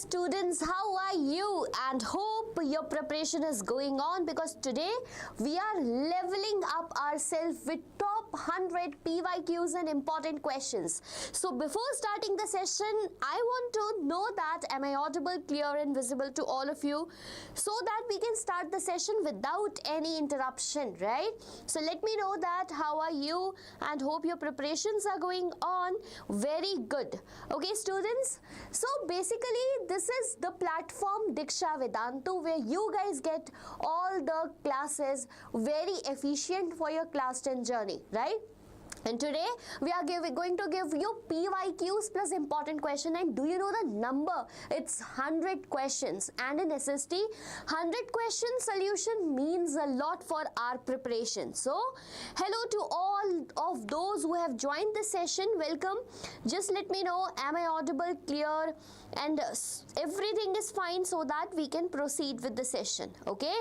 students, how are you? And hope your preparation is going on, because today we are leveling up ourselves with top 100 PYQs and important questions. So before starting the session, I want to know that am I audible, clear and visible to all of you, so that we can start the session without any interruption, right? So let me know that how are you, and hope your preparations are going on very good. Okay students, so basically this is the platform Deeksha Vedantu, where you guys get all the classes very efficient for your class 10 journey, right? And today we are going to give you PYQs plus important question. And do you know the number? It's 100 questions, and in SST 100 question solution means a lot for our preparation. So hello to all of those who have joined this session. Welcome. Just let me know, am I audible, clear and everything is fine, so that we can proceed with the session. Okay,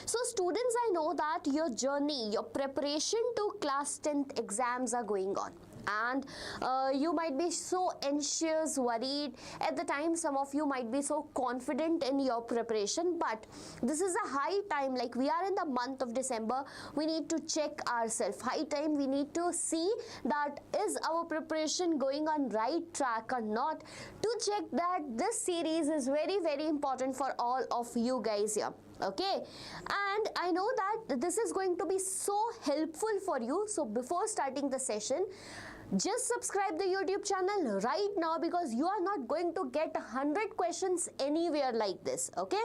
so students, I know that your journey, your preparation to class 10th exams are going on, and you might be so anxious, worried at the time. Some of you might be so confident in your preparation, but this is a high time, like we are in the month of December, we need to check ourselves. High time we need to see that is our preparation going on right track or not. To check that, this series is very important for all of you guys here. Okay, and I know that this is going to be so helpful for you. So before starting the session, just subscribe the YouTube channel right now, because you are not going to get 100 questions anywhere like this. Okay,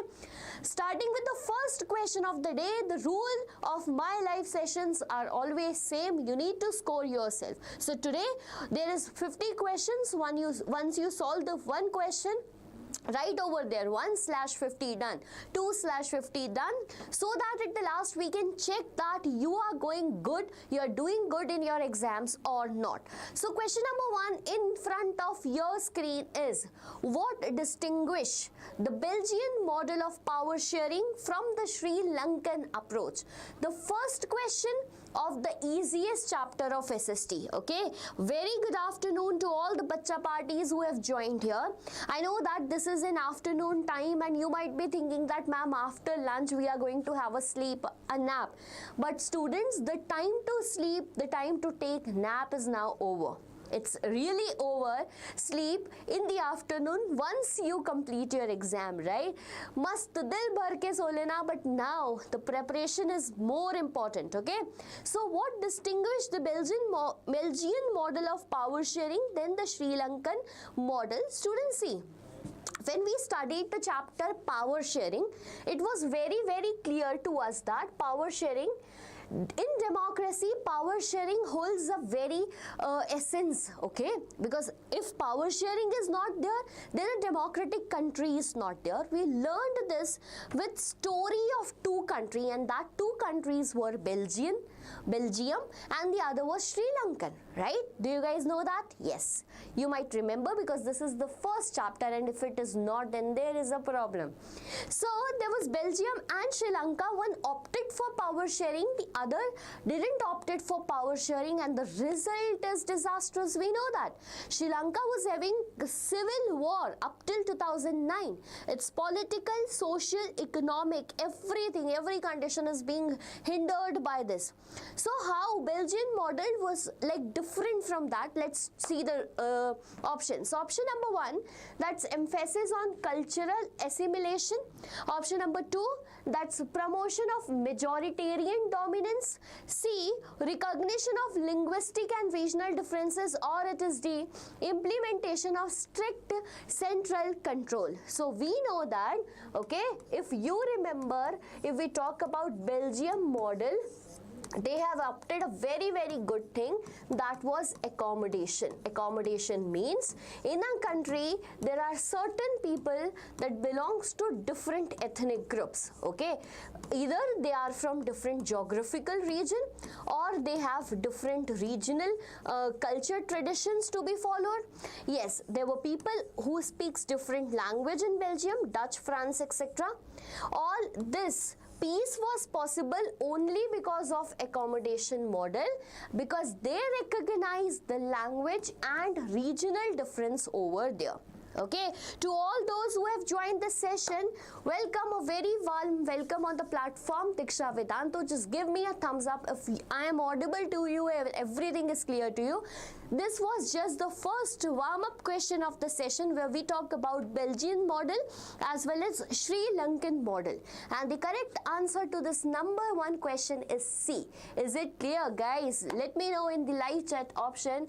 starting with the first question of the day. The rule of my live sessions are always same. You need to score yourself. So today there is 50 questions. Once you solve the one question, right over there, 1/50 done, 2/50 done, so that at the last we can check that you are going good, you are doing good in your exams or not. So question number 1 in front of your screen is, what distinguish the Belgian model of power sharing from the Sri Lankan approach? The first question of the easiest chapter of SST. Okay, very good afternoon to all the bacha parties who have joined here. I know that this is in afternoon time, and you might be thinking that ma'am, after lunch we are going to have a nap. But students, the time to sleep, the time to take nap is now over. It's really over. Sleep in the afternoon once you complete your exam, right? Mast dil bhar ke so lena, but now the preparation is more important. Okay, so what distinguishes the Belgian model of power sharing than the Sri Lankan model? Students, see, when we studied the chapter power sharing, it was very clear to us that power sharing in democracy, power sharing holds a very essence. Okay, because if power sharing is not there, then a democratic country is not there. We learned this with story of two countries, and that two countries were Belgium, and the other was Sri Lankan, right? Do you guys know that? Yes, you might remember, because this is the first chapter, and if it is not, then there is a problem. So there was Belgium and Sri Lanka. One opted for power sharing, the other didn't opted for power sharing, and the result is disastrous. We know that Sri Lanka was having a civil war up till 2009. It's political, social, economic, everything, every condition is being hindered by this. So how Belgian model was like different from that? Let's see the options. So option number 1, that's emphasis on cultural assimilation. Option number 2, that's promotion of majoritarian dominance. C, recognition of linguistic and regional differences, or it is D, implementation of strict central control. So we know that, okay, if you remember, if we talk about Belgium model, they have opted a very good thing, that was accommodation. Accommodation means in a country there are certain people that belongs to different ethnic groups. Okay, either they are from different geographical region, or they have different regional culture traditions to be followed. Yes, there were people who speaks different language in Belgium, Dutch, France, etc. All this peace was possible only because of accommodation model, because they recognize the language and regional difference over there. Okay, to all those who have joined this session, welcome, a very warm welcome on the platform. Deeksha, Vedantu, just give me a thumbs up if I am audible to you, everything is clear to you. This was just the first warm-up question of the session where we talk about Belgian model as well as Sri Lankan model. And the correct answer to this number one question is C. Is it clear, guys? Let me know in the live chat option.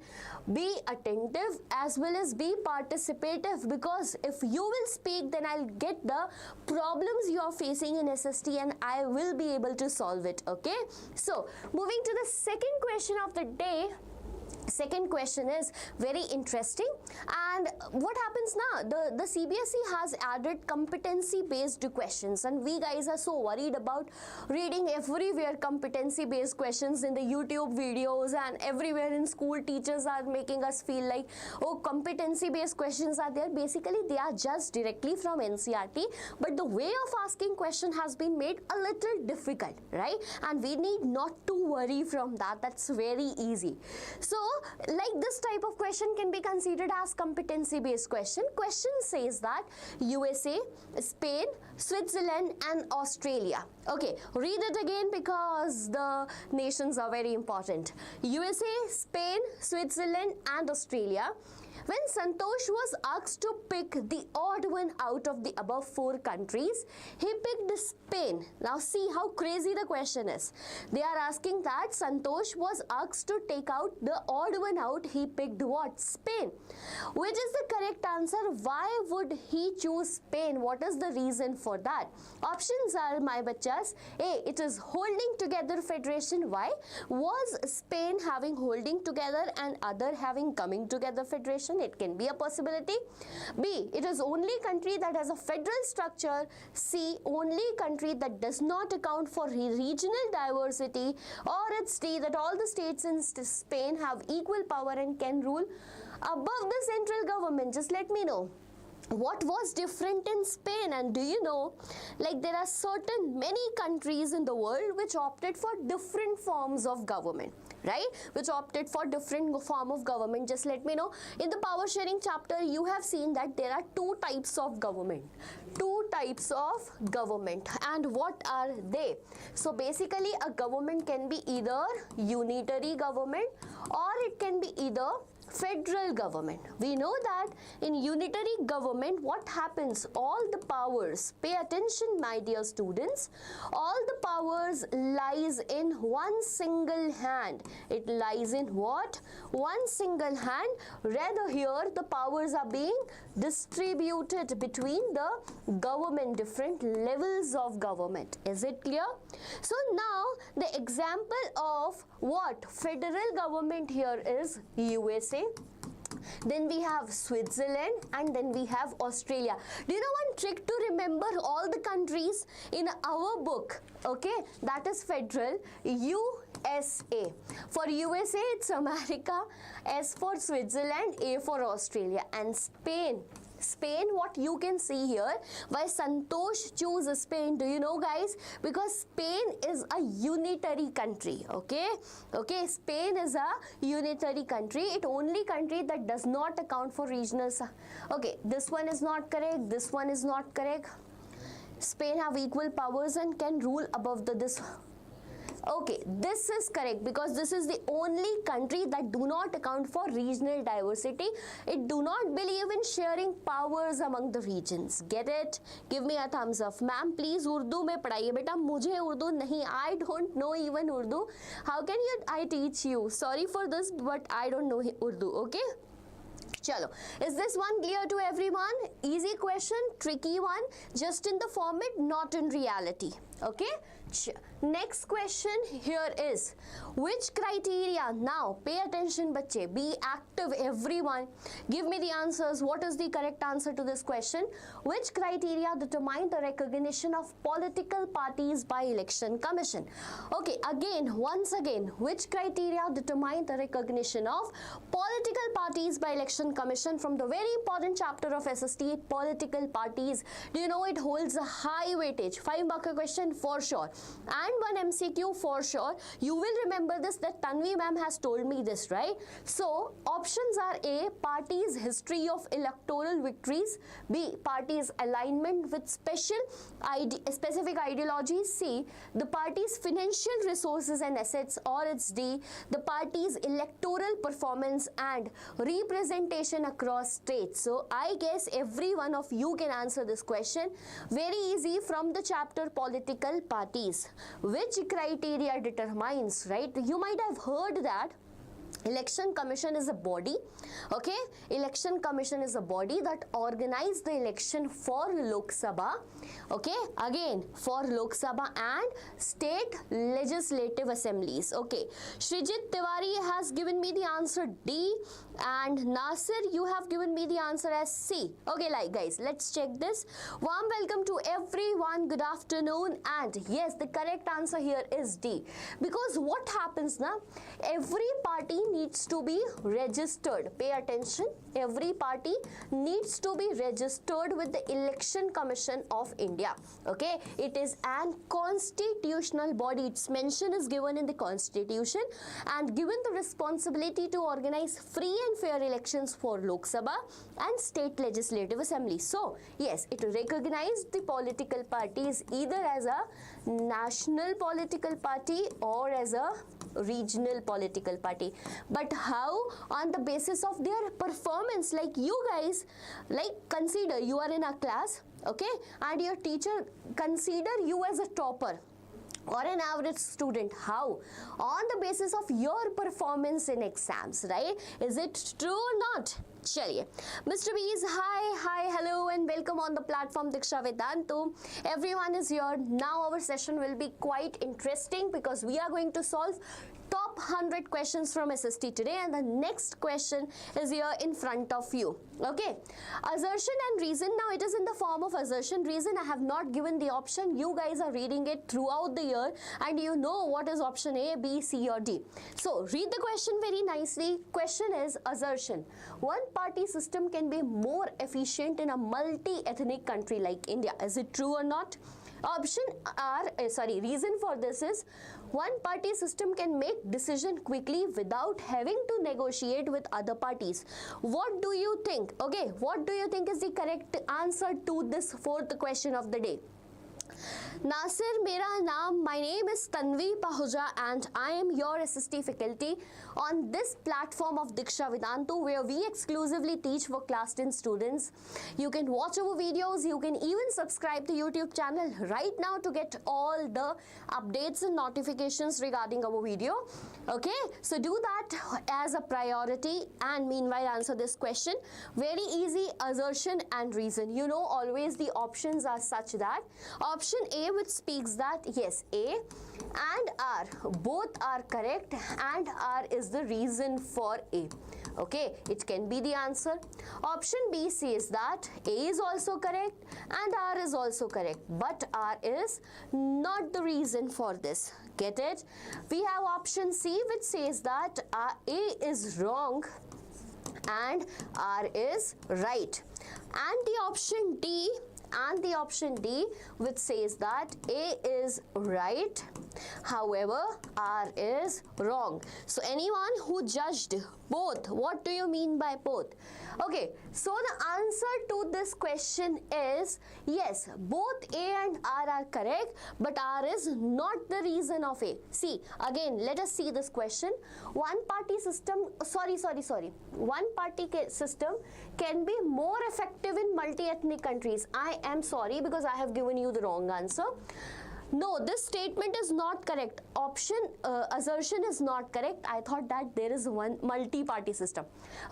Be attentive as well as be participative, because if you will speak, then I'll get the problems you are facing in SST and I will be able to solve it. Okay, so moving to the second question of the day. Second question is very interesting, and what happens now, the CBSE has added competency based questions, and we guys are so worried about reading everywhere competency based questions in the YouTube videos, and everywhere in school teachers are making us feel like, oh, competency based questions are there. Basically they are just directly from NCERT, but the way of asking question has been made a little difficult, right? And we need not to worry from that. That's very easy. So like this type of question can be considered as competency based question. Question says that USA, Spain, Switzerland and Australia. Okay, read it again because the nations are very important. USA, Spain, Switzerland and Australia. When Santosh was asked to pick the odd one out of the above four countries, he picked Spain. Now see how crazy the question is. They are asking that Santosh was asked to take out the odd one out. He picked what? Spain. Which is the correct answer? Why would he choose Spain? What is the reason for that? Options are, my bachas. A, it is holding together federation. Why? Was Spain having holding together and other having coming together federation? It can be a possibility. B, it is only country that has a federal structure. C, only country that does not account for regional diversity. Or it's D, that all the states in Spain have equal power and can rule above the central government. Just let me know what was different in Spain. And do you know, like there are certain many countries in the world which opted for different forms of government, right? Which opted for different form of government. Just let me know. In the power sharing chapter, you have seen that there are two types of government. Two types of government. And what are they? So basically a government can be either unitary government or it can be either federal government. We know that in unitary government, what happens? All the powers, pay attention my dear students, all the powers lies in one single hand. It lies in what? One single hand. Rather here the powers are being distributed between the government, different levels of government. Is it clear? So now the example of what? Federal government here is USA. Then we have Switzerland and then we have Australia. Do you know one trick to remember all the countries in our book? Okay, that is federal. USA. For USA, it's America. S for Switzerland, A for Australia, and Spain. Spain, what you can see here, why Santosh choose Spain, do you know guys? Because Spain is a unitary country, okay? Okay, Spain is a unitary country. It only country that does not account for regional. Okay, this one is not correct, this one is not correct. Spain have equal powers and can rule above this. Okay, this is correct because this is the only country that do not account for regional diversity. It do not believe in sharing powers among the regions. Get it? Give me a thumbs up. Ma'am, please Urdu में पढ़ाइए बेटा. मुझे उर्दू नहीं. I don't know even Urdu. How can I teach you? Sorry for this, but I don't know Urdu. Okay? Chalo. Is this one clear to everyone? Easy question, tricky one, just in the format, not in reality. Okay? Next question here is, which criteria? Now pay attention bache, be active everyone. Give me the answers. What is the correct answer to this question? Which criteria determine the recognition of political parties by election commission? Okay, again, once again, which criteria determine the recognition of political parties by election commission? From the very important chapter of SST, political parties. Do you know it holds a high weightage? 5 mark question, question for sure, and one MCQ for sure. You will remember this, that Tanvi Ma'am has told me this, right? So options are: A, party's history of electoral victories; B, party's alignment with specific ideologies; C, the party's financial resources and assets; or it's D, the party's electoral performance and representation across states. So I guess every one of you can answer this question. Very easy, from the chapter Political Parties. Which criteria determines, right? You might have heard that Election Commission is a body, okay? Election Commission is a body that organizes the election for Lok Sabha, okay? Again, for Lok Sabha and state legislative assemblies, okay? Srijit Tiwari has given me the answer D, and Nasir, you have given me the answer as C. Okay, like guys, let's check this. Warm welcome to everyone. Good afternoon. And yes, the correct answer here is D. Because what happens now? Every party needs to be registered. Pay attention. Every party needs to be registered with the Election Commission of India. Okay, it is an constitutional body. Its mention is given in the Constitution and given the responsibility to organize free and fair elections for Lok Sabha and state legislative assembly. So yes, it recognized the political parties either as a national political party or as a regional political party. But how? On the basis of their performance. Like you guys, like consider you are in a class, okay, and your teacher consider you as a topper or an average student. How? On the basis of your performance in exams, right? Is it true or not? Chaliye. Mr. B's, hi, hello and welcome on the platform Deeksha Vedantu. Everyone is here. Now our session will be quite interesting because we are going to solve top 100 questions from SST today, and the next question is here in front of you. Okay, assertion and reason. Now it is in the form of assertion. Reason, I have not given the option. You guys are reading it throughout the year and you know what is option A, B, C or D. So read the question very nicely. Question is assertion. One party system can be more efficient in a multi-ethnic country like India. Is it true or not? Reason for this is one party system can make decision quickly without having to negotiate with other parties. What do you think? Okay, what do you think is the correct answer to this fourth question of the day? Nasir, mera naam, my name is Tanvi Pahuja and I am your SST faculty on this platform of Deeksha Vedantu, where we exclusively teach for class 10 students. You can watch our videos, you can even subscribe to YouTube channel right now to get all the updates and notifications regarding our video. Okay, so do that as a priority and meanwhile answer this question. Very easy, assertion and reason. You know, always the options are such that option A, which speaks that yes, A and R both are correct and R is the reason for A. Okay, it can be the answer. Option B says that A is also correct and R is also correct, but R is not the reason for this. Get it? We have option C, which says that A is wrong and R is right. And the option D, which says that A is right, however R is wrong. So anyone who judged both, what do you mean by both? Okay, so the answer to this question is yes, both A and R are correct, but R is not the reason of A. See, again, let us see this question. One party system can be more effective in multi-ethnic countries. I am sorry because I have given you the wrong answer. No, this statement is not correct. Option assertion is not correct. I thought that there is one multi-party system.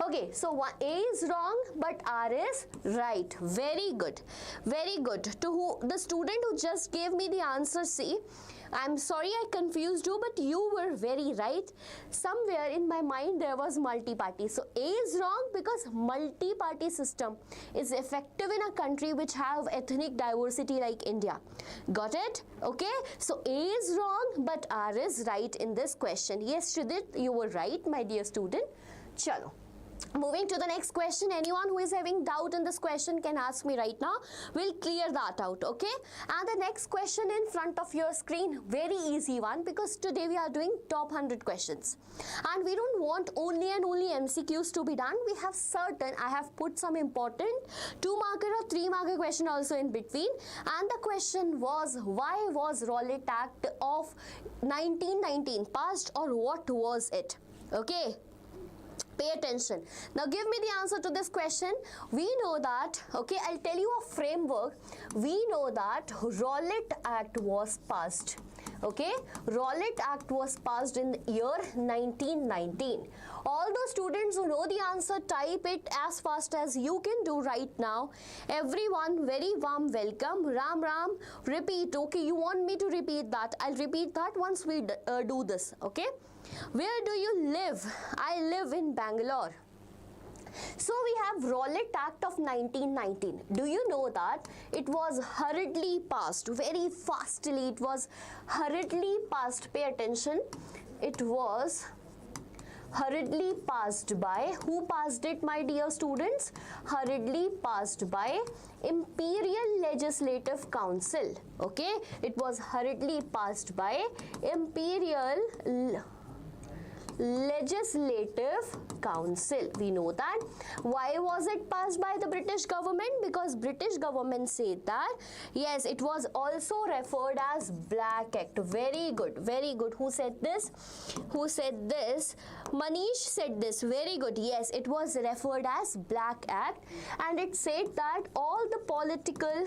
Okay, so A is wrong, but R is right. Very good. Very good. To the student who just gave me the answer C, I'm sorry I confused you, but you were very right. Somewhere in my mind there was multi-party. So A is wrong because multi-party system is effective in a country which have ethnic diversity like India. Got it? Okay. So A is wrong, but R is right in this question. Yes, Shridit, you were right, my dear student. Chalo. Moving to the next question, anyone who is having doubt in this question can ask me right now. We'll clear that out, okay? And the next question in front of your screen, very easy one, because today we are doing top 100 questions. And we don't want only and only MCQs to be done. We have certain, I have put some important 2-marker or 3-marker question also in between. And the question was, why was Rowlatt Act of 1919 passed, or what was it? Okay. Pay attention. Now give me the answer to this question. We know that, okay, I'll tell you a framework. We know that Rowlatt Act was passed. Okay, Rowlatt Act was passed in the year 1919. All those students who know the answer, type it as fast as you can do right now. Everyone, very warm welcome. Ram Ram, repeat. Okay, you want me to repeat that? I'll repeat that once we do this. Okay. Where do you live? I live in Bangalore. So we have Rowlatt Act of 1919. Do you know that it was hurriedly passed, very fastly, it was hurriedly passed. Pay attention. It was hurriedly passed by, who passed it, my dear students? Hurriedly passed by Imperial Legislative Council. Okay, it was hurriedly passed by Imperial Legislative Council. We know that. Why was it passed by the British government? Because British government said that, yes, it was also referred as Black Act. Very good, very good. Who said this? Who said this? Manish said this. Very good. Yes, it was referred as Black Act, and it said that all the political,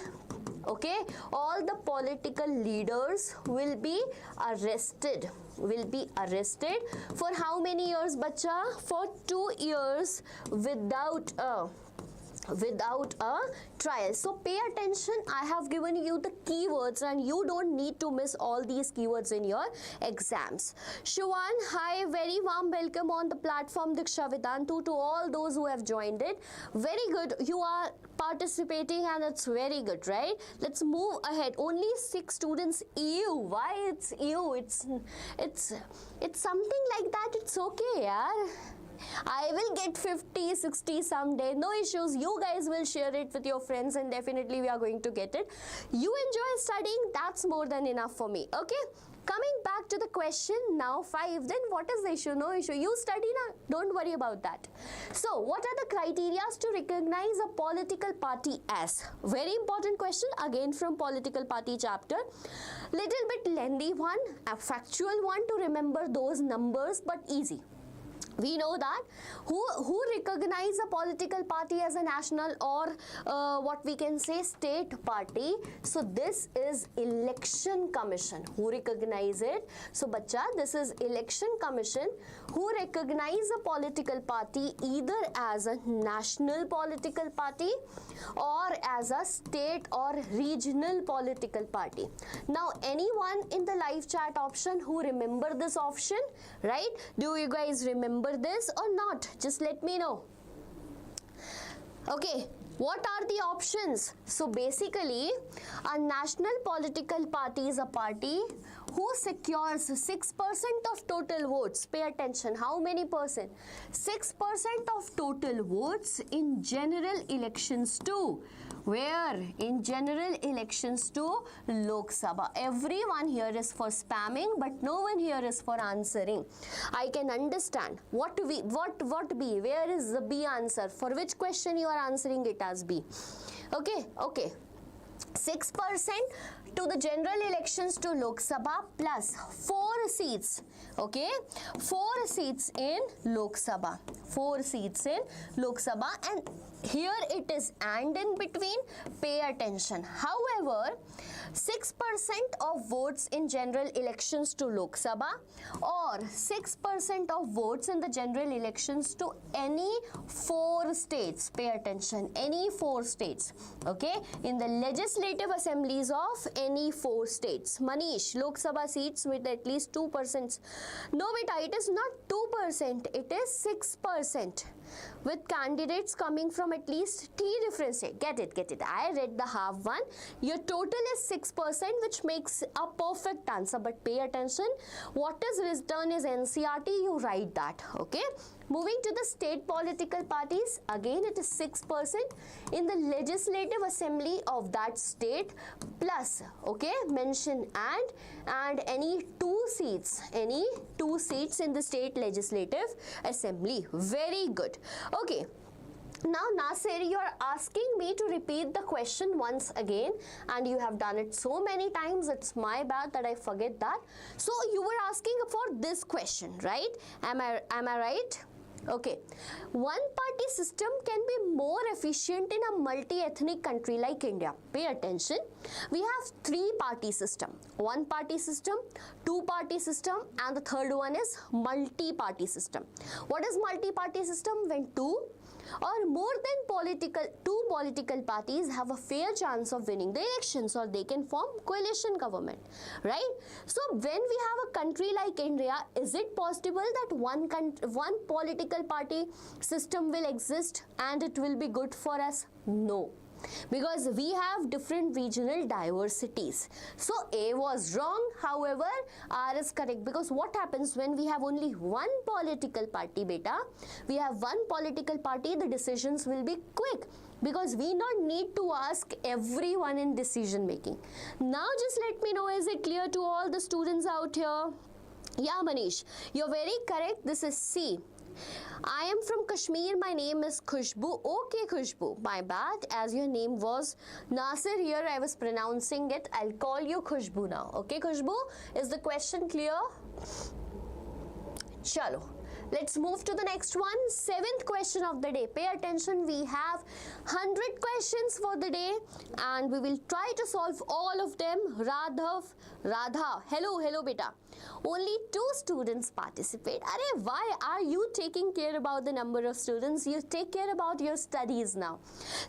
okay, all the political leaders will be arrested. Will be arrested for how many years, bacha? For 2 years without a trial. So pay attention. I have given you the keywords and you don't need to miss all these keywords in your exams. Shivan, hi, very warm welcome on the platform. Deeksha, Vedantu, to all those who have joined it. Very good. You are participating and it's very good, right? Let's move ahead. Only 6 students. Ew. Why it's ew? It's something like that. It's okay, yaar. I will get 50, 60 someday. No issues. You guys will share it with your friends and definitely we are going to get it. You enjoy studying. That's more than enough for me. Okay. Coming back to the question now 5. Then what is the issue? No issue. You study now. Don't worry about that. So what are the criteria to recognize a political party as? Very important question. Again from political party chapter. Little bit lengthy one. A factual one to remember those numbers, but easy. We know that who recognize a political party as a national or what we can say state party. So this is election commission who recognize it. So bacha, this is election commission who recognize a political party either as a national political party or as a state or regional political party. Now anyone in the live chat option who remember this option, right? Do you guys remember this or not? Just let me know. Okay, what are the options? So basically, a national political party is a party who secures 6% of total votes. Pay attention. How many percent? 6% of total votes in general elections too. Where? In general elections to Lok Sabha. Everyone here is for spamming, but no one here is for answering. I can understand. What B? Where is the B answer? For which question you are answering it as B? Okay, okay. 6% to the general elections to Lok Sabha plus 4 seats. Okay, 4 seats in Lok Sabha. 4 seats in Lok Sabha, and here it is and in between. Pay attention. However, 6% of votes in general elections to Lok Sabha or 6% of votes in the general elections to any 4 states. Pay attention. Any 4 states. Okay, in the legislative assemblies of any 4 states. Manish, Lok Sabha seats with at least 2%. No, beta, it is not 2%. It is 6%. With candidates coming from at least 3 different states. Get it. I read the half one. Your total is 6%, which makes a perfect answer. But pay attention. What is written is NCERT. You write that. Okay. Moving to the state political parties, again it is 6% in the legislative assembly of that state plus, okay, mention and any two seats in the state legislative assembly. Very good. Okay. Now Nasir, you are asking me to repeat the question once again, and you have done it so many times, it's my bad that I forget that. So you were asking for this question, right? Am I right? Okay. One party system can be more efficient in a multi-ethnic country like India. Pay attention. We have three party system. One party system, two party system, and the third one is multi-party system. What is multi-party system? When two or more than two political parties have a fair chance of winning the elections, or they can form coalition government, right? So when we have a country like India, is it possible that one political party system will exist and it will be good for us? No. Because we have different regional diversities. So A was wrong, however R is correct, because what happens when we have only one political party, beta? We have one political party, the decisions will be quick, because we not need to ask everyone in decision making. Now just let me know, is it clear to all the students out here? Yeah, Manish, you're very correct. This is C. I am from Kashmir. My name is Khushbu. Okay, Khushbu. My bad. As your name was Nasir here, I was pronouncing it. I'll call you Khushbu now. Okay, Khushbu? Is the question clear? Chalo. Let's move to the next one. Seventh question of the day. Pay attention. We have 100 questions for the day and we will try to solve all of them. Radha. Hello beta. Only 2 students participate. Arey, why are you taking care about the number of students? You take care about your studies now.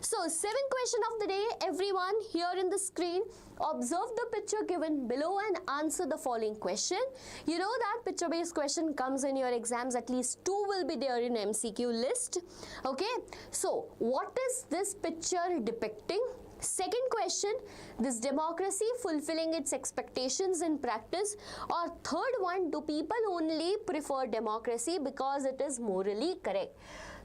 So, 7th question of the day. Everyone here in the screen, observe the picture given below and answer the following question. You know that picture based question comes in your exams. At least 2 will be there in MCQ list. Okay. So, what is this picture depicting? Second question, this democracy fulfilling its expectations in practice? Or third one, do people only prefer democracy because it is morally correct?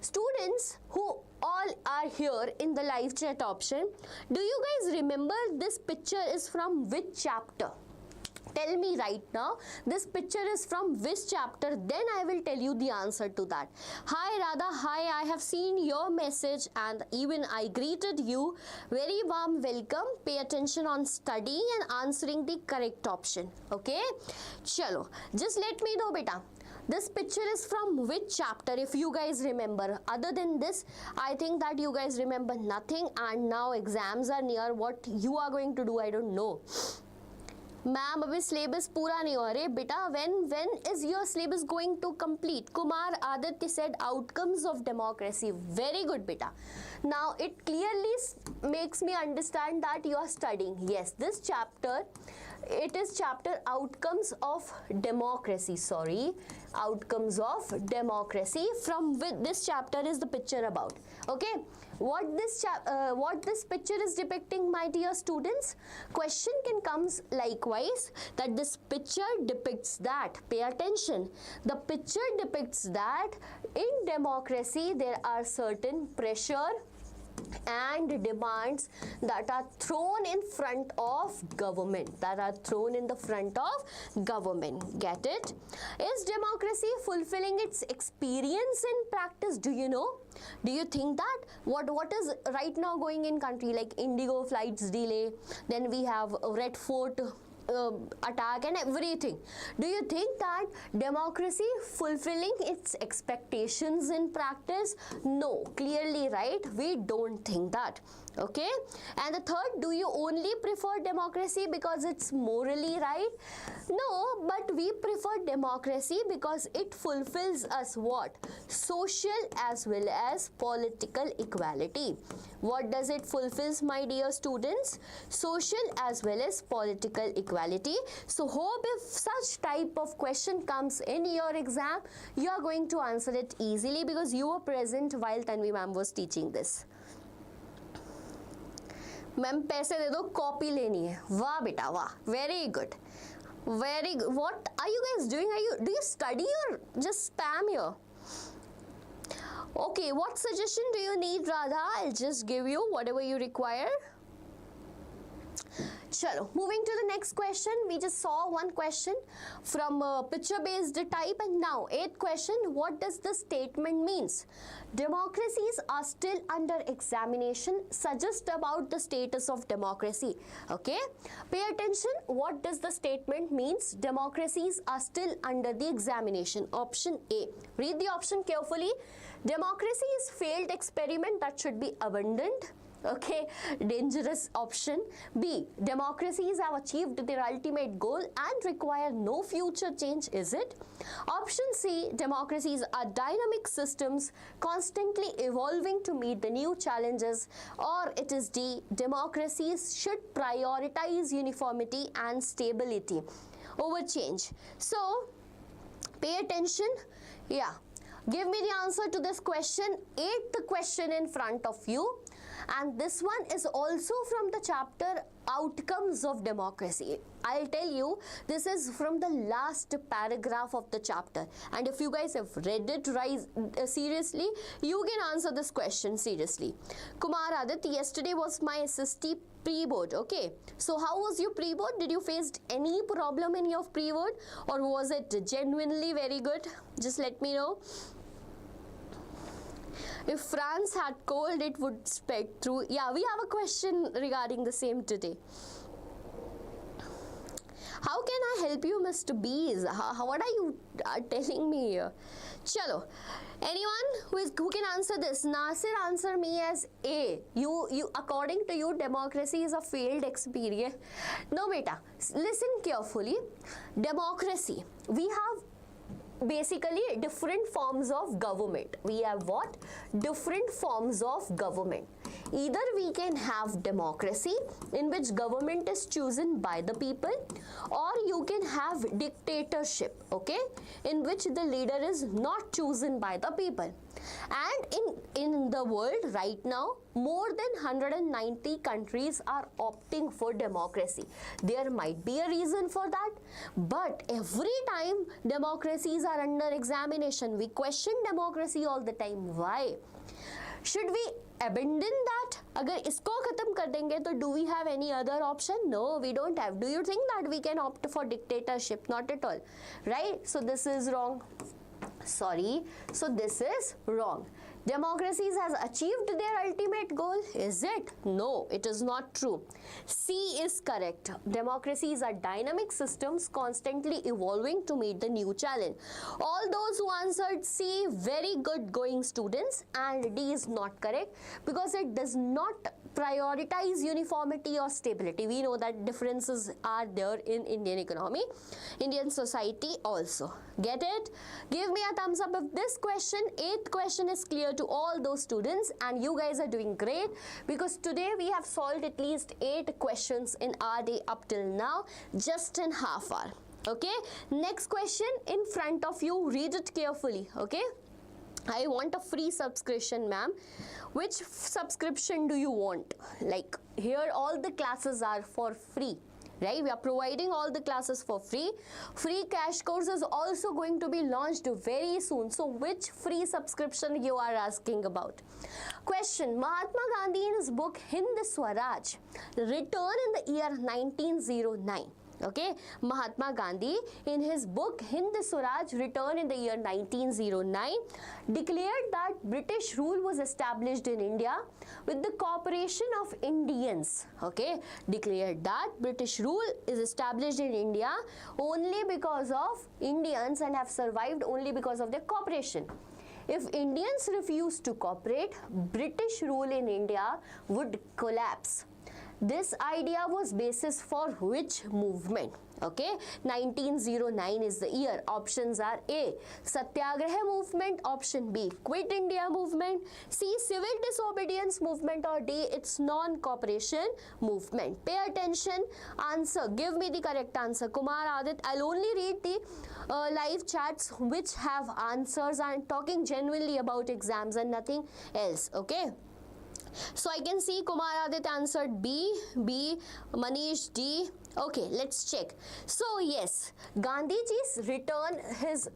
Students who all are here in the live chat option, do you guys remember this picture is from which chapter? Tell me right now, this picture is from which chapter, then I will tell you the answer to that. Hi Radha, hi, I have seen your message and even I greeted you. Very warm welcome. Pay attention on studying and answering the correct option. Okay? Chalo, just let me know beta. This picture is from which chapter, if you guys remember? Other than this, I think that you guys remember nothing and now exams are near. What you are going to do, I don't know. Ma'am, abhi syllabus pura nahi ho raha beta. When is your syllabus going to complete? Kumar Aditya said outcomes of democracy. Very good beta. Now it clearly makes me understand that you are studying. Yes, this chapter, it is chapter outcomes of democracy. Sorry, outcomes of democracy. From this chapter is the picture about. Okay. What this picture is depicting, my dear students? Question can comes likewise that this picture depicts that. Pay attention. The picture depicts that in democracy there are certain pressure and demands that are thrown in front of government, Get it? Is democracy fulfilling its experience in practice? Do you know? Do you think that what is right now going in country like Indigo flights delay, then we have Red Fort attack and everything? Do you think that democracy fulfilling its expectations in practice? No, clearly right, we don't think that. Okay, and the third, do you only prefer democracy because it's morally right? No, but we prefer democracy because it fulfills us what? Social as well as political equality. What does it fulfills, my dear students? Social as well as political equality. So hope if such type of question comes in your exam, you are going to answer it easily because you were present while Tanvi Ma'am was teaching this. Ma'am पैसे दे दो, copy लेनी है. वाह बेटा वाह, very good, very good. What are you guys doing? Do you study or just spam here? Okay, what suggestion do you need, Radha? I'll just give you whatever you require. Chalo, moving to the next question. We just saw one question from picture-based type, and now 8th question. What does the statement means? Democracies are still under examination. Suggest about the status of democracy. Okay, pay attention. What does the statement means? Democracies are still under the examination. Option A. Read the option carefully. Democracy is failed experiment that should be abandoned. Okay, dangerous option. B. Democracies have achieved their ultimate goal and require no future change. Is it? Option C. Democracies are dynamic systems constantly evolving to meet the new challenges. Or it is D. Democracies should prioritize uniformity and stability over change. So, pay attention. Yeah. Give me the answer to this question. 8th question in front of you. And this one is also from the chapter Outcomes of Democracy. I'll tell you, this is from the last paragraph of the chapter. And if you guys have read it seriously, you can answer this question seriously. Kumar Adit, yesterday was my SST pre-board. Okay, so how was your pre-board? Did you face any problem in your pre-board, or was it genuinely very good? Just let me know. If France had cold, it would spread through. Yeah, we have a question regarding the same today. How can I help you, Mr. Bees? What are you telling me here? Chalo. Anyone who can answer this? Nasir, answer me as A. You according to you, democracy is a failed experience. No, beta. Listen carefully. Democracy. We have basically different forms of government. We have what? Different forms of government. Either we can have democracy, in which government is chosen by the people, or you can have dictatorship, okay, in which the leader is not chosen by the people. And in the world right now, more than 190 countries are opting for democracy. There might be a reason for that, but every time democracies are under examination, we question democracy all the time. Why? Should we abandon that? Agar isko khatam kar denge, to do we have any other option? No, we don't have. Do you think that we can opt for dictatorship? Not at all, right? So this is wrong. Sorry, so this is wrong. Democracies has achieved their ultimate goal. Is it? No, it is not true. C is correct. Democracies are dynamic systems constantly evolving to meet the new challenge. All those who answered C, very good going students, and D is not correct because it does not prioritize uniformity or stability. We know that differences are there in Indian economy, Indian society also. Get it? Give me a thumbs up if this question, 8th question, is clear to all those students, and you guys are doing great because today we have solved at least 8 questions in our day up till now, just in half hour. Okay, next question in front of you, read it carefully. Okay, I want a free subscription, ma'am. Which subscription do you want? Like here all the classes are for free, right? We are providing all the classes for free. Free cash course is also going to be launched very soon. So which free subscription you are asking about? Question: Mahatma Gandhi in his book Hind Swaraj returned in the year 1909. Okay, Mahatma Gandhi in his book Hind Swaraj returned in the year 1909 declared that British rule was established in India with the cooperation of Indians. Okay, declared that British rule is established in India only because of Indians and have survived only because of their cooperation. If Indians refuse to cooperate, British rule in India would collapse. This idea was basis for which movement? Okay, 1909 is the year. Options are A, Satyagraha movement, option B, Quit India movement, C, Civil Disobedience movement, or D, it's non-cooperation movement. Pay attention, answer, give me the correct answer. Kumar Adit, I'll only read the live chats which have answers. I'm talking genuinely about exams and nothing else. Okay. So I can see Kumar Adit answered B, Manish D, Okay, let's check. So yes, Gandhiji's return, his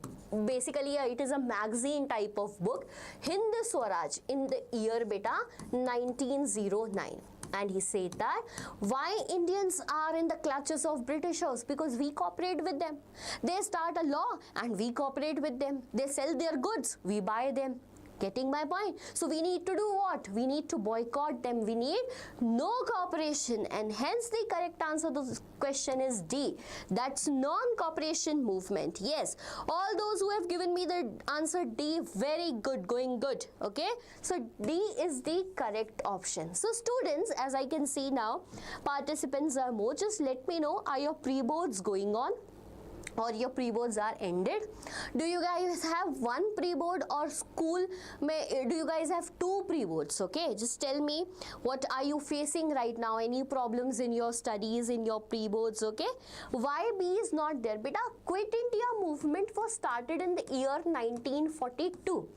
basically it is a magazine type of book, Hind Swaraj, in the year beta 1909. And he said that why Indians are in the clutches of Britishers, because we cooperate with them. They start a law and we cooperate with them. They sell their goods, we buy them. Getting my point? So we need to do what? We need to boycott them. We need no cooperation, and hence the correct answer to this question is D. That's non-cooperation movement. Yes, all those who have given me the answer D, very good, going good. Okay, so D is the correct option. So students, as I can see now, participants are more. Just let me know, are your pre-boards going on, or your pre-boards are ended? Do you guys have one pre-board, or school do you guys have two pre-boards? Okay, just tell me, what are you facing right now? Any problems in your studies, in your pre-boards? Okay, why B is not there? Beta, Quit India movement was started in the year 1942.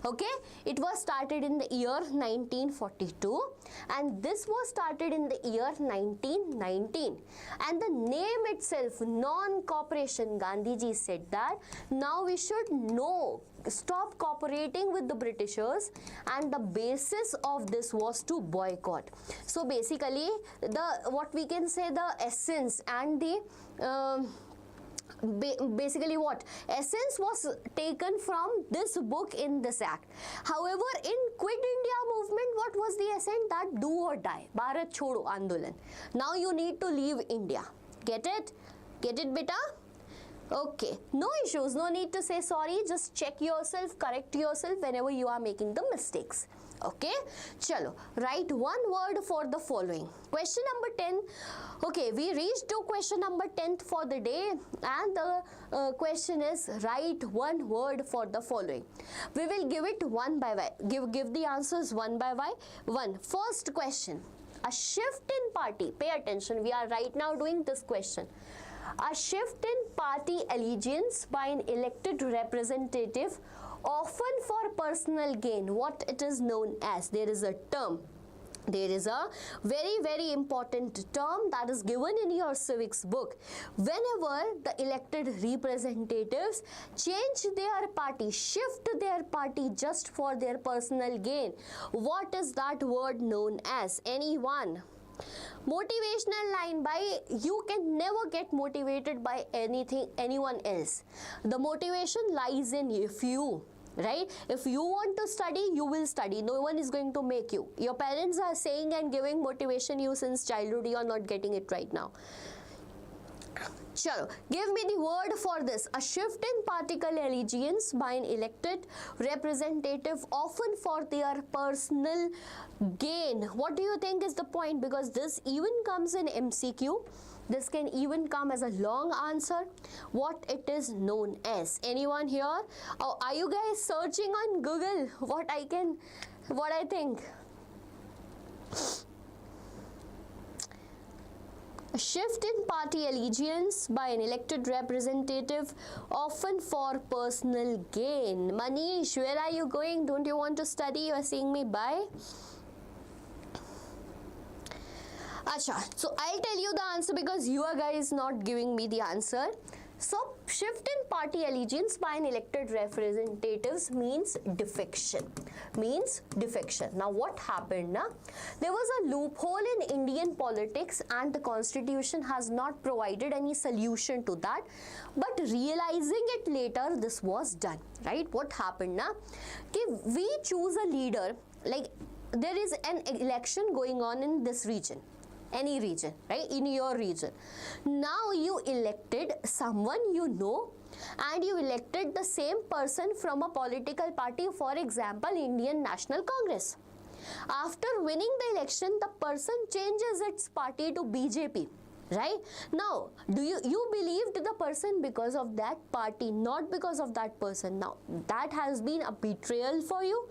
Okay, it was started in the year 1942, and this was started in the year 1919. And the name itself, non-cooperation, Gandhiji said that now we should stop cooperating with the Britishers, and the basis of this was to boycott. So basically, what we can say, the essence and the basically what essence was taken from this book in this act. However, in Quit India movement, what was the essence? That do or die, Bharat Chodo Andolan. Now you need to leave India. Get it beta? Okay, no issues, no need to say sorry. Just check yourself, correct yourself whenever you are making the mistakes. Okay, chalo, write one word for the following. Question number 10. Okay, we reached to question number 10th for the day, and the question is write one word for the following. We will give it one by one. Give the answers one by one. First question, a shift in party. Pay attention, we are right now doing this question. A shift in party allegiance by an elected representative, often for personal gain. What it is known as? There is a term. There is a very important term that is given in your civics book. Whenever the elected representatives change their party, shift their party just for their personal gain, what is that word known as? Anyone? Motivational line. By you can never get motivated by anyone else. The motivation lies in you, right? If you want to study, you will study. No one is going to make you. Your parents are saying and giving motivation you since childhood. You are not getting it right now. Chalo, give me the word for this. A shift in particle allegiance by an elected representative, often for their personal gain. What do you think is the point? Because this even comes in MCQ. This can even come as a long answer. What it is known as? Anyone here? Oh, are you guys searching on Google what I think? A shift in party allegiance by an elected representative, often for personal gain. Manish, where are you going? Don't you want to study? You are saying me bye. Acha, so I'll tell you the answer because you are guys not giving me the answer. So, shift in party allegiance by an elected representatives means defection. Now, what happened? There was a loophole in Indian politics, and the constitution has not provided any solution to that. But realizing it later, this was done. Right? What happened? We choose a leader. Like there is an election going on in this region. Any region, right? In your region. Now you elected someone you know, and you elected the same person from a political party, for example, Indian National Congress. After winning the election, the person changes its party to BJP. Right? Now, do you believed the person because of that party, not because of that person. Now, that has been a betrayal for you.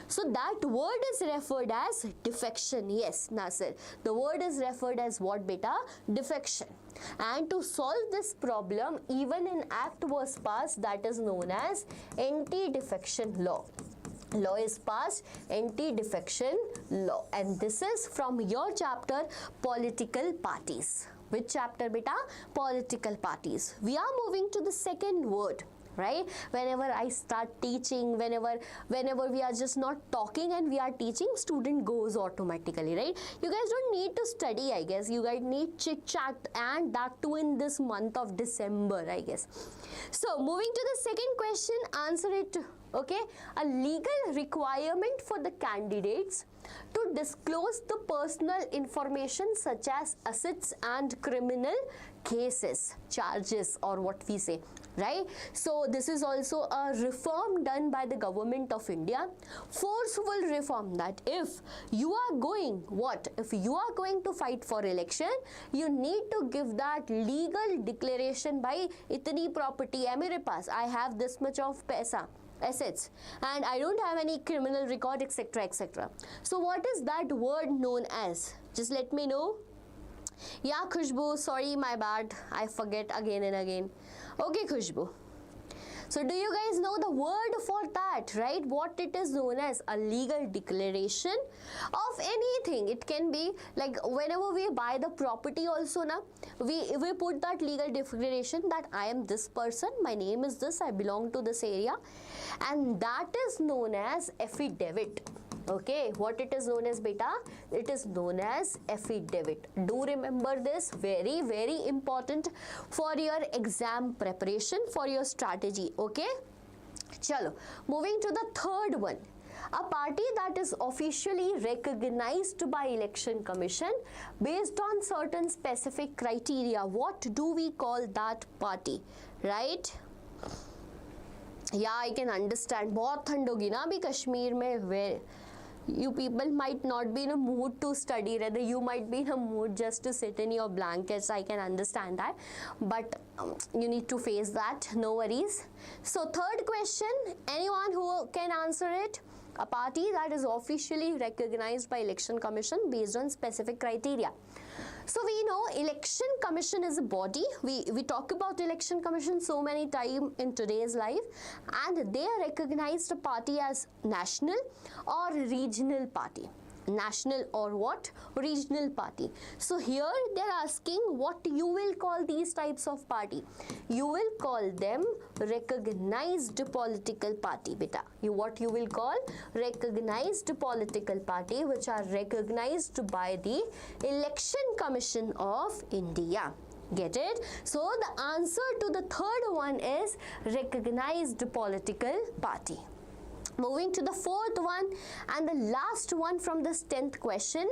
So that word is referred as defection. Yes, Nasir. The word is referred as what, beta? Defection. And to solve this problem, even an act was passed that is known as anti-defection law. Law is passed, anti-defection law. And this is from your chapter, political parties. Which chapter beta? Political parties. We are moving to the second word, right? Whenever I start teaching, whenever we are just not talking and we are teaching, student goes automatically, right? You guys don't need to study, I guess. You guys need chit chat, and that too in this month of December, I guess. So moving to the second question, answer it. Okay, a legal requirement for the candidates to disclose the personal information such as assets and criminal cases, charges, or what we say, right? So this is also a reform done by the government of India, forceful reform, that if you are going, if you are going to fight for election, you need to give that legal declaration by itni property hai mere paas, I have this much of paisa, assets, and I don't have any criminal record, etc., etc. So what is that word known as? Just let me know. Yeah, Khushbu, sorry, my bad, I forget again and again. Okay, Khushbu. So do you guys know the word for that, right? What it is known as? A legal declaration of anything. It can be like whenever we buy the property also, na, we put that legal declaration that I am this person, my name is this, I belong to this area, and that is known as affidavit. Okay, what it is known as beta? It is known as affidavit. Do remember this, very, very important for your exam preparation, for your strategy. Okay, chalo, moving to the third one. A party that is officially recognized by Election Commission based on certain specific criteria. What do we call that party, right? Yeah, I can understand. बहुत ठंड होगी ना अभी कश्मीर में. Where you people might not be in a mood to study, rather you might be in a mood just to sit in your blankets. I can understand that, but you need to face that, no worries. So third question, anyone who can answer it? A party that is officially recognized by Election Commission based on specific criteria. So we know Election Commission is a body. We talk about Election Commission so many times in today's life, and they are recognized a party as national or regional party. National or what? Regional party. So here they are asking what you will call these types of party. You will call them recognized political party, beta. What you will call? Recognized political party, which are recognized by the Election Commission of India. Get it? So the answer to the third one is recognized political party. Moving to the fourth one and the last one from this 10th question.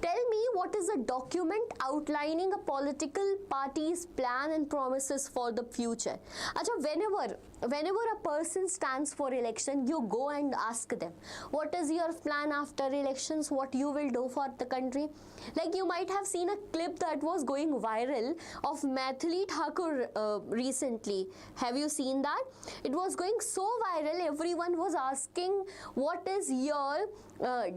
Tell me what is a document outlining a political party's plan and promises for the future. Achha, whenever a person stands for election, you go and ask them, what is your plan after elections, what you will do for the country? Like you might have seen a clip that was going viral of Maithili Thakur recently. Have you seen that? It was going so viral, everyone was asking what is your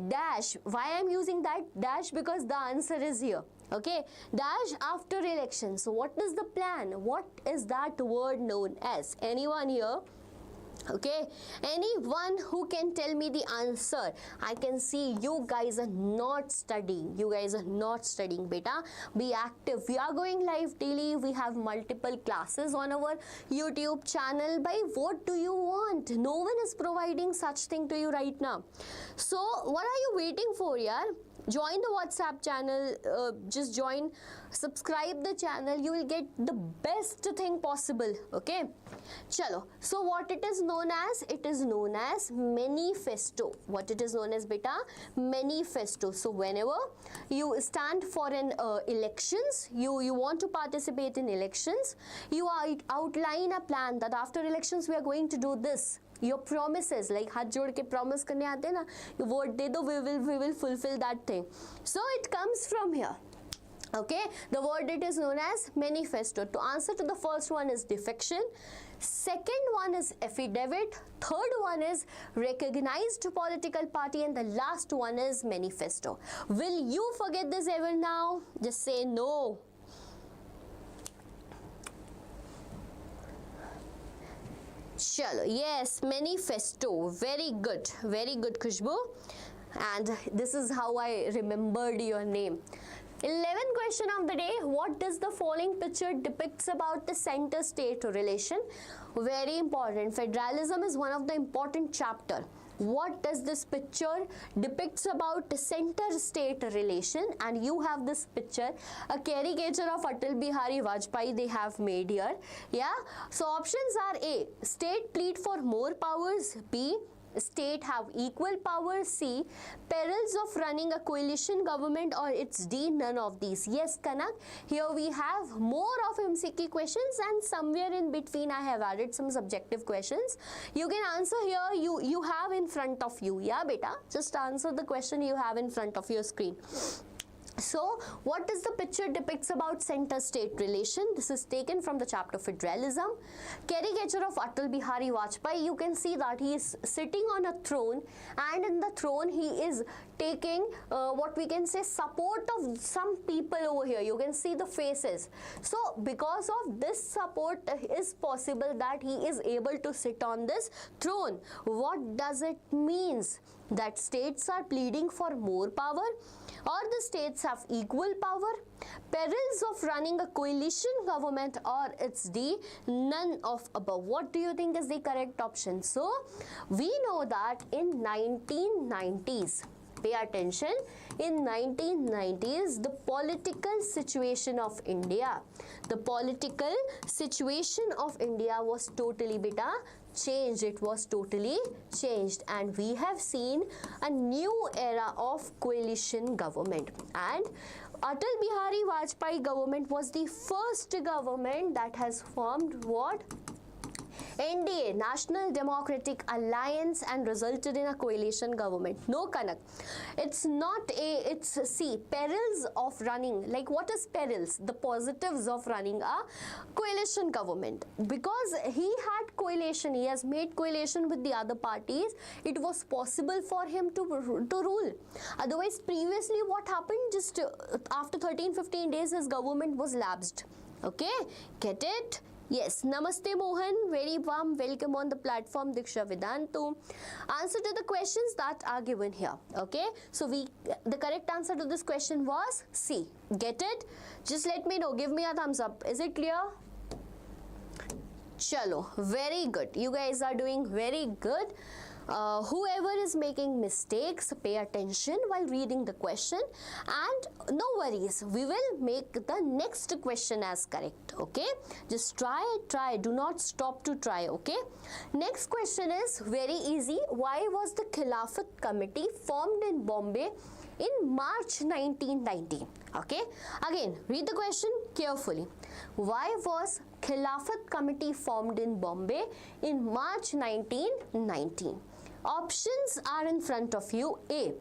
dash. Why I'm using that dash? Because the answer is here. Okay, dash after election. So what is the plan? What is that word known as? Anyone here? Okay, anyone who can tell me the answer? I can see you guys are not studying. You guys are not studying, beta. Be active. We are going live daily. We have multiple classes on our YouTube channel. By what do you want? No one is providing such thing to you right now. So what are you waiting for, yaar? Join the WhatsApp channel, just join, subscribe the channel, you will get the best thing possible. Okay, chalo. So what it is known as? It is known as manifesto. What it is known as, beta? Manifesto. So whenever you stand for an elections, you want to participate in elections, you outline a plan that after elections we are going to do this. Your promises, like हाथ जोड़ के promise करने आते हैं ना, you vote दे दो, we will fulfill that thing. So it comes from here. Okay, the word it is known as manifesto. To answer to the first one is defection, second one is affidavit, third one is recognized political party, and the last one is manifesto. Will you forget this ever now? Just say no. Chalo, yes, manifesto. Very good, Khushbu. And this is how I remembered your name. 11th question of the day. What does the following picture depicts about the center-state relation? Very important. Federalism is one of the important chapter. What does this picture depicts about the center-state relation? And you have this picture, a caricature of Atal Bihari Vajpayee they have made here. Yeah. So options are A, state plead for more powers. B, state have equal power. C, perils of running a coalition government. Or it's D, none of these. Yes, Kanak, here we have more of MCQ questions, and somewhere in between I have added some subjective questions. You can answer here, you have in front of you. Yeah, beta, just answer the question you have in front of your screen. So, what does the picture depicts about center-state relation? This is taken from the chapter Federalism. Caricature of Atal Bihari Vajpayee. You can see that he is sitting on a throne, and in the throne he is taking what we can say support of some people over here. You can see the faces. So, because of this support is possible that he is able to sit on this throne. What does it means? That states are pleading for more power, or the states have equal power, perils of running a coalition government, or it's D, none of above. What do you think is the correct option? So, we know that in 1990s, pay attention, in 1990s, the political situation of India was totally changed. It was totally changed, and we have seen a new era of coalition government. And Atal Bihari Vajpayee government was the first government that has formed what? NDA, National Democratic Alliance, and resulted in a coalition government. No, Kanak. It's not A, it's C. Perils of running. Like, what is perils? The positives of running a coalition government. Because he had coalition, he has made coalition with the other parties, it was possible for him to rule. Otherwise, previously what happened? Just after 13-15 days, his government was lapsed. Okay? Get it? Yes, Namaste Mohan, very warm welcome on the platform, Deeksha Vedantu. Answer to the questions that are given here, okay? So, the correct answer to this question was C. Get it? Just let me know, give me a thumbs up. Is it clear? Chalo, very good. You guys are doing very good. Whoever is making mistakes, pay attention while reading the question, and no worries, we will make the next question as correct, okay? Just try, do not stop to try, okay? Next question is very easy. Why was the Khilafat Committee formed in Bombay in March 1919? Okay, again, read the question carefully. Why was Khilafat Committee formed in Bombay in March 1919? Options are in front of you. A,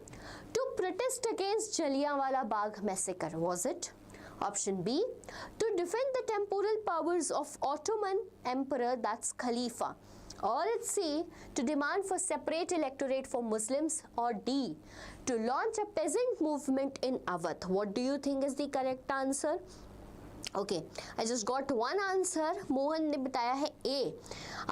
to protest against Jallianwala Bagh massacre. Was it? Option B, to defend the temporal powers of Ottoman Emperor, that's Khalifa. Or it's C, to demand for separate electorate for Muslims. Or D, to launch a peasant movement in Awadh. What do you think is the correct answer? Okay, I just got one answer. Mohan ne bataya hai A.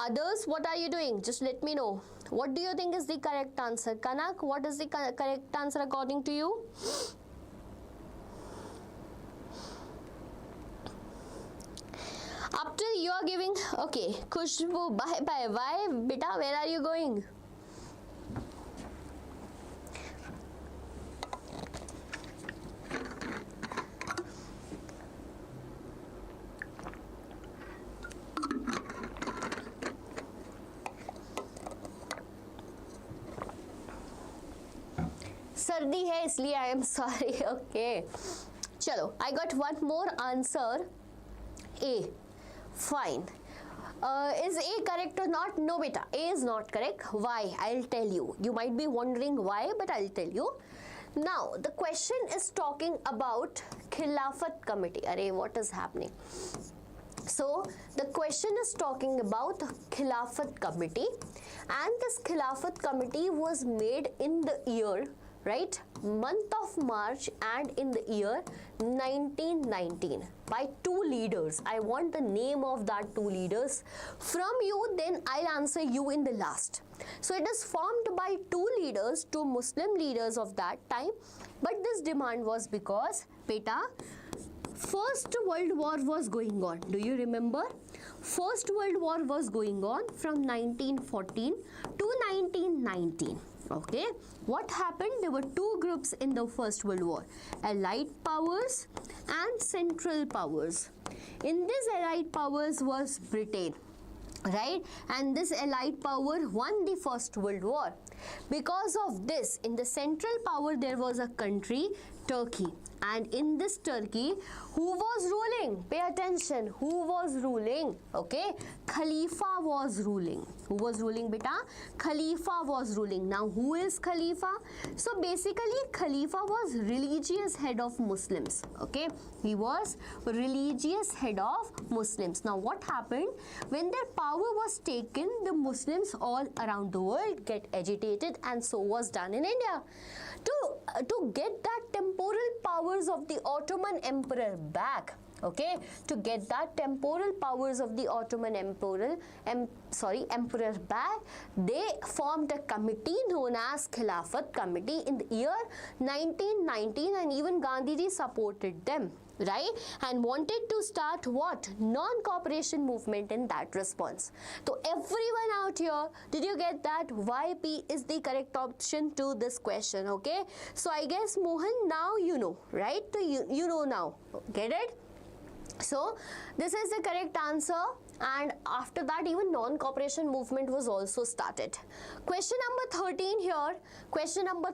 Others, what are you doing? Just let me know. What do you think is the correct answer? Kanak, what is the correct answer according to you? Up till you are giving, okay, Khushbu, bye bye. Why, beta, where are you going? सर्दी है इसलिए I am sorry. Okay, चलो, I got one more answer. A, fine. Is A correct or not? No, beta, A is not correct. Why? I'll tell you. You might be wondering why, but I'll tell you. Now, the question is talking about Khilafat Committee. Arey, what is happening? So, the question is talking about Khilafat Committee, and this Khilafat Committee was made in the year, right, month of March, and in the year 1919 by two leaders. I want the name of that two leaders from you, then I'll answer you in the last. So it is formed by two leaders, two Muslim leaders of that time, but this demand was because Beta, First World War was going on. Do you remember? First World War was going on from 1914 to 1919. Okay, what happened? There were two groups in the First World War, Allied powers and Central powers. In this Allied powers was Britain, right? And this Allied power won the First World War. Because of this, in the Central power there was a country, Turkey, and in this Turkey, who was ruling? Pay attention, who was ruling? Okay, Khalifa was ruling. Who was ruling, beta? Khalifa was ruling. Now who is Khalifa? So basically Khalifa was religious head of Muslims. Okay, he was religious head of Muslims. Now what happened? When their power was taken, the Muslims all around the world get agitated, and so was done in India. To get that temporal powers of the Ottoman Emperor back, okay, to get that temporal powers of the Ottoman emperor back, they formed a committee known as Khilafat Committee in the year 1919, and even Gandhiji supported them, right, and wanted to start what? Non-cooperation movement in that response. So everyone out here, did you get that? YP is the correct option to this question, okay? So I guess Mohan, now you know, right? So you know now, get it? So this is the correct answer, and after that even non-cooperation movement was also started. Question number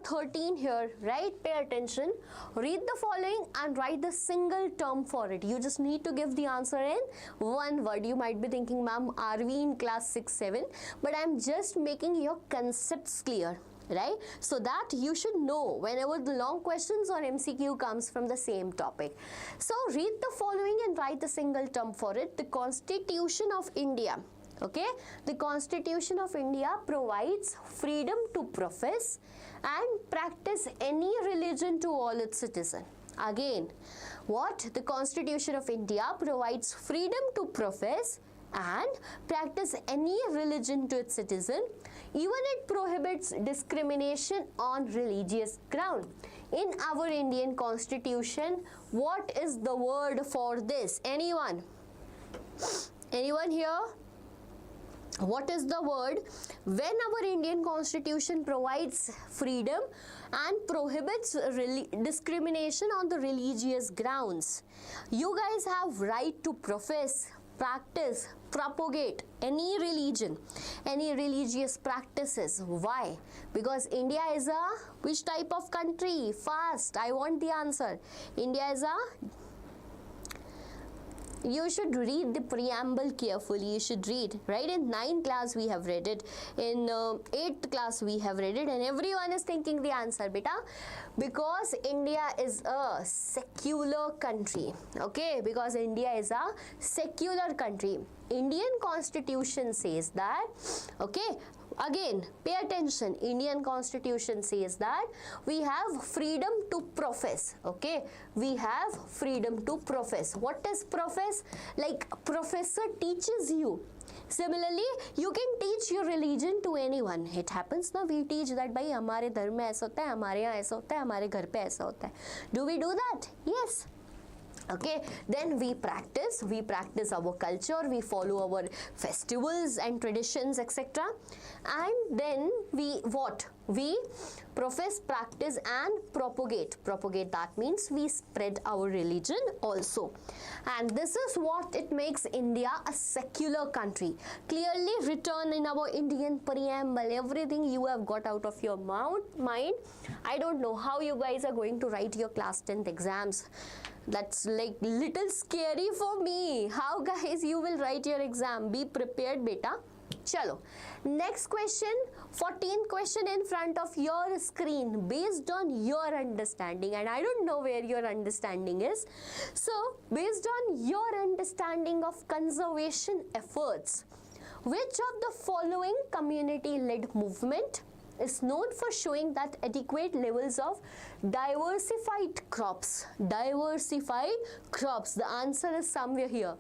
13 here, right? Pay attention, read the following and write the single term for it. You just need to give the answer in one word. You might be thinking, ma'am, are we in class 6-7? But I'm just making your concepts clear, right? So that you should know whenever the long questions or MCQ comes from the same topic. So read the following and write the single term for it. The Constitution of India, okay? The Constitution of India provides freedom to profess and practice any religion to all its citizens. Again, what? The Constitution of India provides freedom to profess and practice any religion to its citizen. Even it prohibits discrimination on religious ground. In our Indian Constitution, what is the word for this? Anyone? Anyone here? What is the word when our Indian Constitution provides freedom and prohibits discrimination on the religious grounds? You guys have right to profess, practice, propagate any religion, any religious practices. Why? Because India is a which type of country? Fast, I want the answer. India is a, you should read the preamble carefully. You should read, right? In 9th class we have read it, in 8th class we have read it, and everyone is thinking the answer, beta. Because India is a secular country, okay? Because India is a secular country. Indian Constitution says that, okay? Again, pay attention. Indian Constitution says that we have freedom to profess, okay? We have freedom to profess. What is profess? Like professor teaches you. Similarly, you can teach your religion to anyone. It happens now, we teach that भाई हमारे धर्म में ऐसा होता है, हमारे यहाँ ऐसा होता है, हमारे घर पे ऐसा होता है. Do we do that? Yes. Okay, then we practice our culture, we follow our festivals and traditions, etc. And then we profess, practice and propagate. That means we spread our religion also. And this is what it makes India a secular country. Clearly written in our Indian preamble, everything you have got out of your mind. I don't know how you guys are going to write your class 10th exams. That's like little scary for me. How guys you will write your exam? Be prepared, beta. Chalo. Next question, 14th question in front of your screen based on your understanding, and I don't know where your understanding is. So, based on your understanding of conservation efforts, which of the following community-led movement is known for showing that adequate levels of diversified crops? The answer is somewhere here.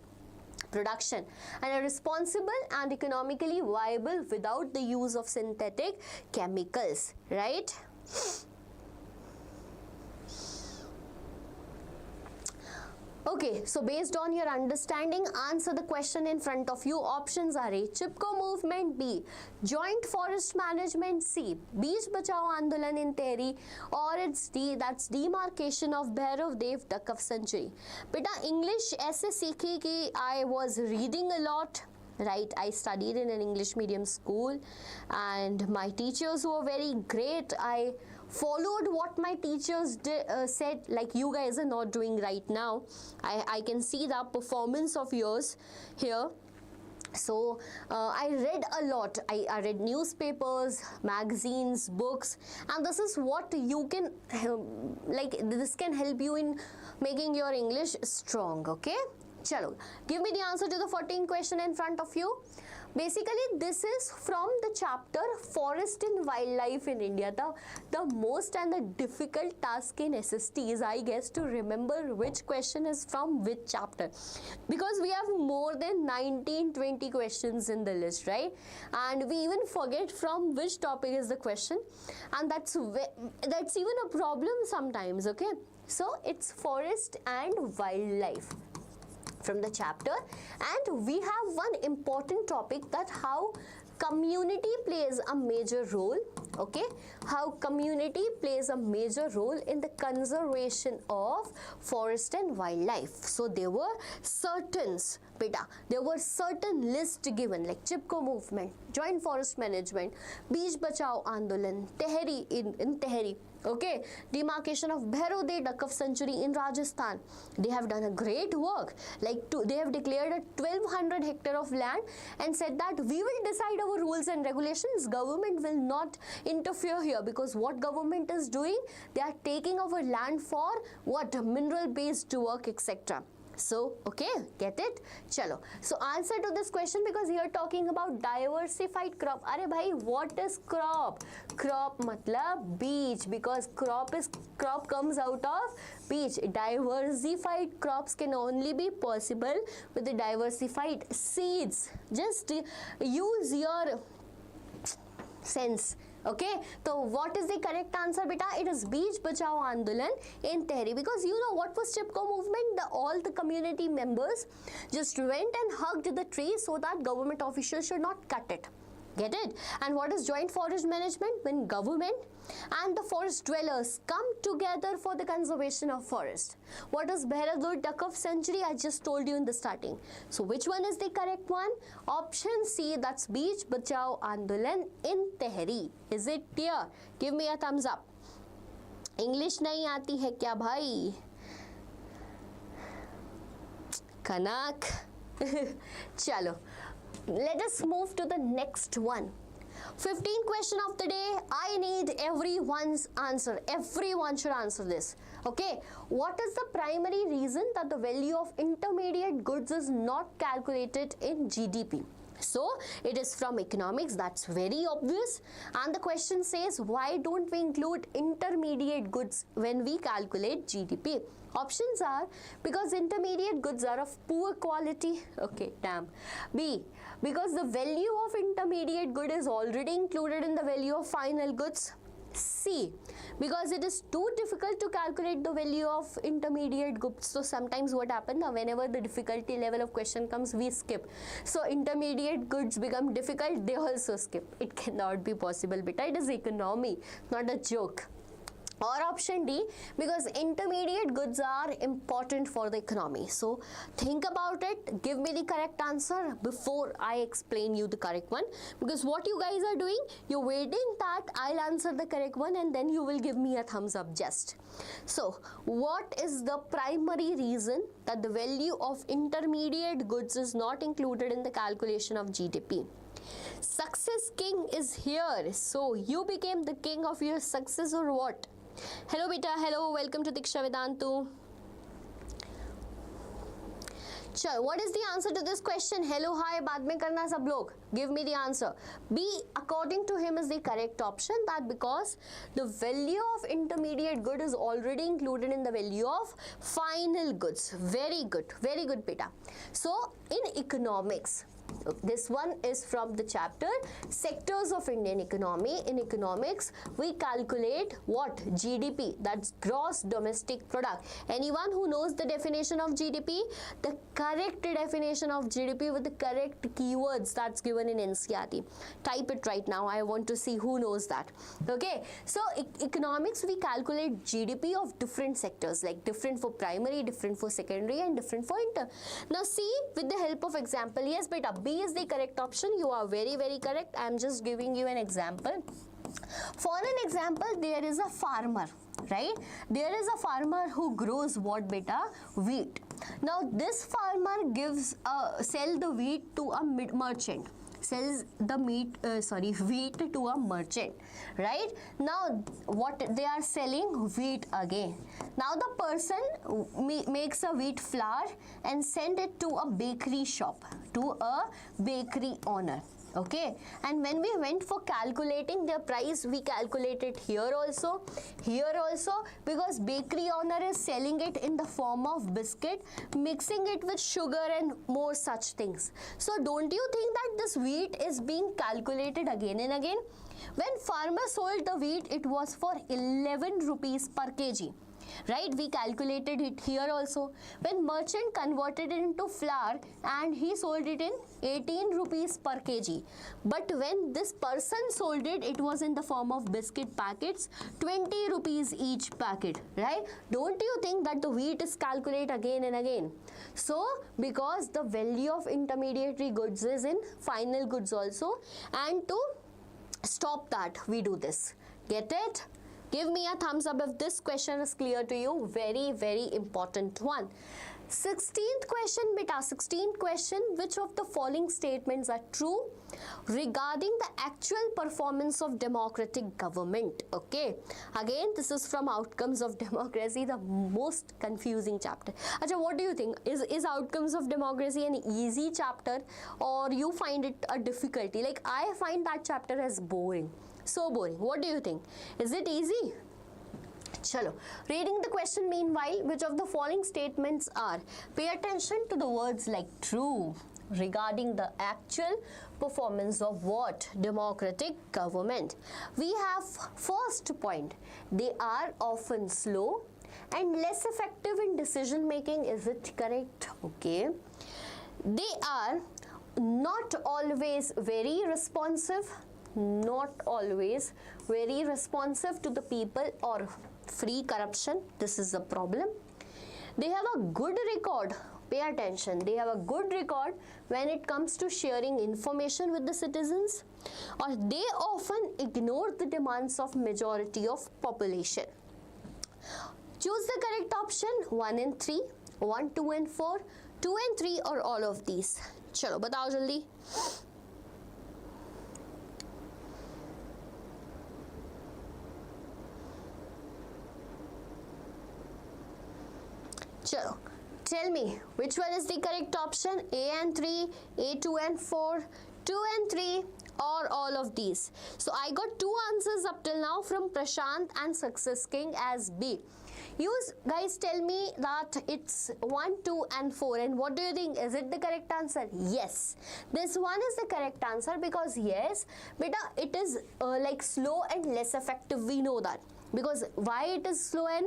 Production and are responsible and economically viable without the use of synthetic chemicals, right? Okay, so based on your understanding, answer the question in front of you. Options are A, Chipko movement, B, joint forest management, C, Beach Bachao Andolan in theory, or it's D, that's demarcation of Bhairav Dev Duck of Century. Beta, English ऐसे सीखी कि I was reading a lot. Right, I studied in an English medium school and my teachers were very great. I followed what my teachers said, like you guys are not doing right now. I can see the performance of yours here. So I read a lot. I read newspapers, magazines, books, and this is what you can this can help you in making your English strong. Okay, chalo, give me the answer to the 14th question in front of you. Basically, this is from the chapter Forest and Wildlife in India. The most and the difficult task in SST is, I guess, to remember which question is from which chapter. Because we have more than 19-20 questions in the list, right? And we even forget from which topic is the question. And that's even a problem sometimes, okay? So, it's Forest and Wildlife from the chapter, and we have one important topic, that how community plays a major role, okay, how community plays a major role in the conservation of forest and wildlife. So there were certain lists given, like Chipko movement, joint forest management, Beach Bachao Andolan, Tehri in Tehri, okay, demarcation of Bhairav Dev Duck of Century in Rajasthan. They have done a great work. Like they have declared a 1200 hectare of land and said that we will decide our rules and regulations. Government will not interfere here, because what government is doing, they are taking our land for what, mineral based work, etc. So, okay, get it? Chalo. So, answer to this question, because here talking about diversified crop. Are bhai, what is crop? Crop matlab beach, because crop comes out of beach. Diversified crops can only be possible with the diversified seeds. Just use your sense. Okay, so what is the correct answer, beta? It is Beach Bachao Andolan in Tehri, because you know what was Chipko movement? All the community members just went and hugged the tree so that government officials should not cut it. Get it? And what is joint forest management? When government and the forest dwellers come together for the conservation of forest. What is Bhairav Dev Duck of Century? I just told you in the starting. So which one is the correct one? Option C, that's Beach Bachao Andolan in Tehri. Is it clear? Give me a thumbs up. English nahi aati hai kya bhai? Kanak. Chalo. Let us move to the next one. 15th question of the day. I need everyone's answer. Everyone should answer this. Okay. What is the primary reason that the value of intermediate goods is not calculated in GDP? So, it is from economics, that's very obvious. And the question says, why don't we include intermediate goods when we calculate GDP? Options are, because intermediate goods are of poor quality. Okay, damn. B, because the value of intermediate good is already included in the value of final goods. C, because it is too difficult to calculate the value of intermediate goods. So sometimes what happens, whenever the difficulty level of question comes, we skip. So intermediate goods become difficult, they also skip. It cannot be possible, beta. It is economy, not a joke. Or option D, because intermediate goods are important for the economy. So think about it, give me the correct answer before I explain you the correct one. Because what you guys are doing, you're waiting that I'll answer the correct one and then you will give me a thumbs up just. So what is the primary reason that the value of intermediate goods is not included in the calculation of GDP? Success king is here. So you became the king of your success or what? Hello beta, hello, welcome to Deeksha Vedantu. Chal, what is the answer to this question? Hello, hi, baad mein karna sab log. Give me the answer. B, according to him, is the correct option, that because the value of intermediate good is already included in the value of final goods. Very good beta. So in economics, This one is from the chapter Sectors of Indian Economy. In economics, we calculate what? GDP, that's gross domestic product. Anyone who knows the definition of GDP? The correct definition of GDP with the correct keywords that's given in NCERT. Type it right now. I want to see who knows that. Okay, so economics, we calculate GDP of different sectors, like different for primary, different for secondary, and different for inter. Now see, with the help of example, yes beta, B is the correct option. You are very, very correct. I am just giving you an example. For an example, there is a farmer, right? There is a farmer who grows what beta? Wheat. Now this farmer gives sell the wheat to a merchant. Sells the wheat to a merchant, right? Now what they are selling? Wheat again. Now the person makes a wheat flour and send it to a bakery shop, to a bakery owner. Okay, and when we went for calculating their price, we calculated here also, because bakery owner is selling it in the form of biscuit, mixing it with sugar and more such things. So don't you think that this wheat is being calculated again and again? When farmer sold the wheat, it was for 11 rupees per kg. Right, we calculated it here also. When merchant converted it into flour and he sold it in 18 rupees per kg. But when this person sold it, it was in the form of biscuit packets, 20 rupees each packet, right? Don't you think that the wheat is calculated again and again? So, because the value of intermediary goods is in final goods also, and to stop that, we do this. Get it? Give me a thumbs up if this question is clear to you. Very, very important one. 16th question, beta. 16th question. Which of the following statements are true regarding the actual performance of democratic government? Okay. Again, this is from Outcomes of Democracy, the most confusing chapter. Acha, what do you think? Is Outcomes of Democracy an easy chapter, or you find it a difficulty? Like, I find that chapter as boring. So boring. What do you think? Is it easy? Chalo. Reading the question meanwhile, which of the following statements are? Pay attention to the words like true regarding the actual performance of what? Democratic government. We have first point. They are often slow and less effective in decision making. Is it correct? Okay. They are not always very responsive. Not always very responsive to the people or free corruption. This is the problem. They have a good record. Pay attention. They have a good record when it comes to sharing information with the citizens, or they often ignore the demands of majority of population. Choose the correct option. 1 and 3, 1, 2 and 4, 2 and 3, or all of these. Chalo, batao jaldi. Chalo, tell me which one is the correct option? A and 3, A 2 and 4, 2 and 3, or all of these. So I got 2 answers up till now from Prashant and Success King as B. You guys tell me that it's 1, 2 and 4, and what do you think? Is it the correct answer? Yes, this one is the correct answer, because yes, beta, it is like slow and less effective. We know that. Because why it is slow and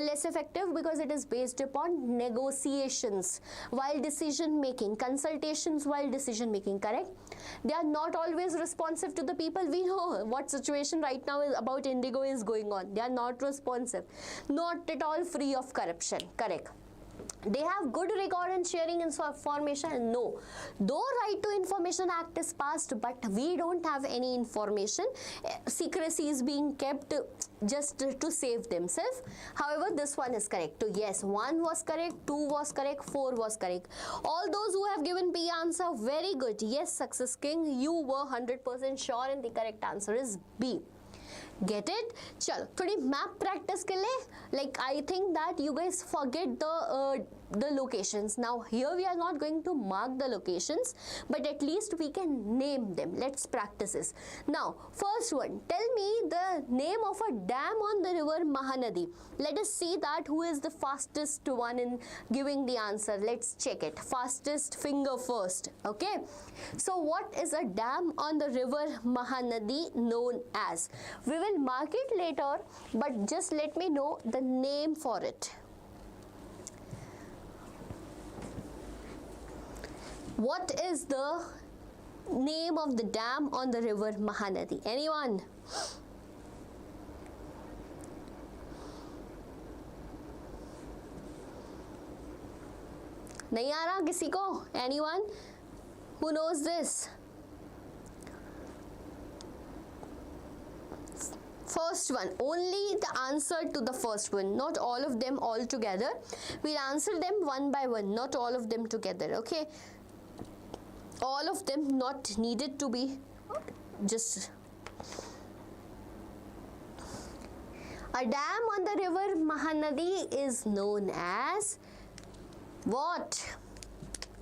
less effective? Because it is based upon negotiations while decision making, consultations while decision making, correct? They are not always responsive to the people. We know what situation right now is about Indigo is going on. They are not responsive, not at all free of corruption, correct? They have good record in sharing information. No. Though Right to Information Act is passed, but we don't have any information. Secrecy is being kept just to save themselves. However, this one is correct. So yes, 1 was correct, 2 was correct, 4 was correct. All those who have given B answer, very good. Yes, Success King, you were 100% sure, and the correct answer is B. Get it? Chalo, थोड़ी map practice के लिए, like I think that you guys forget the the locations. Now here we are not going to mark the locations, but at least we can name them. Let's practice this. Now first one, tell me the name of a dam on the river Mahanadi. Let us see that who is the fastest one in giving the answer. Let's check it. Fastest finger first. Okay, so what is a dam on the river Mahanadi known as? We will mark it later, but just let me know the name for it. What is the name of the dam on the river Mahanadi? Anyone? नहीं आ रहा किसी को? Anyone who knows this? First one, only the answer to the first one, not all of them all together. We'll answer them one by one, not all of them together, okay? All of them not needed to be just. A dam on the river Mahanadi is known as what?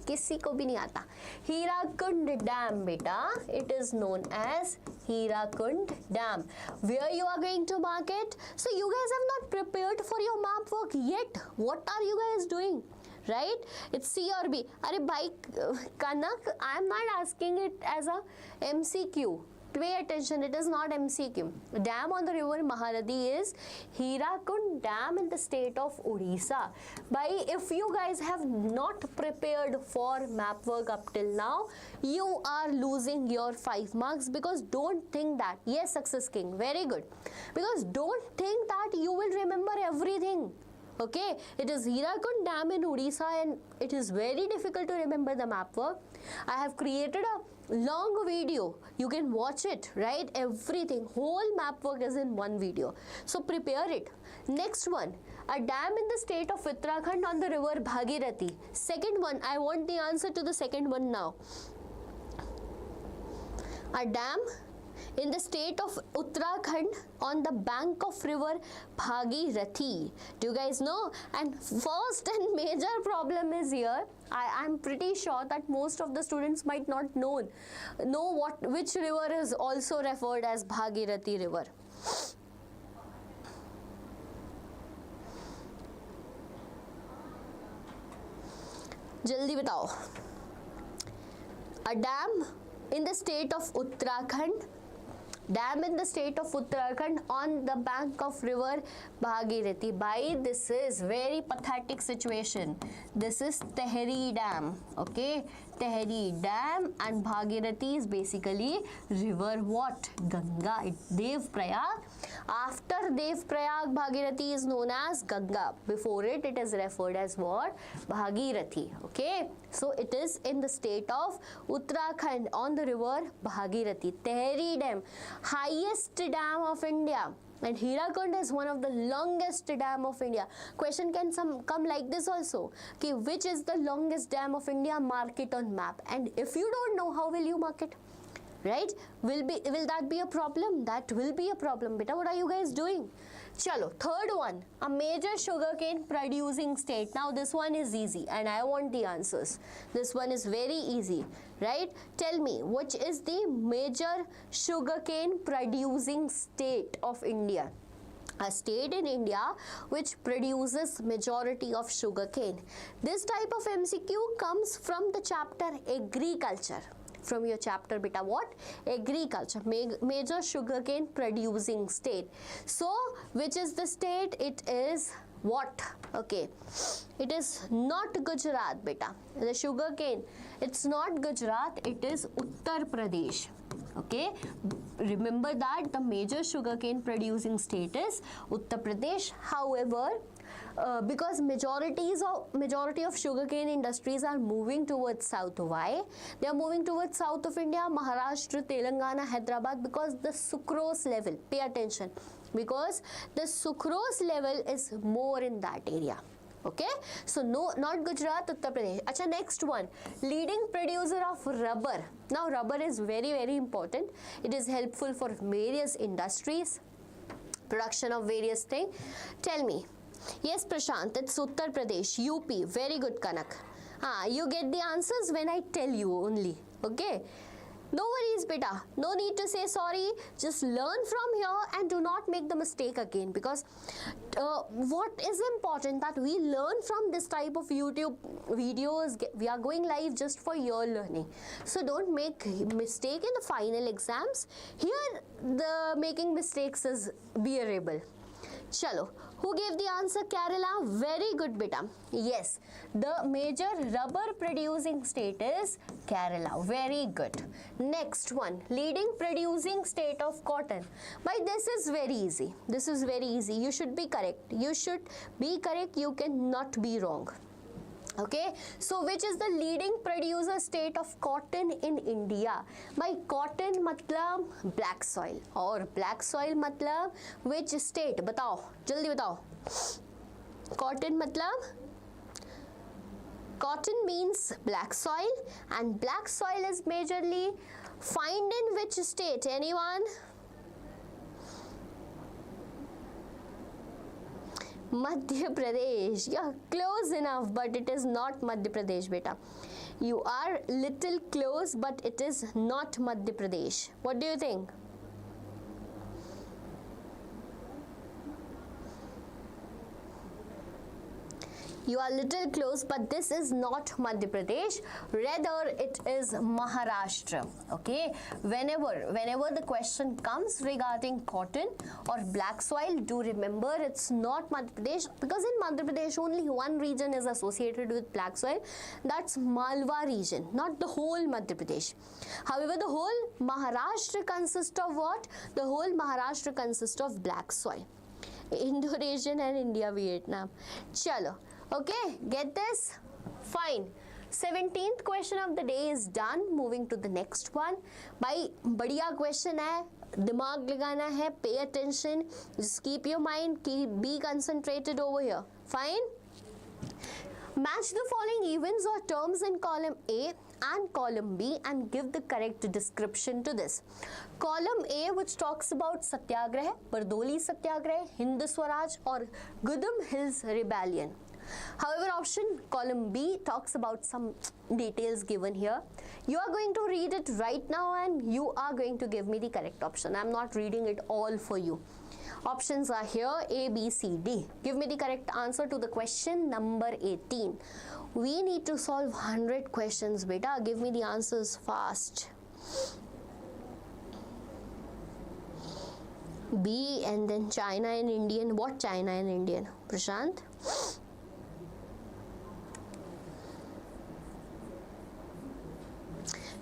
किसी को भी नहीं आता. Hirakund Dam, beta. It is known as Hirakund Dam. Where you are going to mark it? So you guys have not prepared for your map work yet. What are you guys doing? Right? It's C or B. Are bhai Kanak, I am not asking it as a MCQ. Pay attention, it is not MCQ. Dam on the river Mahanadi is Hirakund Dam in the state of Odisha. By if you guys have not prepared for map work up till now, you are losing your 5 marks, because don't think that, yes, Success King, very good, because don't think that you will remember everything. Okay, it is Hirakund Dam in Odisha and it is very difficult to remember the map work. I have created a long video, you can watch it, right? Everything, whole map work is in one video, so prepare it. Next one, a dam in the state of Uttarakhand on the river Bhagirathi. Second one, I want the answer to the second one now. A dam in the state of Uttarakhand on the bank of river Bhagirathi. Do you guys know? And first and major problem is here, I'm pretty sure that most of the students might not know which river is also referred as Bhagirathi river. Jaldi batao. A dam in the state of Uttarakhand. Dam in the state of Uttarakhand on the bank of river Bhagirathi. By this is very pathetic situation. This is Tehri Dam. Okay, Tehri Dam, and Bhagirathi is basically river what? Ganga. Dev Prayag. After Dev Prayag, Bhagirathi is known as Ganga. Before it, it is referred as what? Bhagirathi. Okay, so it is in the state of Uttarakhand on the river Bhagirathi. Tehri Dam, highest dam of India, and Hirakund is one of the longest dam of India. Question can come like this also, okay, which is the longest dam of India? Mark it on map. And if you don't know, how will you mark it? Right? Will that be a problem? That will be a problem, beta. What are you guys doing? Chalo, third one, a major sugarcane producing state. Now this one is easy and I want the answers. This one is very easy, right? Tell me, which is the major sugarcane producing state of India? A state in India which produces majority of sugarcane. This type of MCQ comes from the chapter Agriculture. From your chapter, beta, what? Agriculture, major sugarcane producing state. So, which is the state? It is what? Okay, it is not Gujarat, beta. The sugarcane, it's not Gujarat, it is Uttar Pradesh. Okay, remember that the major sugarcane producing state is Uttar Pradesh. However, because majority of sugarcane industries are moving towards south. Why? They are moving towards south of India, Maharashtra, Telangana, Hyderabad, because the sucrose level, pay attention, because the sucrose level is more in that area. Okay, so no, not Gujarat, Uttar Pradesh. Acha, next one, leading producer of rubber. Now rubber is very, very important. It is helpful for various industries, production of various things. Tell me, Yes, Prashant, it's Uttar Pradesh, UP. Very good, Kanak. You get the answers when I tell you only. Okay. No worries, beta. No need to say sorry. Just learn from here and do not make the mistake again, because what is important that we learn from this type of YouTube videos. We are going live just for your learning. So don't make mistake in the final exams. Here, the making mistakes is bearable. Chalo, who gave the answer? Kerala. Very good, beta. Yes, the major rubber producing state is Kerala. Very good. Next one, leading producing state of cotton. By this is very easy. This is very easy. You should be correct. You should be correct. You cannot be wrong. Okay, so which is the leading producer state of cotton in India? By cotton matlab black soil, और black soil matlab which state? बताओ, जल्दी बताओ. Cotton matlab, cotton means black soil, and black soil is majorly found in which state? Anyone? Madhya Pradesh. You're close enough, but it is not Madhya Pradesh, beta. You are little close, but it is not Madhya Pradesh. What do you think? You are little close, but this is not Madhya Pradesh. Rather, it is Maharashtra. Okay. Whenever the question comes regarding cotton or black soil, do remember it's not Madhya Pradesh, because in Madhya Pradesh only one region is associated with black soil. That's Malwa region, not the whole Madhya Pradesh. However, the whole Maharashtra consists of what? The whole Maharashtra consists of black soil. Indo-Asian and India, Vietnam. Chalo. Okay, get this? Fine. 17th question of the day is done. Moving to the next one. Bhai, बढ़िया question है. दिमाग लगाना है. Pay attention. Just keep your mind. Be concentrated over here. Fine. Match the following events or terms in column A and column B and give the correct description to this. Column A, which talks about Satyagraha, Bardoli Satyagraha, Hind Swaraj or Gudum Hills Rebellion. However, option column B talks about some details given here. You are going to read it right now and you are going to give me the correct option. I am not reading it all for you. Options are here, A, B, C, D. Give me the correct answer to the question number 18. We need to solve 100 questions, beta. Give me the answers fast. B and then China and Indian. What China and Indian? Prashant?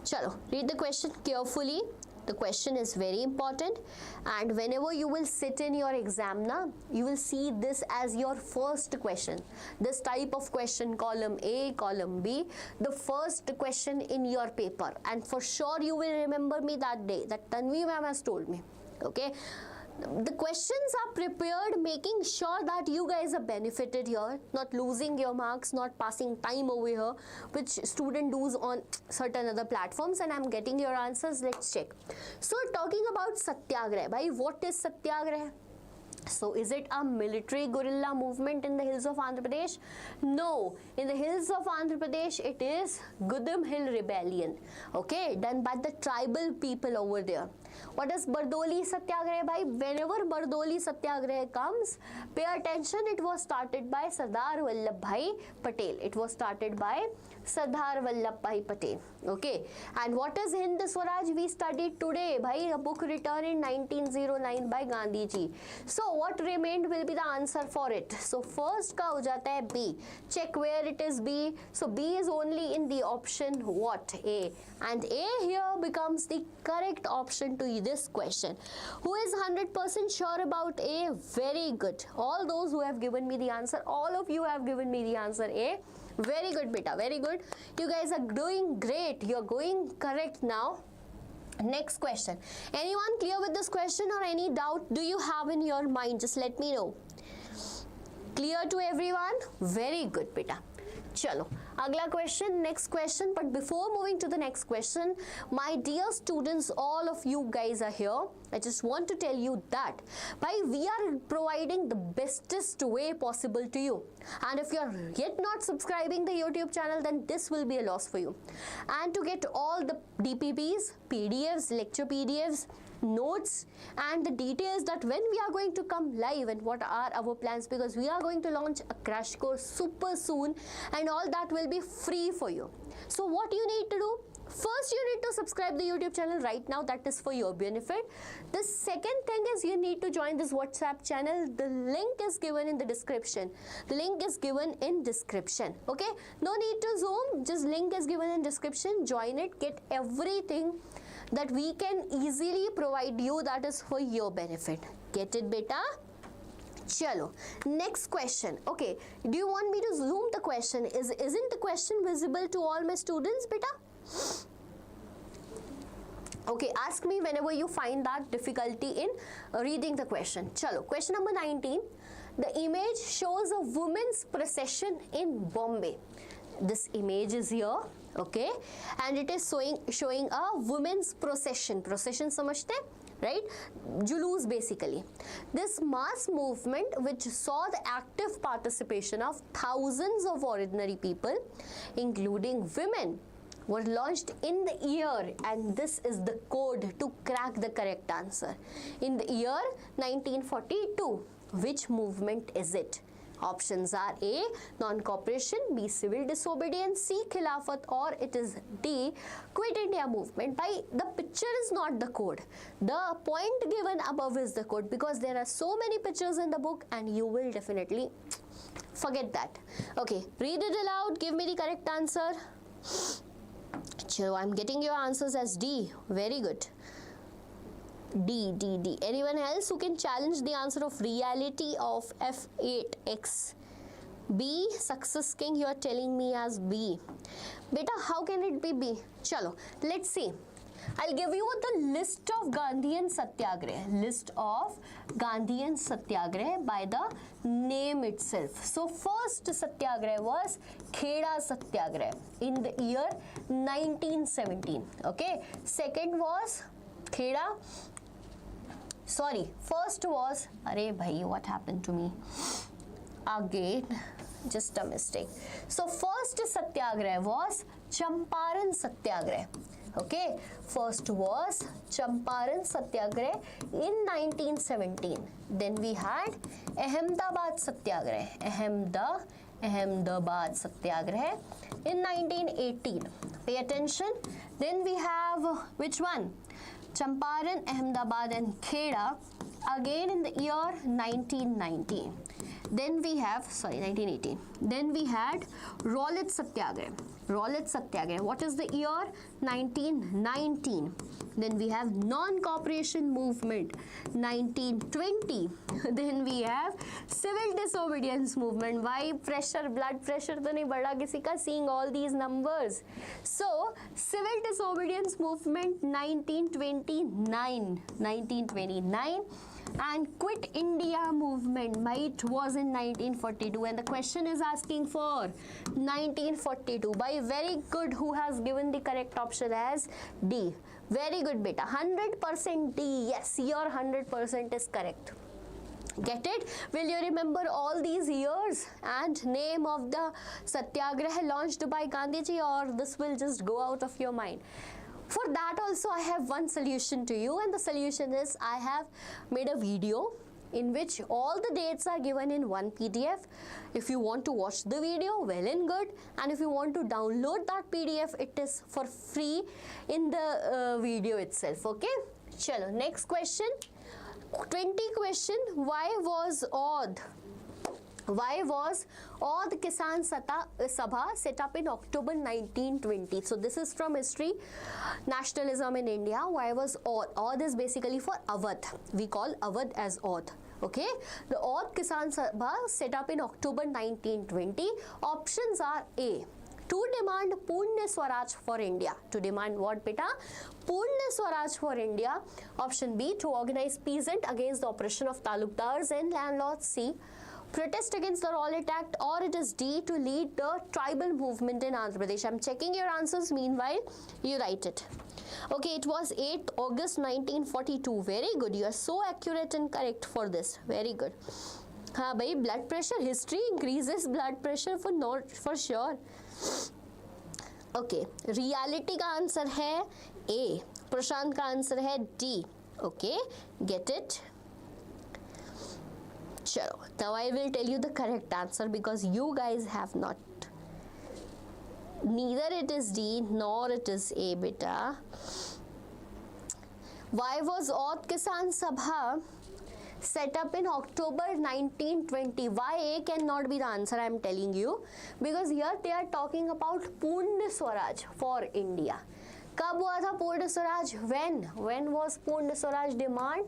Chalo, read the question carefully. The question is very important, and whenever you will sit in your exam na, you will see this as your first question. This type of question, column A, column B, the first question in your paper, and for sure you will remember me that day that Tanvi Ma'am has told me. Okay. The questions are prepared making sure that you guys are benefited here, not losing your marks, not passing time over here, which student does on certain other platforms, and I'm getting your answers. Let's check. So talking about Satyagraha, bhai, what is Satyagraha? So is it a military guerrilla movement in the hills of Andhra Pradesh? No. In the hills of Andhra Pradesh, it is Gudum Hill Rebellion. Okay, done by the tribal people over there. What is Bardoli Satyagraha, bhai? Whenever Bardoli Satyagraha comes, pay attention. It was started by Sardar Vallabhbhai Patel. It was started by Sardar Vallabhbhai Patel. Okay. And what is Hind Swaraj? We studied today, bhai, a book written in 1909 by Gandhi ji. So what remained will be the answer for it. So first का हो जाता है B. Check where it is B. So B is only in the option what? A. And A here becomes the correct option to this question. Who is 100% sure about A? Very good. All those who have given me the answer, all of you have given me the answer A. Very good, beta. Very good. You guys are doing great. You're going correct now. Next question. Anyone clear with this question or any doubt do you have in your mind? Just let me know. Clear to everyone? Very good, beta. Chalo. Agla question, next question. But before moving to the next question, my dear students, all of you guys are here. I just want to tell you that we are providing the bestest way possible to you. And if you are yet not subscribing the YouTube channel, then this will be a loss for you. And to get all the DPPs, PDFs, lecture PDFs, notes and the details that when we are going to come live and what are our plans, because we are going to launch a crash course super soon and all that will be free for you. So what you need to do? First, you need to subscribe the YouTube channel right now. That is for your benefit. The second thing is you need to join this WhatsApp channel. The link is given in the description. The link is given in description. Okay? No need to Zoom. Just link is given in description. Join it. Get everything that we can easily provide you, that is for your benefit. Get it, beta? Chalo. Next question. Okay. Do you want me to zoom the question? Isn't the question visible to all my students, beta? Okay, ask me whenever you find that difficulty in reading the question. Chalo. Question number 19. The image shows a women's procession in Bombay. This image is here. Okay, and it is showing a women's procession. Procession samajhte, right? Julus basically. This mass movement, which saw the active participation of thousands of ordinary people, including women, were launched in the year, and this is the code to crack the correct answer. In the year 1942. Which movement is it? Options are A, non-cooperation, B, civil disobedience, C, khilafat, or it is D, quit India movement. The picture is not the code. The point given above is the code, because there are so many pictures in the book and you will definitely forget that. Okay, read it aloud, give me the correct answer. So I'm getting your answers as D. Very good. D. Anyone else who can challenge the answer of reality of F8X? B, success king, you are telling me as B. Beta, how can it be B? Chalo, let's see. I'll give you the list of Gandhian Satyagrah. List of Gandhian Satyagrah by the name itself. So first Satyagrah was Kheda Satyagrah in the year 1917. Okay. Second was Kheda. Sorry, first was, arey bhai, what happened to me? Again, just a mistake. So first Satyagrah was Champaran Satyagrah. Okay, first was Champaran Satyagrah in 1917. Then we had Ahmedabad Satyagrah. Ahmedabad Satyagrah in 1918. Pay attention. Then we have which one? Champaran, Ahmedabad and Kheda again in the year 1919. Then we have, 1918. Then we had Rowlatt Satyagrah. Rowlatt Satyagrah. What is the year? 1919. Then we have non-cooperation movement, 1920. Then we have civil disobedience movement. Why pressure, blood pressure to nahi bada kisi ka, seeing all these numbers. So civil disobedience movement 1929. And quit India movement, might was in 1942, and the question is asking for 1942. By very good, who has given the correct option as D. Very good, beta. 100% D. Yes, your 100% is correct. Get it? Will you remember all these years and name of the Satyagraha launched by Gandhiji, or this will just go out of your mind? For that also I have one solution to you, and the solution is I have made a video in which all the dates are given in one PDF. If you want to watch the video, well and good, and if you want to download that PDF, it is for free in the video itself. Okay, chalo, next question. 20 question. Why was Audh Kisan Sabha set up in October 1920? So this is from history, nationalism in India. Why was Audh? Audh is basically for Awadh. We call Awadh as Audh. Okay, the Audh Kisan Sabha set up in October 1920. Options are A, to demand Purna Swaraj for India. To demand what, beta? Purna Swaraj for India. Option B, to organize peasant against the oppression of talukdars and landlords. C, protest against the Rowlatt Act, or it is D, to lead the tribal movement in Andhra Pradesh. I'm checking your answers. Meanwhile, you write it. Okay, it was 8th August 1942. Very good. You are so accurate and correct for this. Very good. हाँ भाई, blood pressure, history increases blood pressure for sure. Okay, reality का answer है A, प्रशांत का answer है D. Okay, get it? चलो, now I will tell you the correct answer because you guys have not. Neither it is D nor it is A, beta. Why was Auth Kisan Sabha set up in October 1920? Why A cannot be the answer, I am telling you, because here they are talking about Purna Swaraj for India. कब हुआ था पूर्ण Swaraj? When was Purna Swaraj demand?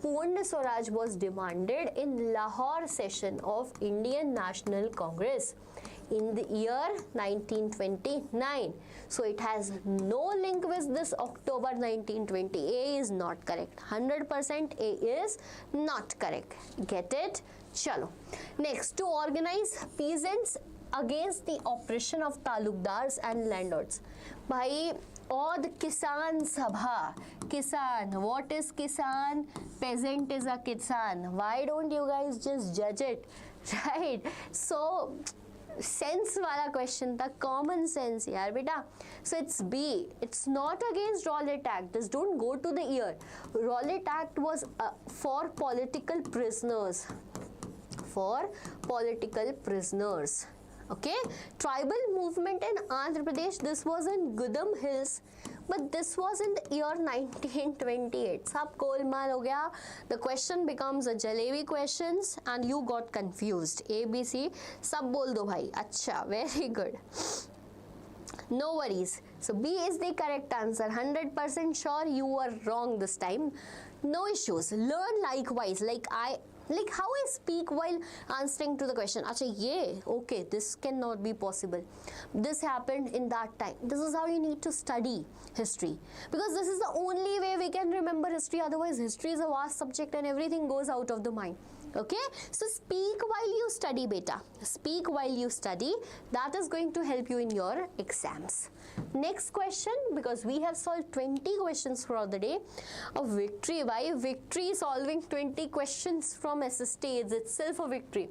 Purna Swaraj was demanded in Lahore session of Indian National Congress in the year 1929. So it has no link with this October 1920. A is not correct. 100% A is not correct. Get it? Chalo. Next, to organize peasants against the oppression of talukdars and landlords. Bhai, Auth Kisan Sabha. Kisan. What is Kisan? Peasant is a Kisan. Why don't you guys just judge it? Right? So, sense wala question tha, common sense yaar beta. So it's B. It's not against Rowlatt Act. Just don't go to the ear. Rowlatt Act was for political prisoners. For political prisoners. Okay, tribal movement in Andhra Pradesh, this was in Gudam Hills, but this was in the year 1928. Sab golmaal ho gaya. The question becomes a jalebi questions and you got confused. A, B, C, sab bol do bhai. Acha, very good. No worries. So B is the correct answer. 100% sure you were wrong this time. No issues. Learn likewise. Like how I speak while answering to the question. Acha, yeah, okay, this cannot be possible. This happened in that time. This is how you need to study history. Because this is the only way we can remember history. Otherwise, history is a vast subject and everything goes out of the mind. Okay, so speak while you study, beta. Speak while you study. That is going to help you in your exams. Next question, because we have solved 20 questions for the day. A victory. Why victory? Solving 20 questions from SST is itself a victory.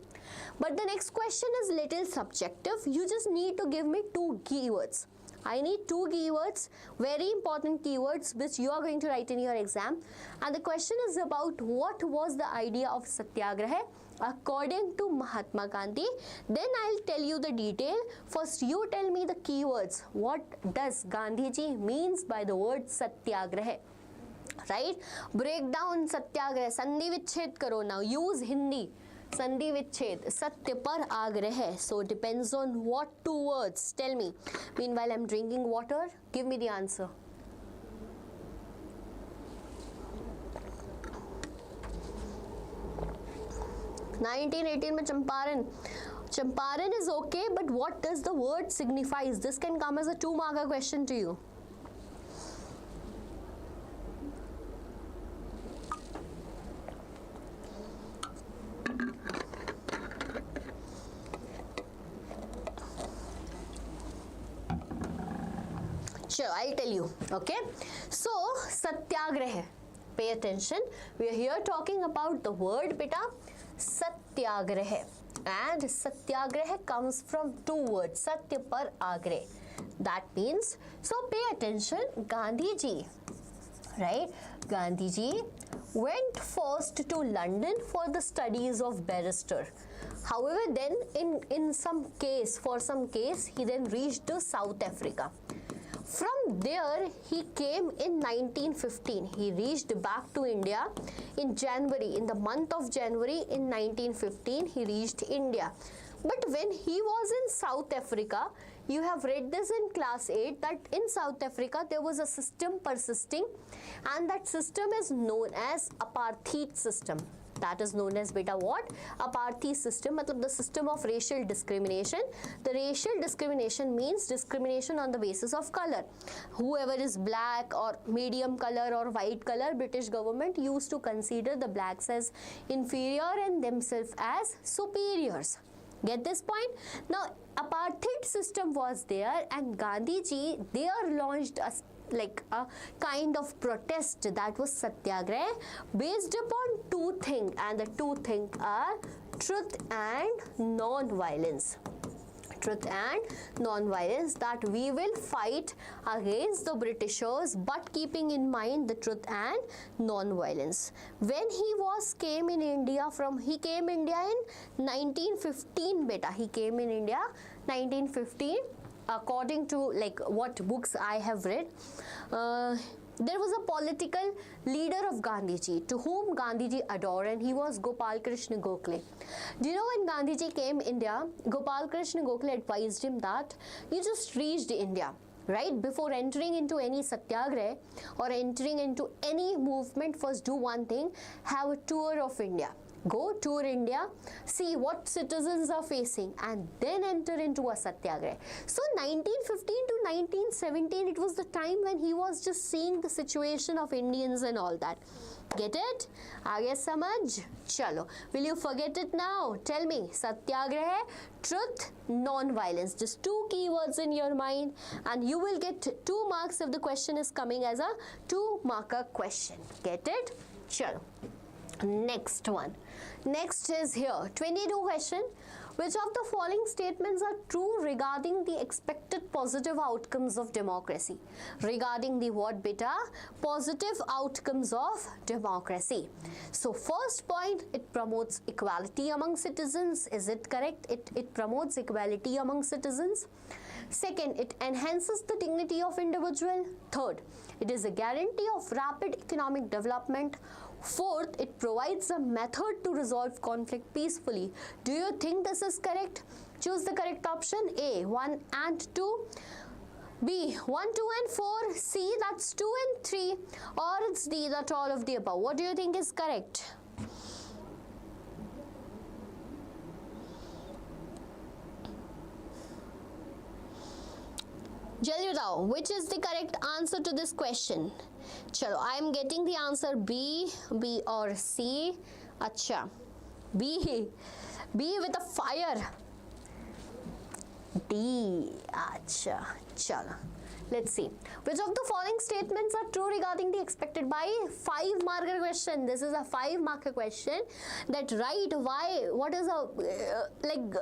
But the next question is little subjective. You just need to give me 2 keywords. I need 2 keywords, very important keywords, which you are going to write in your exam. And the question is about what was the idea of Satyagraha according to Mahatma Gandhi. Then I'll tell you the detail. First, you tell me the keywords. What does Gandhiji means by the word Satyagraha? Right? Break down Satyagraha. Sandhi vichhed karo now. Use Hindi. Sandhi vichhed, Satya par agrah. So depends on what 2 words. Tell me. Meanwhile, I'm drinking water. Give me the answer. (1918) mein Champaran. Champaran is okay, but what does the word signifies? This can come as a 2-marker question to you. Sure, I'll tell you. Okay. So, Satyagraha. Pay attention. We are here talking about the word beta Satyagraha. And Satyagraha comes from 2 words. Satya par agrah. That means, so pay attention. Gandhiji, right? Gandhiji went first to London for the studies of barrister. However, then in some case, for some case, he then reached to South Africa. From there, he came in 1915. He reached back to India in January. In the month of January in 1915, he reached India. But when he was in South Africa, you have read this in class 8 that in South Africa there was a system persisting, and that system is known as apartheid system. that is known as beta what? Apartheid system, matlab the system of racial discrimination. The racial discrimination means discrimination on the basis of color. Whoever is black or medium color or white color, British government used to consider the blacks as inferior and themselves as superiors. Get this point? Now, apartheid system was there, and Gandhiji there launched a kind of protest, that was satyagrah, based upon two things, and the two things are truth and non-violence. Truth and non-violence, that we will fight against the Britishers but keeping in mind the truth and non-violence. When he came in India in 1915 beta, he came in India 1915 according to what books I have read. There was a political leader of Gandhiji to whom Gandhiji adored, and he was Gopal Krishna Gokhale. Do you know when Gandhiji came India, Gopal Krishna Gokhale advised him that you just reached India, right? Before entering into any satyagrah or entering into any movement, first do one thing, have a tour of India. Go tour India, see what citizens are facing, and then enter into a satyagrah. So 1915 to 1917, it was the time when he was just seeing the situation of Indians and all that. Get it? Aage samajh? Chalo. Will you forget it now? Tell me. Satyagrah, truth, non-violence. Just two keywords in your mind, and you will get 2 marks if the question is coming as a 2-marker question. Get it? Chalo. Next one. Next is here, 22 question. Which of the following statements are true regarding the expected positive outcomes of democracy? Regarding the what beta? Positive outcomes of democracy. So first point, it promotes equality among citizens. Is it correct? It promotes equality among citizens. Second, it enhances the dignity of individual. Third, it is a guarantee of rapid economic development. Fourth, it provides a method to resolve conflict peacefully. Do you think this is correct? Choose the correct option. A, 1 and 2. B, 1, 2 and 4. C, that's 2 and 3. Or it's D, that all of the above. What do you think is correct? Jaldi batao, which is the correct answer to this question? Chalo, I am getting the answer B or C. Acha, B with a fire. D. Acha, chalo. Let's see. Which of the following statements are true regarding the expected by 5-marker question? This is a 5-marker question. That right, why, what is a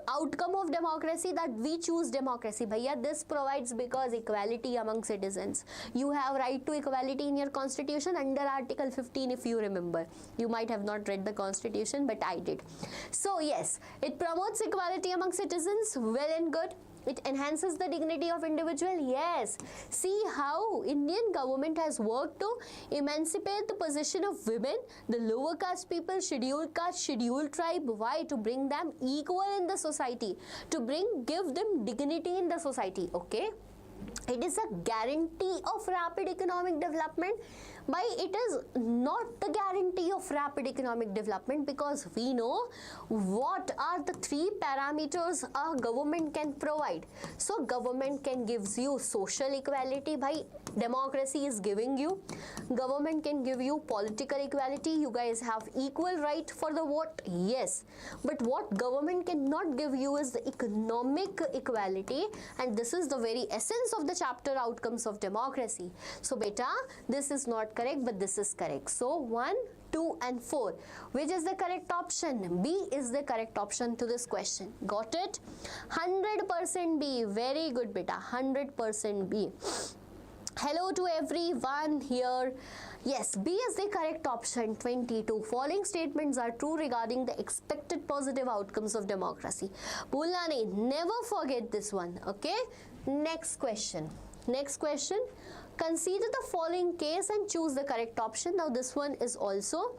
outcome of democracy? That we choose democracy. Bhaiya, this provides because equality among citizens. You have right to equality in your constitution under Article 15 if you remember. You might have not read the constitution, but I did. So yes, it promotes equality among citizens. Well and good. It enhances the dignity of individual. Yes. See how Indian government has worked to emancipate the position of women, the lower caste people, scheduled caste, scheduled tribe. Why? To bring them equal in the society. To give them dignity in the society. Okay. It is a guarantee of rapid economic development. But it is not the guarantee of rapid economic development, because we know what are the 3 parameters a government can provide. So government can give you social equality by democracy is giving you. Government can give you political equality. You guys have equal right for the vote. Yes. But what government cannot give you is the economic equality, and this is the very essence of the chapter outcomes of democracy. So beta, this is not correct, but this is correct. So 1, 2 and 4. Which is the correct option? B is the correct option to this question. Got it? 100% B. Very good beta. 100% B. Hello to everyone here. Yes, B is the correct option. 22. Following statements are true regarding the expected positive outcomes of democracy. Bhulna nahi, never forget this one. Okay? Next question. Next question. Consider the following case and choose the correct option. Now this one is also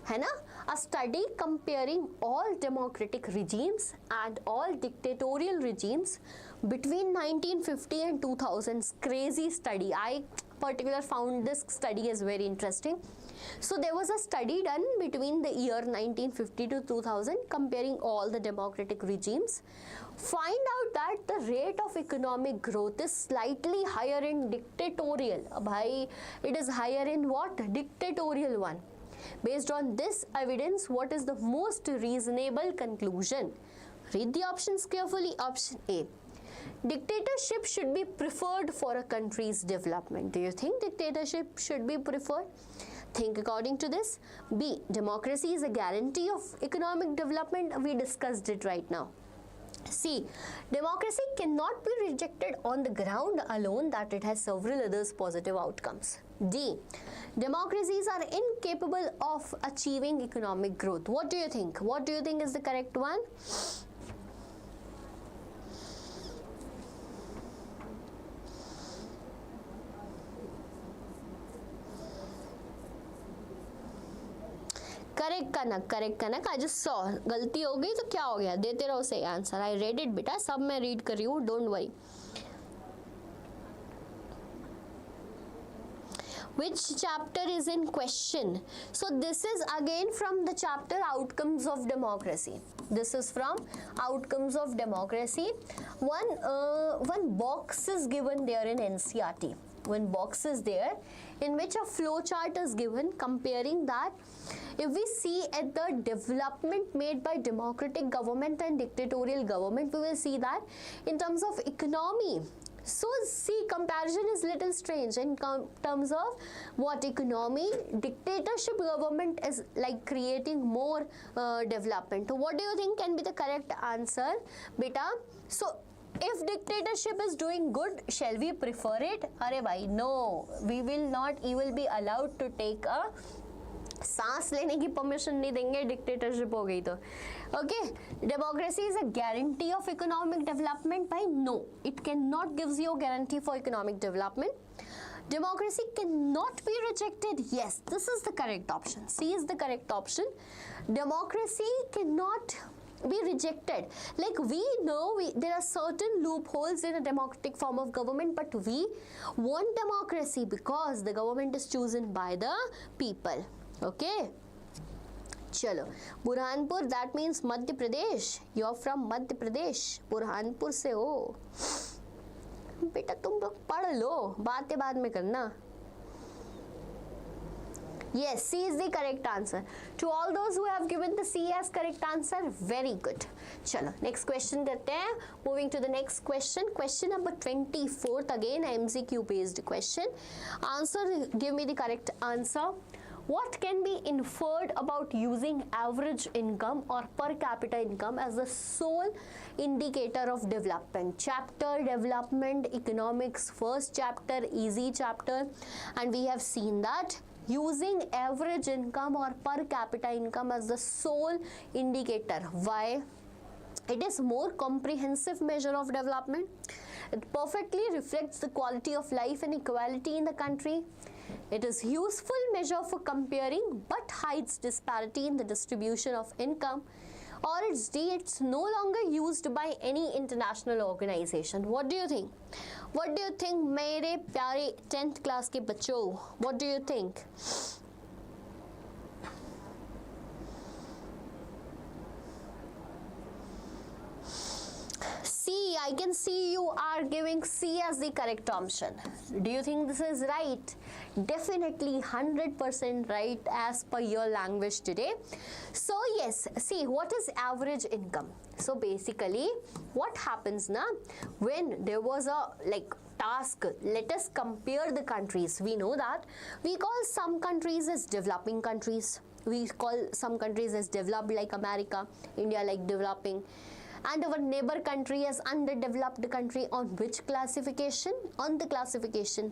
a study comparing all democratic regimes and all dictatorial regimes between 1950 and 2000. Crazy study. I particularly found this study is very interesting. So there was a study done between the year 1950 to 2000 comparing all the democratic regimes. Find out that the rate of economic growth is slightly higher in dictatorial. Bhai, it is higher in what? Dictatorial one. Based on this evidence, what is the most reasonable conclusion? Read the options carefully. Option A. Dictatorship should be preferred for a country's development. Do you think dictatorship should be preferred? Think according to this. B. Democracy is a guarantee of economic development. We discussed it right now. C. Democracy cannot be rejected on the ground alone that it has several others positive outcomes. D. Democracies are incapable of achieving economic growth. What do you think? What do you think is the correct one? Correct Kanak I just saw गलती हो गई तो क्या हो गया, देते रहो सही आंसर. आई रेड इट बेटा, सब मैं रीड कर रही हूँ, don't worry. Which chapter is in question? So this is again from the chapter Outcomes of Democracy. This is from Outcomes of Democracy. One box is given there in NCERT. One box is there in which a flow chart is given comparing that. If we see at the development made by democratic government and dictatorial government, we will see that in terms of economy. So see, comparison is little strange in terms of what economy. Dictatorship government is like creating more development. So what do you think can be the correct answer, beta? So if dictatorship is doing good, shall we prefer it? Arey bhai, no, we will not. You will be allowed to take a सांस लेने की permission नहीं देंगे dictatorship हो गई तो. Okay, democracy is a guarantee of economic development. भाई no, it can not gives you guarantee for economic development. Democracy cannot be rejected. Yes, this is the correct option. C is the correct option. Democracy cannot be rejected. Like we know there are certain loopholes in a democratic form of government, but we want democracy because the government is chosen by the people. Okay, चलो. Burhanpur, that means Madhya Pradesh. You are from Madhya Pradesh, Burhanpur से हो बेटा. तुम लोग पढ़ लो, बातें बाद में करना. Yes, C is the correct answer. To all those who have given the C as correct answer, very good. चलो next question करते हैं. Moving to the next question. Question number 24th, again MCQ based question. Answer, give me the correct answer. What can be inferred about using average income or per capita income as the sole indicator of development? Chapter Development Economics, first chapter, easy chapter, and we have seen that using average income or per capita income as the sole indicator. Why? It is more comprehensive measure of development. It perfectly reflects the quality of life and equality in the country. It is useful measure for comparing but hides disparity in the distribution of income. Or it's D, it's no longer used by any international organization. What do you think? What do you think, मेरे प्यारे 10th class के बच्चों? What do you think? C, I can see you are giving C as the correct option. Do you think this is right? Definitely 100% right as per your language today. So yes, see, what is average income? So basically what happens now when there was a task, let us compare the countries. We know that we call some countries as developing countries. We call some countries as developed like America, India like developing, and our neighbor country as underdeveloped country. On which classification? On the classification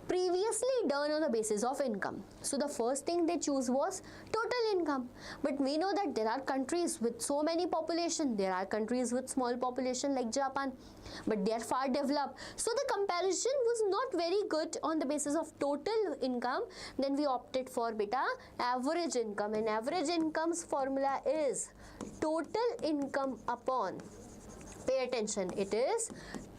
previously done on the basis of income. So the first thing they choose was total income. But we know that there are countries with so many population, there are countries with small population like Japan, but they are far developed. So the comparison was not very good on the basis of total income. Then we opted for beta average income, and average income's formula is total income upon, pay attention, it is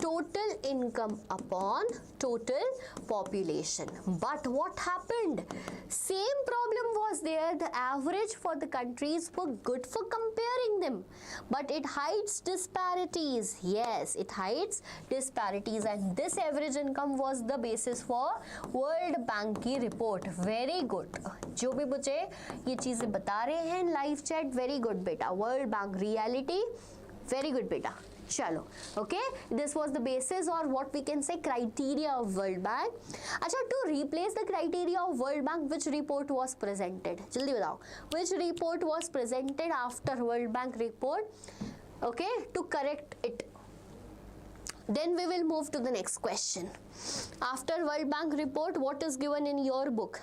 total income upon total population. But what happened? Same problem was there. The average for the countries were good for comparing them, but it hides disparities. Yes, it hides disparities, and this average income was the basis for World Bank की report. Very good. जो भी मुझे ये चीजें बता रहे हैं live chat, very good बेटा. World Bank reality, very good बेटा. चलो, okay, this was the basis और what we can say criteria of World Bank. अच्छा, to replace the criteria of World Bank, which report was presented? जल्दी बताओ, which report was presented after World Bank report? Okay, to correct it. Then we will move to the next question. After World Bank report, what is given in your book?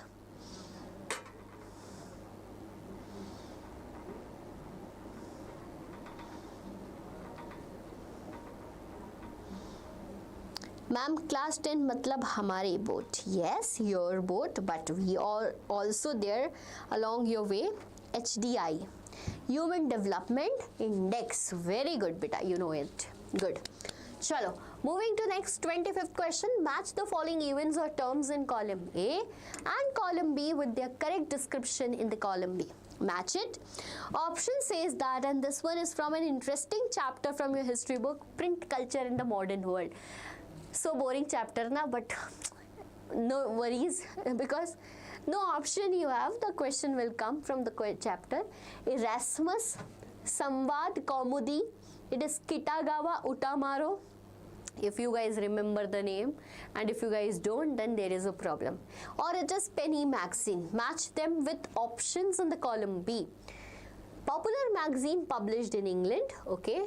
Ma'am, class 10 matlab hamare boat. Yes, your boat, but we are also there along your way. HDI, Human Development Index. Very good beta, you know it. Good. Chalo, moving to next 25th question. Match the following events or terms in column A and column B with their correct description in the column B. Match it. Option says that, and this one is from an interesting chapter from your history book, Print Culture in the Modern World. So boring chapter na, but no worries because no option you have. The question will come from the chapter. Erasmus, Samvad Kaumudi. It is Kitagawa Utamaro. If you guys remember the name, and if you guys don't, then there is a problem. Or it is Penny Magazine. Match them with options in the column B. Popular magazine published in England. Okay.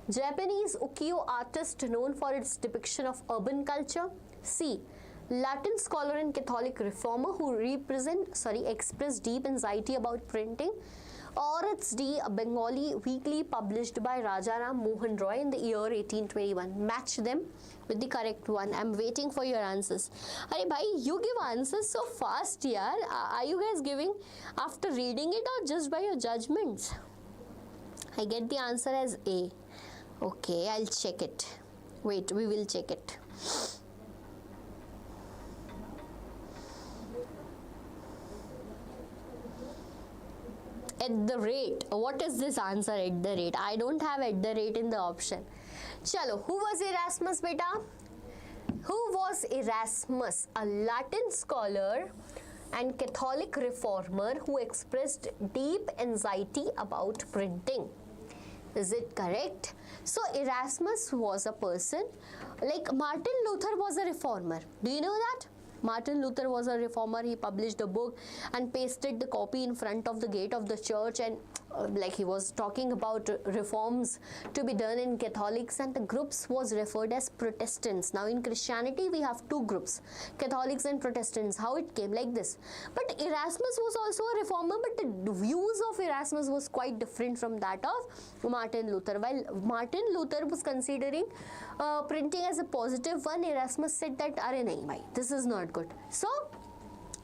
Japanese ukiyo artist known for its depiction of urban culture. C. Latin scholar and Catholic reformer who expressed deep anxiety about printing. Or it's D, a Bengali weekly published by Rajaram Mohan Roy in the year 1821. Match them with the correct one. I'm waiting for your answers. Arey bhai, you give answers so fast, yaar. Are you guys giving after reading it or just by your judgments? I get the answer as A. Okay, I'll check it. Wait, we will check it. At the rate. What is this answer, at the rate? I don't have at the rate in the option. Chalo, who was Erasmus beta? Who was Erasmus? A Latin scholar and Catholic reformer who expressed deep anxiety about printing. Is it correct? So Erasmus was a person, like Martin Luther was a reformer. Do you know that? Martin Luther was a reformer. He published a book and pasted the copy in front of the gate of the church, and like he was talking about reforms to be done in Catholics, and the groups was referred as Protestants. Now in Christianity we have two groups, Catholics and Protestants. How it came like this. But Erasmus was also a reformer, but the views of Erasmus was quite different from that of Martin Luther. While Martin Luther was considering printing as a positive one, Erasmus said that अरे नहीं भाई, this is not good. So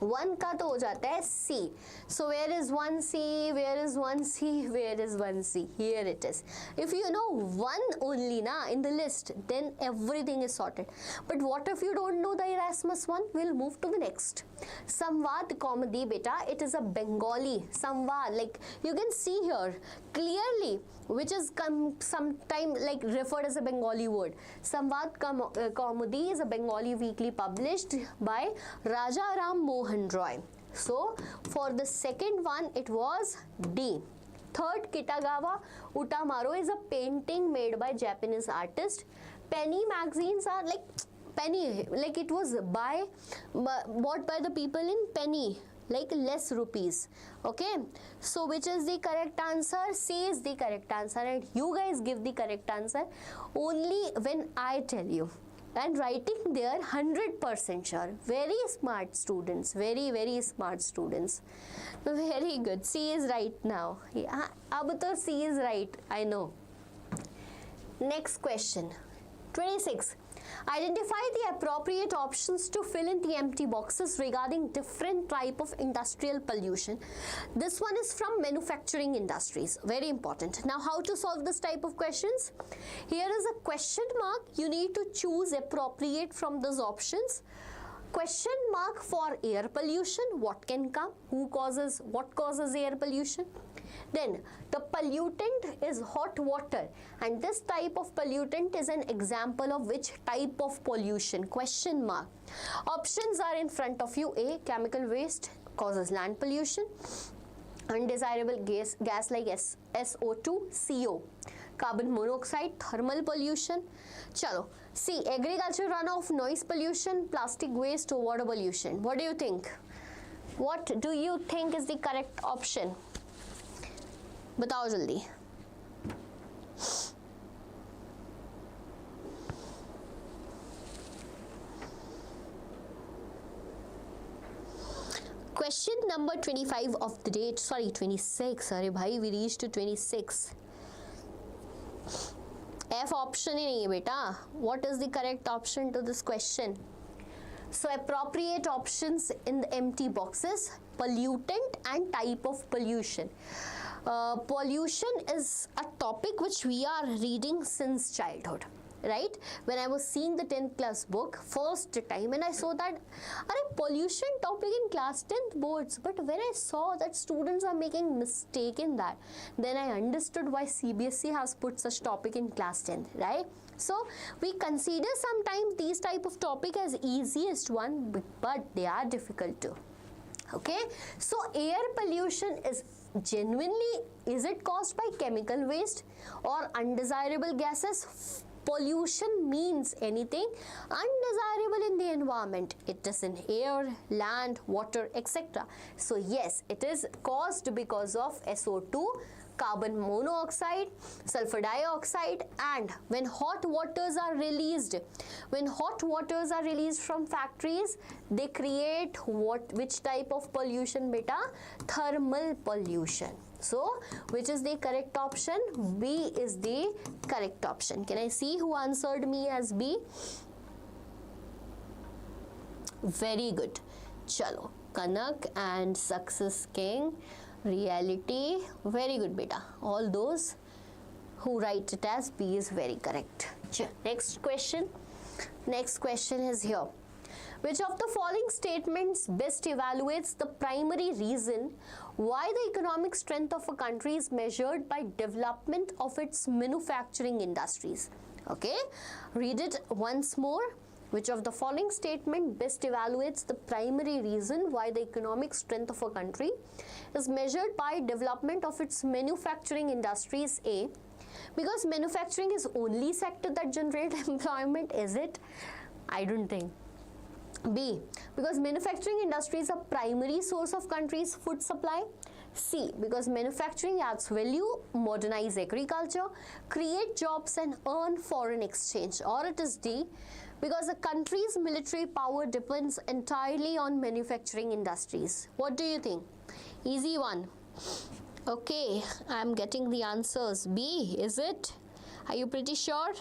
one का तो हो जाता है C. So where is one C? Where is one C? Where is one C? Here it is. If you know one only na in the list, then everything is sorted. But what if you don't know the Erasmus one? We'll move to the next. Samvad Kaumudi beta. It is a Bengali Samvad. Like you can see here clearly, which is sometime like referred as a Bengali word. Samvad Kaumudi is a Bengali weekly published by Rajaram Mohan Roy. So for the second one it was D. Third, Kitagawa Utamaro is a painting made by Japanese artist. Penny magazines are like penny, like it was bought by the people in penny, like less rupees. Okay, so which is the correct answer? C is the correct answer, and you guys give the correct answer only when I tell you. And writing there 100% sure. Very smart students, very smart students. Very good. C is right now. Yeah, ab to C is right, I know. Next question 26. Identify the appropriate options to fill in the empty boxes regarding different type of industrial pollution. This one is from manufacturing industries. Very important. Now, how to solve this type of questions? Here is a question mark. You need to choose appropriate from those options. Question mark for air pollution. What can come? What causes air pollution? Then the pollutant is hot water, and this type of pollutant is an example of which type of pollution? Question mark. Options are in front of you. A, chemical waste causes land pollution. Undesirable gas like SO2, CO. Carbon monoxide, thermal pollution. Chalo. C, agriculture runoff, noise pollution, plastic waste, water pollution. What do you think? What do you think is the correct option? बताओ जल्दी. Question number 25 of the day. Sorry, 26. Sorry, bhai, we reached to 26. F option ही नहीं है बेटा. What is the correct option to this question? So appropriate options in the empty boxes: pollutant and type of pollution. Pollution is a topic which we are reading since childhood, right? When I was seeing the 10th class book first time, and I saw that pollution topic in class 10th boards, but when I saw that students are making mistake in that, then I understood why CBSE has put such topic in class 10th, right? So we consider sometimes these type of topic as easiest one, but they are difficult too. Okay, so air pollution is genuinely, is it caused by chemical waste or undesirable gases? Pollution means anything undesirable in the environment. It is in air, land, water, etc. So yes, it is caused because of SO2, carbon monoxide, sulfur dioxide, and when hot waters are released from factories, they create which type of pollution beta? Thermal pollution. So which is the correct option? B is the correct option. Can I see who answered me as B? Very good. Chalo, Kanak and Success King, Reality, very good beta. All those who write it as B is very correct. Next question. Next question is here. Which of the following statements best evaluates the primary reason why the economic strength of a country is measured by development of its manufacturing industries? Okay, read it once more. Which of the following statement best evaluates the primary reason why the economic strength of a country is measured by development of its manufacturing industries? A, because manufacturing is only sector that generates employment, is it? I don't think. B, because manufacturing industry is a primary source of country's food supply. C, because manufacturing adds value, modernize agriculture, create jobs and earn foreign exchange. Or it is D, because a country's military power depends entirely on manufacturing industries. What do you think? Easy one. Okay, I'm getting the answers. B, is it? Are you pretty sure?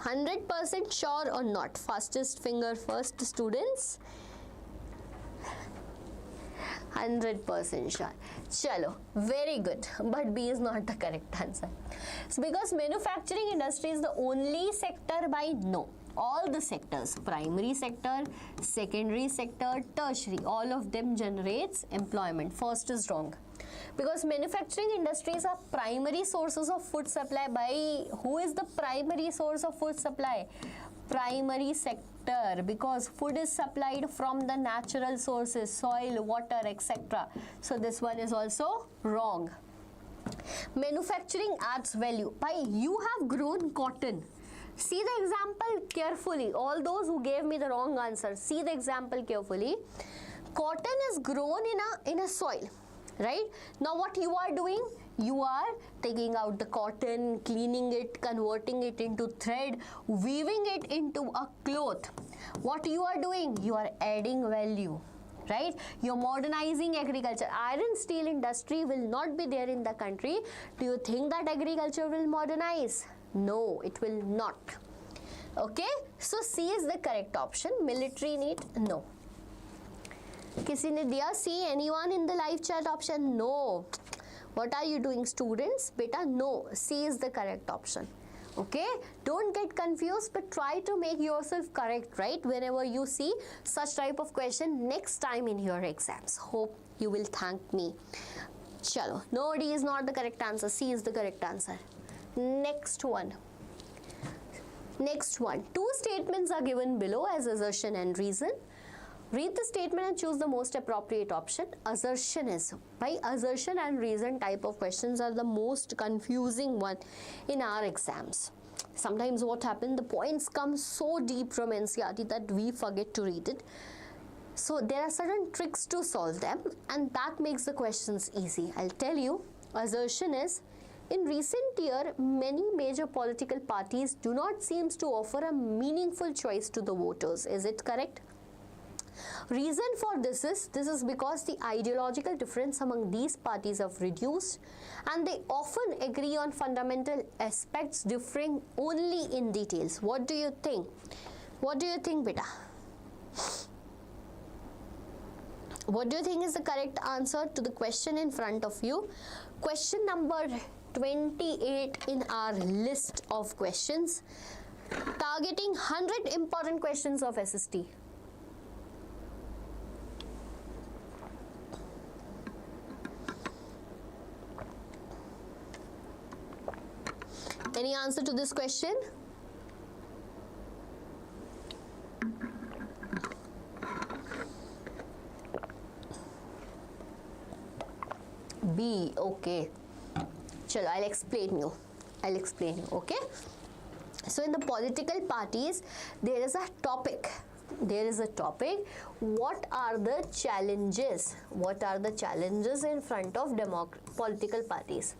100% sure or not? Fastest finger first, students. 100% sure. Chalo, very good. But B is not the correct answer. So because manufacturing industry is the only sector by no. All the sectors, primary sector, secondary sector, tertiary, all of them generates employment. First is wrong. Because manufacturing industries are primary sources of food supply by, who is the primary source of food supply? Primary sector, because food is supplied from the natural sources, soil, water, etc. So this one is also wrong. Manufacturing adds value by, you have grown cotton. See the example carefully. All those who gave me the wrong answer, see the example carefully. Cotton is grown in a soil, right? Now what you are doing? You are taking out the cotton, cleaning it, converting it into thread, weaving it into a cloth. What you are doing? You are adding value, right? You're modernizing agriculture. Iron steel industry will not be there in the country. Do you think that agriculture will modernize? No, it will not. Okay, so C is the correct option. Military need, no. किसी ने दिया C? Anyone in the live chat option? No. What are you doing, students? Beta, no. C is the correct option. Okay, don't get confused, but try to make yourself correct, right, whenever you see such type of question next time in your exams. Hope you will thank me. Chalo, no, D is not the correct answer. C is the correct answer. Next one. Next one. Two statements are given below as assertion and reason. Read the statement and choose the most appropriate option. Assertion is, by assertion and reason type of questions are the most confusing one in our exams. Sometimes what happens, the points come so deep from NCERT that we forget to read it. So there are certain tricks to solve them, and that makes the questions easy. I'll tell you, assertion is, in recent year, many major political parties do not seem to offer a meaningful choice to the voters. Is it correct? Reason for this is because the ideological difference among these parties have reduced, and they often agree on fundamental aspects, differing only in details. What do you think? What do you think, beta? What do you think is the correct answer to the question in front of you? Question number 28 in our list of questions, targeting 100 important questions of SST. Any answer to this question? B, okay. Chalo, I'll explain you, okay? So in the political parties, there is a topic. What are the challenges? What are the challenges in front of political parties?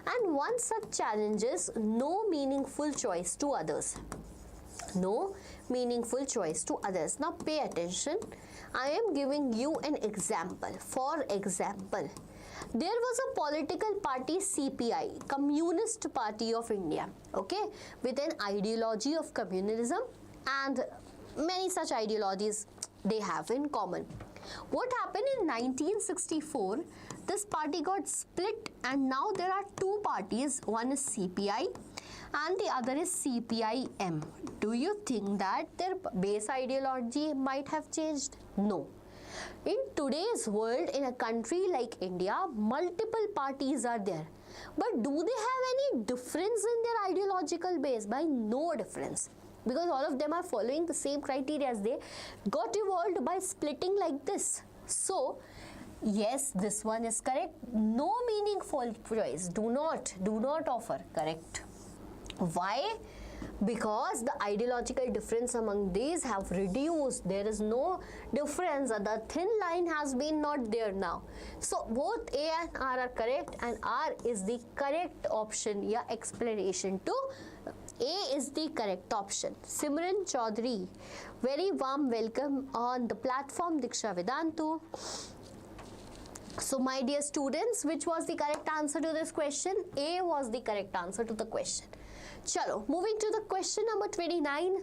And one such challenge is no meaningful choice to others. No meaningful choice to others. Now pay attention. I am giving you an example. For example, there was a political party CPI, Communist Party of India, okay, with an ideology of communalism, and many such ideologies they have in common. What happened in 1964? This party got split, and now there are two parties. One is CPI and the other is CPIM. Do you think that their base ideology might have changed? No. In today's world, in a country like India, multiple parties are there. But do they have any difference in their ideological base? By no difference. Because all of them are following the same criteria as they got evolved by splitting like this. So, yes, this one is correct. No meaningful choice. Do not offer. Correct. Why? Because the ideological difference among these have reduced. There is no difference. The thin line has been not there now. So both A and R are correct, and R is the correct option. Yeah, explanation to A is the correct option. Simran Chaudhary, very warm welcome on the platform Deeksha Vedantu. So my dear students, which was the correct answer to this question? A was the correct answer to the question. Chalo, moving to the question number 29,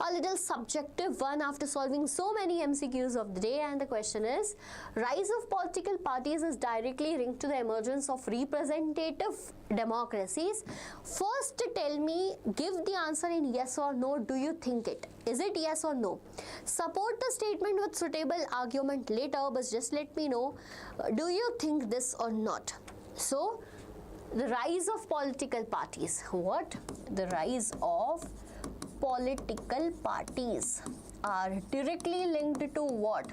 a little subjective one after solving so many MCQs of the day, and the question is, rise of political parties is directly linked to the emergence of representative democracies. First tell me, give the answer in yes or no. Do you think it? Is it yes or no? Support the statement with suitable argument later, but just let me know, do you think this or not? So, the rise of political parties. What? The rise of political parties are directly linked to what?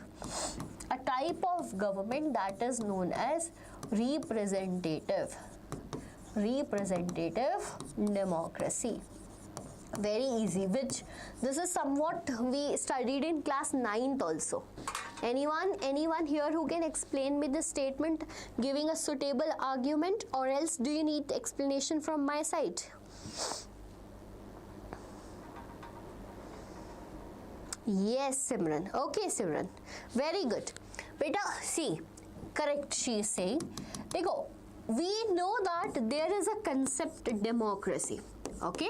A type of government that is known as representative democracy. Very easy, which this is somewhat we studied in class 9th also. Anyone here who can explain me this statement giving a suitable argument, or else do you need explanation from my side? Yes, Simran. Okay, Simran. Very good. Beta, see, correct, she is saying. Dekho, we know that there is a concept democracy. Okay,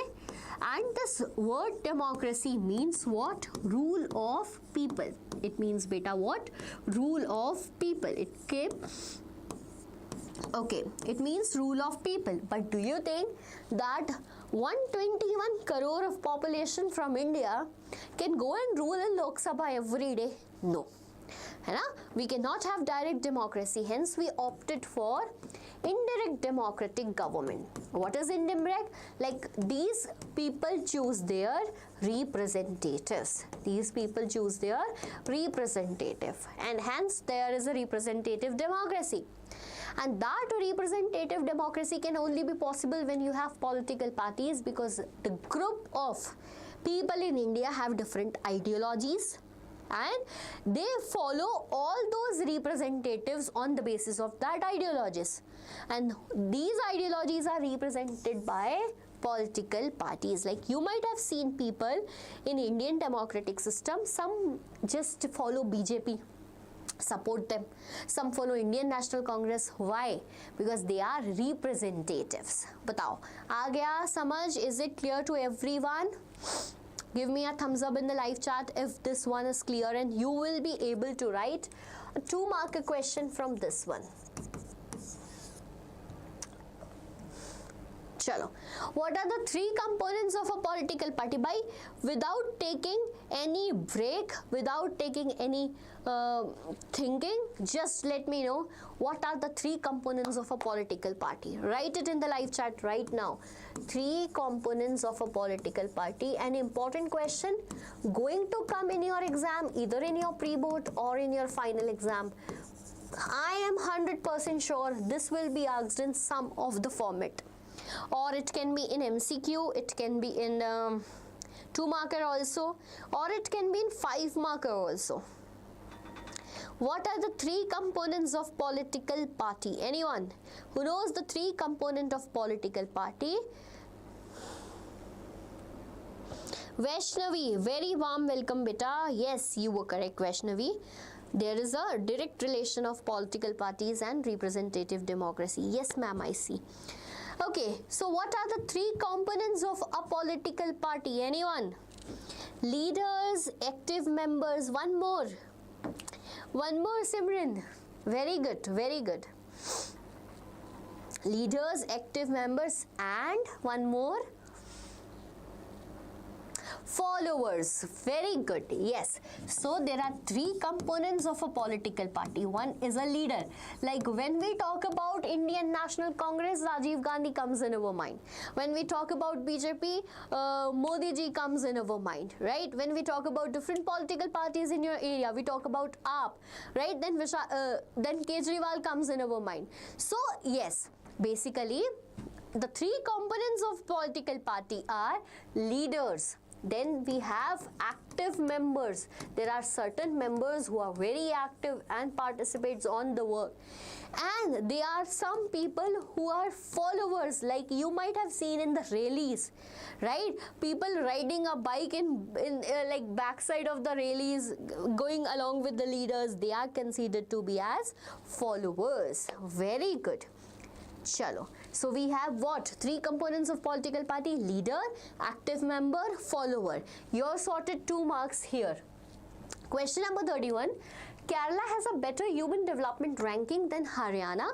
and this word democracy means what? Rule of people. It means beta what? Rule of people. It came. Okay, it means rule of people. But do you think that 121 crore of population from India can go and rule in Lok Sabha every day? No. We cannot have direct democracy, hence we opted for indirect democratic government. What is indirect? Like these people choose their representatives. These people choose their representative, and hence there is a representative democracy. And that representative democracy can only be possible when you have political parties, because the group of people in India have different ideologies and they follow all those representatives on the basis of that ideologies, and these ideologies are represented by political parties. Like you might have seen people in Indian democratic system, some just follow BJP, support them, some follow Indian National Congress. Why? Because they are representatives. Batao, aa gaya samajh? Is it clear to everyone? Give me a thumbs up in the live chat if this one is clear, and you will be able to write a 2-mark question from this one. Chalo. What are the 3 components of a political party? By without taking any break, without taking any thinking, just let me know what are the 3 components of a political party. Write it in the live chat right now. 3 components of a political party. An important question going to come in your exam, either in your pre-board or in your final exam. I am 100% sure this will be asked in some of the format, or it can be in MCQ, it can be in 2-marker also, or it can be in 5-marker also. What are the 3 components of political party? Anyone who knows the 3 component of political party? Vaishnavi, very warm welcome beta. Yes, you were correct, Vaishnavi. There is a direct relation of political parties and representative democracy. Yes, ma'am, I see. Okay, so what are the 3 components of a political party? Anyone? Leaders, active members. One more, Simran. Very good, very good. Leaders, active members, and one more, followers. Very good. Yes. So there are 3 components of a political party. One is a leader. Like when we talk about Indian National Congress, Rajiv Gandhi comes in our mind. When we talk about BJP, Modi ji comes in our mind, right? When we talk about different political parties in your area, we talk about AAP, right? Then Kejriwal comes in our mind. So yes, basically the 3 components of political party are leaders. Then we have active members. There are certain members who are very active and participates on the work. And there are some people who are followers, like you might have seen in the rallies, right? People riding a bike in like backside of the rallies, going along with the leaders. They are considered to be as followers. Very good. Chalo. So we have what? 3 components of political party: leader, active member, follower. You're sorted 2 marks here. Question number 31. Kerala has a better human development ranking than Haryana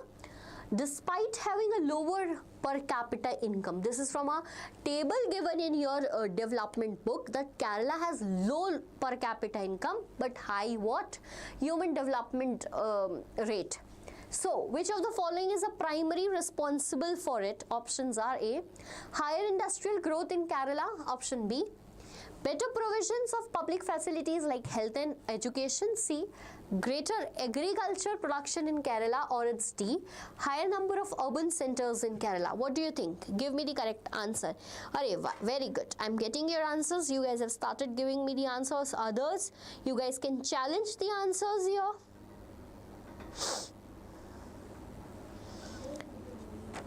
despite having a lower per capita income. This is from a table given in your development book, that Kerala has low per capita income but high what? Human development rate. So, which of the following is a primary responsible for it? Options are A, higher industrial growth in Kerala. Option B, better provisions of public facilities like health and education. C, greater agriculture production in Kerala. Or it's D, higher number of urban centers in Kerala. What do you think? Give me the correct answer. Arey, very good. I'm getting your answers. You guys have started giving me the answers. Others, you guys can challenge the answers here.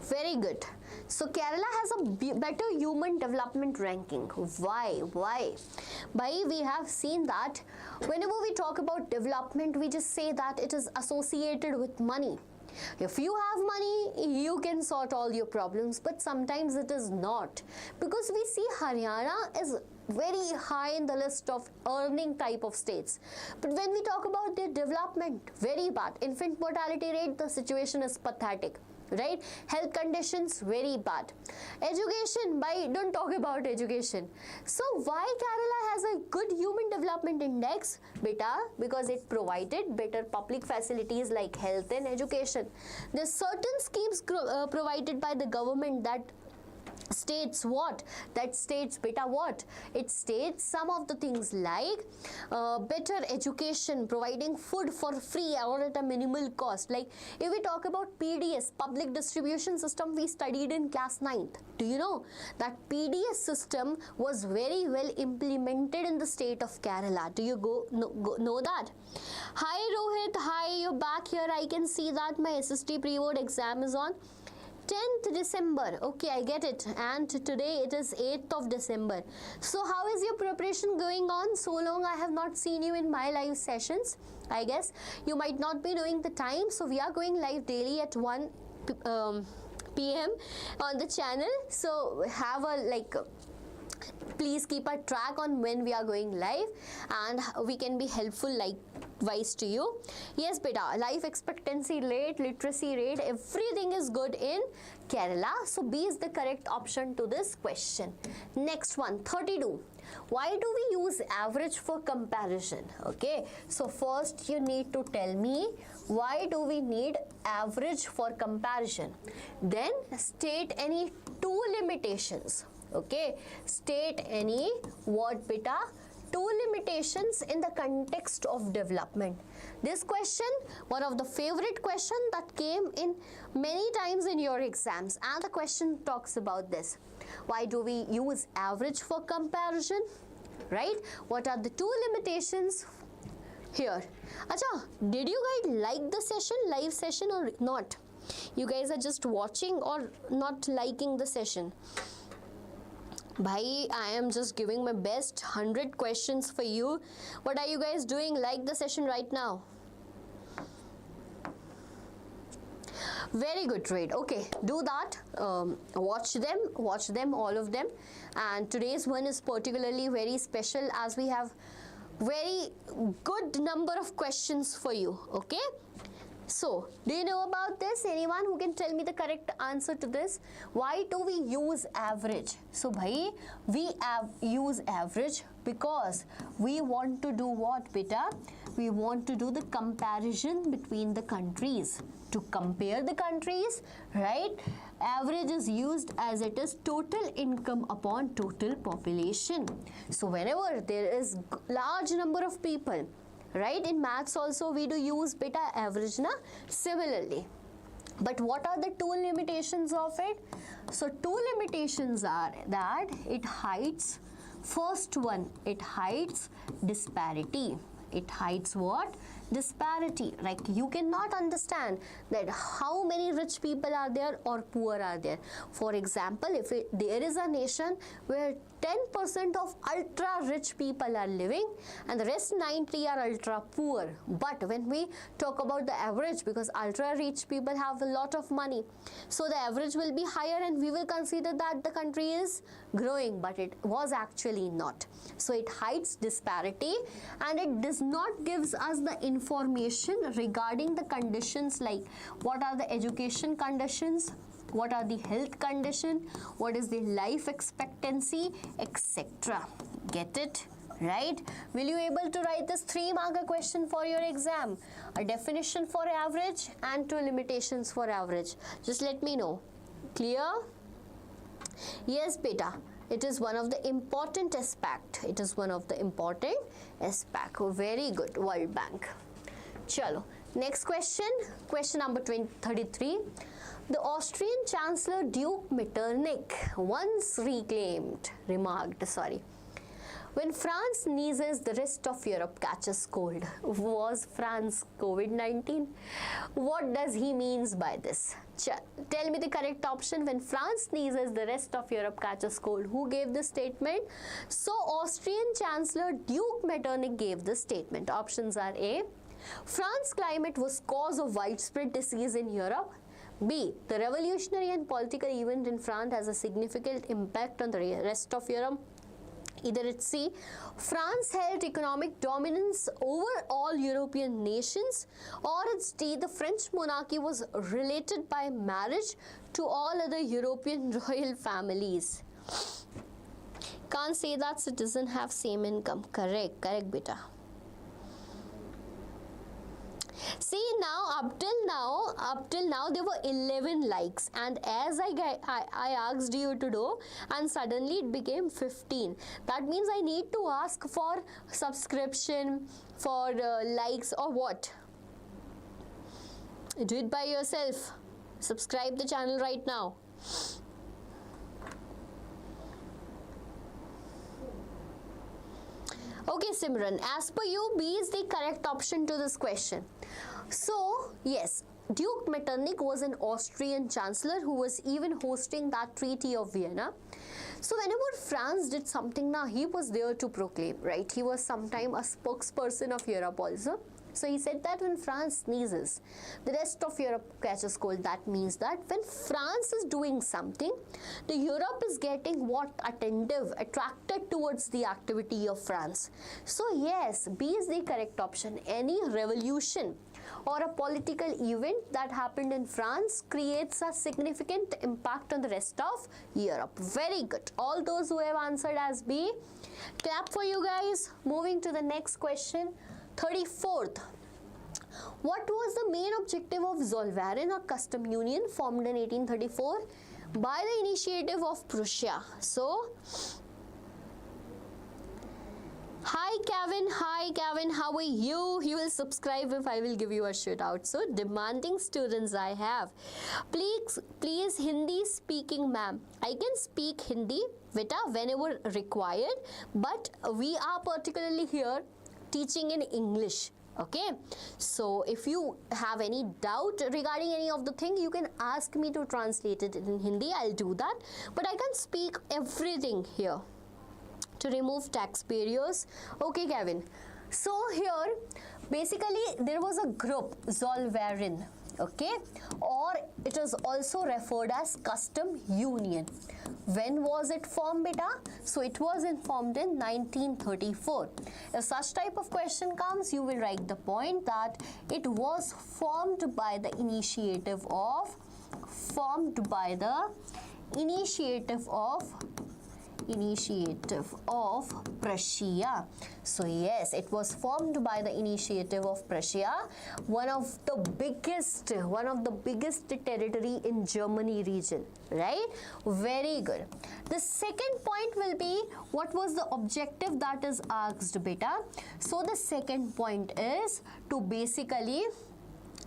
Very good. So Kerala has a better human development ranking. Why? Why? We have seen that whenever we talk about development, we just say that it is associated with money. If you have money, you can sort all your problems, but sometimes it is not, because we see Haryana is very high in the list of earning type of states, but when we talk about their development, very bad. Infant mortality rate, the situation is pathetic, right? Health conditions, very bad. Education, don't talk about education. So why Kerala has a good human development index? Beta, because it provided better public facilities like health and education. There's certain schemes provided by the government that states what? That states beta what? It states some of the things like better education, providing food for free or at a minimal cost. Like if we talk about PDS, public distribution system, we studied in class 9th. Do you know that PDS system was very well implemented in the state of Kerala? Do you know that? Hi Rohit, hi, you're back here. I can see that my SST pre-board exam is on 10th December. Okay, I get it. And today it is 8th of December. So how is your preparation going on? So long I have not seen you in my live sessions. I guess you might not be knowing the time. So we are going live daily at 1 p.m. on the channel. So have a please keep a track on when we are going live, and we can be helpful likewise to you. Yes beta, life expectancy rate, literacy rate, everything is good in Kerala. So B is the correct option to this question. Next one, 32. Why do we use average for comparison? Okay, so first you need to tell me why do we need average for comparison. Then state any two limitations. Okay, state any what beta? Two limitations in the context of development. This question, one of the favorite question that came in many times in your exams, and the question talks about this. Why do we use average for comparison? Right? What are the two limitations here? Acha, did you guys like the session, live session, or not? You guys are just watching or not liking the session? Bhai, I am just giving my best 100 questions for you. What are you guys doing? Like the session right now. Very good trade. Okay, do that. Watch them, all of them. And today's one is particularly very special as we have very good number of questions for you. Okay. So, do you know about this? Anyone who can tell me the correct answer to this? Why do we use average? So, bhai, we use average because we want to do what, beta? We want to do the comparison between the countries. To compare the countries, right? Average is used as it is total income upon total population. So, whenever there is large number of people, right, in maths also we do use beta average na similarly. But what are the two limitations of it? So two limitations are that it hides, first one, it hides disparity. It hides what? Disparity. Like you cannot understand that how many rich people are there or poor are there. For example, if there is a nation where 10% of ultra rich people are living and the rest 90 are ultra poor. But when we talk about the average, because ultra rich people have a lot of money, so the average will be higher and we will consider that the country is growing, but it was actually not. So it hides disparity and it does not gives us the information regarding the conditions, like what are the education conditions, what are the health condition, what is the life expectancy, etc. Get it? Right? Will you able to write this 3-marker question for your exam? A definition for average and 2 limitations for average. Just let me know. Clear? Yes, beta. It is one of the important aspect. It is one of the important aspect. Very good. World Bank. Chalo. Next question. Question number 33. The Austrian Chancellor Duke Metternich once remarked, When France sneezes, the rest of Europe catches cold. Was France COVID-19? What does he means by this? Tell me the correct option. When France sneezes, the rest of Europe catches cold. Who gave this statement? So Austrian Chancellor Duke Metternich gave this statement. Options are A, France's climate was cause of widespread disease in Europe. B, the revolutionary and political event in France has a significant impact on the rest of Europe. Either it's C, France held economic dominance over all European nations, or it's D, the French monarchy was related by marriage to all other European royal families. Can't say that citizens have same income. Correct beta. See, now up till now there were 11 likes, and as I asked you to do, and suddenly it became 15. That means I need to ask for subscription, for likes, or what? Do it by yourself. Subscribe the channel right now. Okay, Simran, as per you, B is the correct option to this question. So, yes, Duke Metternich was an Austrian chancellor who was even hosting that Treaty of Vienna. So, whenever France did something, now he was there to proclaim, right? He was sometime a spokesperson of Europe also. So he said that when France sneezes, the rest of Europe catches cold. That means that when France is doing something, the Europe is getting what? Attentive, attracted towards the activity of France. So yes, B is the correct option. Any revolution or a political event that happened in France creates a significant impact on the rest of Europe. Very good. All those who have answered as B, clap for you guys. Moving to the next question. 34th. What was the main objective of Zollverein, or custom union formed in 1834 by the initiative of Prussia? So, hi Kevin, how are you? You will subscribe if I will give you a shout out. So, demanding students I have. Please Hindi speaking ma'am. I can speak Hindi, Vita, whenever required, but we are particularly here teaching in English. Okay, so if you have any doubt regarding any of the thing, you can ask me to translate it in Hindi. I'll do that, but I can speak everything here to remove tax barriers. Okay, Kevin. So here, basically, there was a group, Zollverein, okay, or it is also referred as custom union. When was it formed, beta? So it was formed in 1934. If such type of question comes, you will write the point that it was formed by the initiative of Prussia. So yes, it was formed by the initiative of Prussia, one of the biggest territory in Germany region, right? Very good. The second point will be, what was the objective that is asked, beta? So the second point is to basically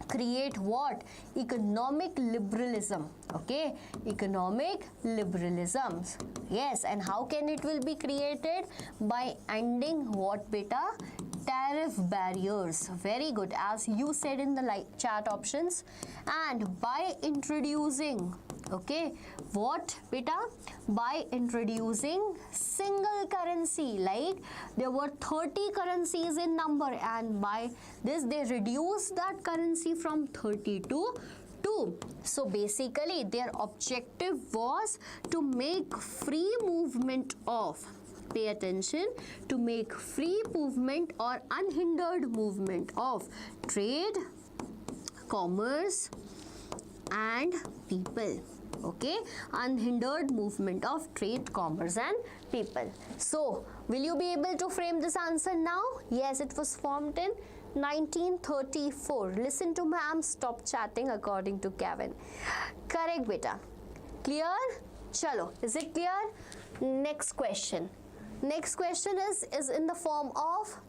create what? Economic liberalism. Okay, economic liberalism. Yes, and how can it will be created? By ending what, beta? Tariff barriers. Very good, as you said in the chat options. And by introducing, okay, what, beta? By introducing single currency. Like there were 30 currencies in number, and by this they reduced that currency from 30 to 2. So basically their objective was to make free movement of, pay attention, to make free movement or unhindered movement of trade, commerce and people. Okay, unhindered movement of trade, commerce and people. So will you be able to frame this answer now? Yes, it was formed in 1934. Listen to ma'am, stop chatting according to Kevin. Correct, beta. Clear? Chalo, is it clear? Next question. Next question is in the form of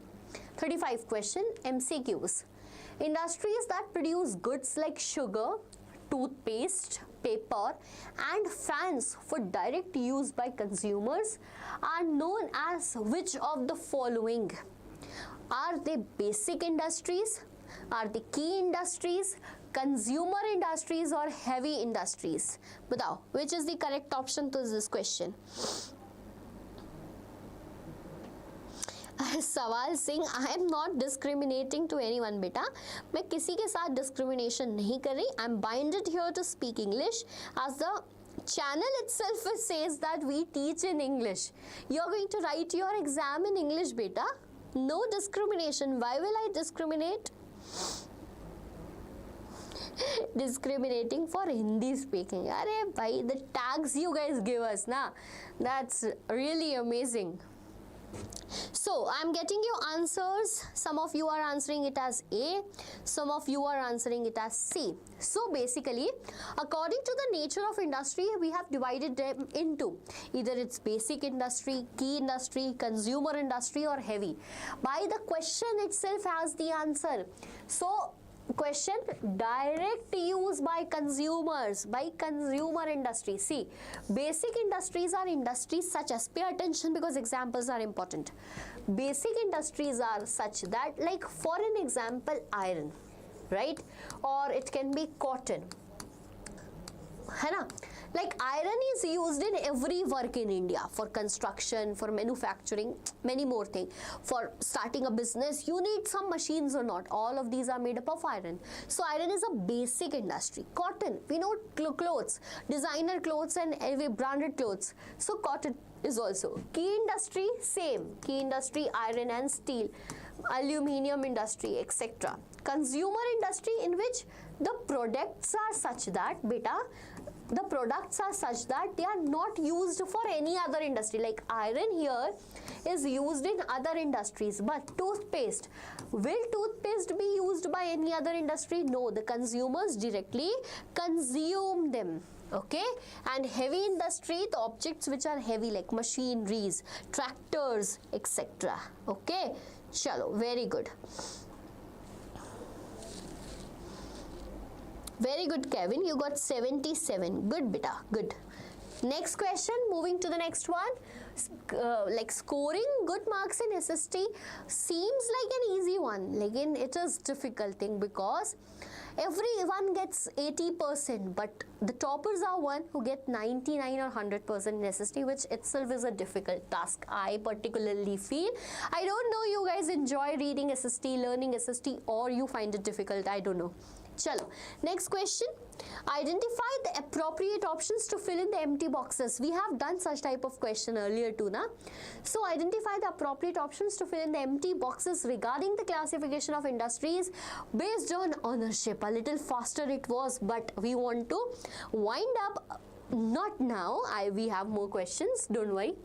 35 question, MCQs. Industries that produce goods like sugar, toothpaste, paper and fans for direct use by consumers are known as which of the following? Are they basic industries? Are they key industries, consumer industries or heavy industries? Batao, which is the correct option to this question? सवाल Singh, I am not discriminating to anyone बेटा, मैं किसी के साथ discrimination नहीं कर रही. I am binded here to speak English as the channel itself says that we teach in English. You are going to write your exam in English beta. No discrimination. Why will I discriminate? Discriminating for Hindi speaking. Arey bhai, the tags you guys give us na, that's really amazing. So I'm getting you answers. Some of you are answering it as A, some of you are answering it as C. So basically, according to the nature of industry, we have divided them into either it's basic industry, key industry, consumer industry or heavy. By the question itself has the answer. So question, direct use by consumers, by consumer industry. See, basic industries are industries such as, pay attention because examples are important. Basic industries are such that, like for an example, iron, right? Or it can be cotton, है ना? Like iron is used in every work in India, for construction, for manufacturing, many more things. For starting a business, you need some machines or not. All of these are made up of iron. So iron is a basic industry. Cotton, we know clothes, designer clothes and every branded clothes. So cotton is also. Key industry, same. Key industry, iron and steel, aluminium industry, etc. Consumer industry, in which the products are such that, beta, the products are such that they are not used for any other industry. Like iron here is used in other industries, but toothpaste, will toothpaste be used by any other industry? No, the consumers directly consume them. Okay, and heavy industry, the objects which are heavy like machineries, tractors, etc. Okay, chalo, very good. Very good, Kevin. You got 77. Good, beta. Good. Next question. Moving to the next one. Like scoring good marks in SST seems like an easy one. Like it is difficult thing because everyone gets 80%, but the toppers are one who get 99 or 100% in SST, which itself is a difficult task. I particularly feel. I don't know you guys enjoy reading SST, learning SST, or you find it difficult. I don't know. Chalo. Next question. Identify the appropriate options to fill in the empty boxes. We have done such type of question earlier too, na? So identify the appropriate options to fill in the empty boxes regarding the classification of industries based on ownership. A little faster it was, but we want to wind up. Not now. We have more questions. Don't worry.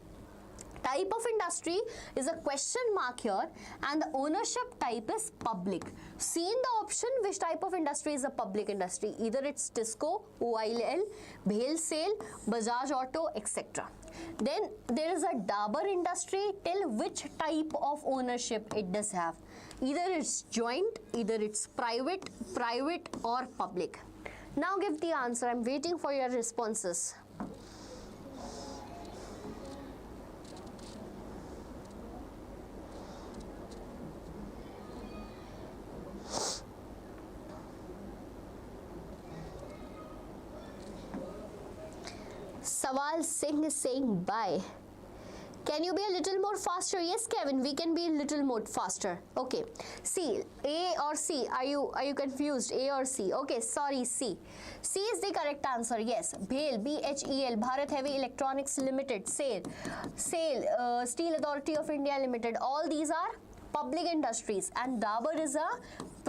Type of industry is a question mark here, and the ownership type is public. See in the option which type of industry is a public industry. Either it's Tisco, OIL, Bhel Sale, Bajaj Auto, etc. Then there is a Dabur industry. Tell which type of ownership it does have. Either it's joint, either it's private or public. Now give the answer. I'm waiting for your responses. Sawal Singh is saying bye. Can you be a little more faster? Yes, Kevin, we can be a little more faster. Okay. C, A or C? Are you confused? A or C? Okay, sorry, C. C is the correct answer. Yes. BHEL, BHEL, Bharat Heavy Electronics Limited, SAIL, Steel Authority of India Limited. All these are public industries, and Dabur is a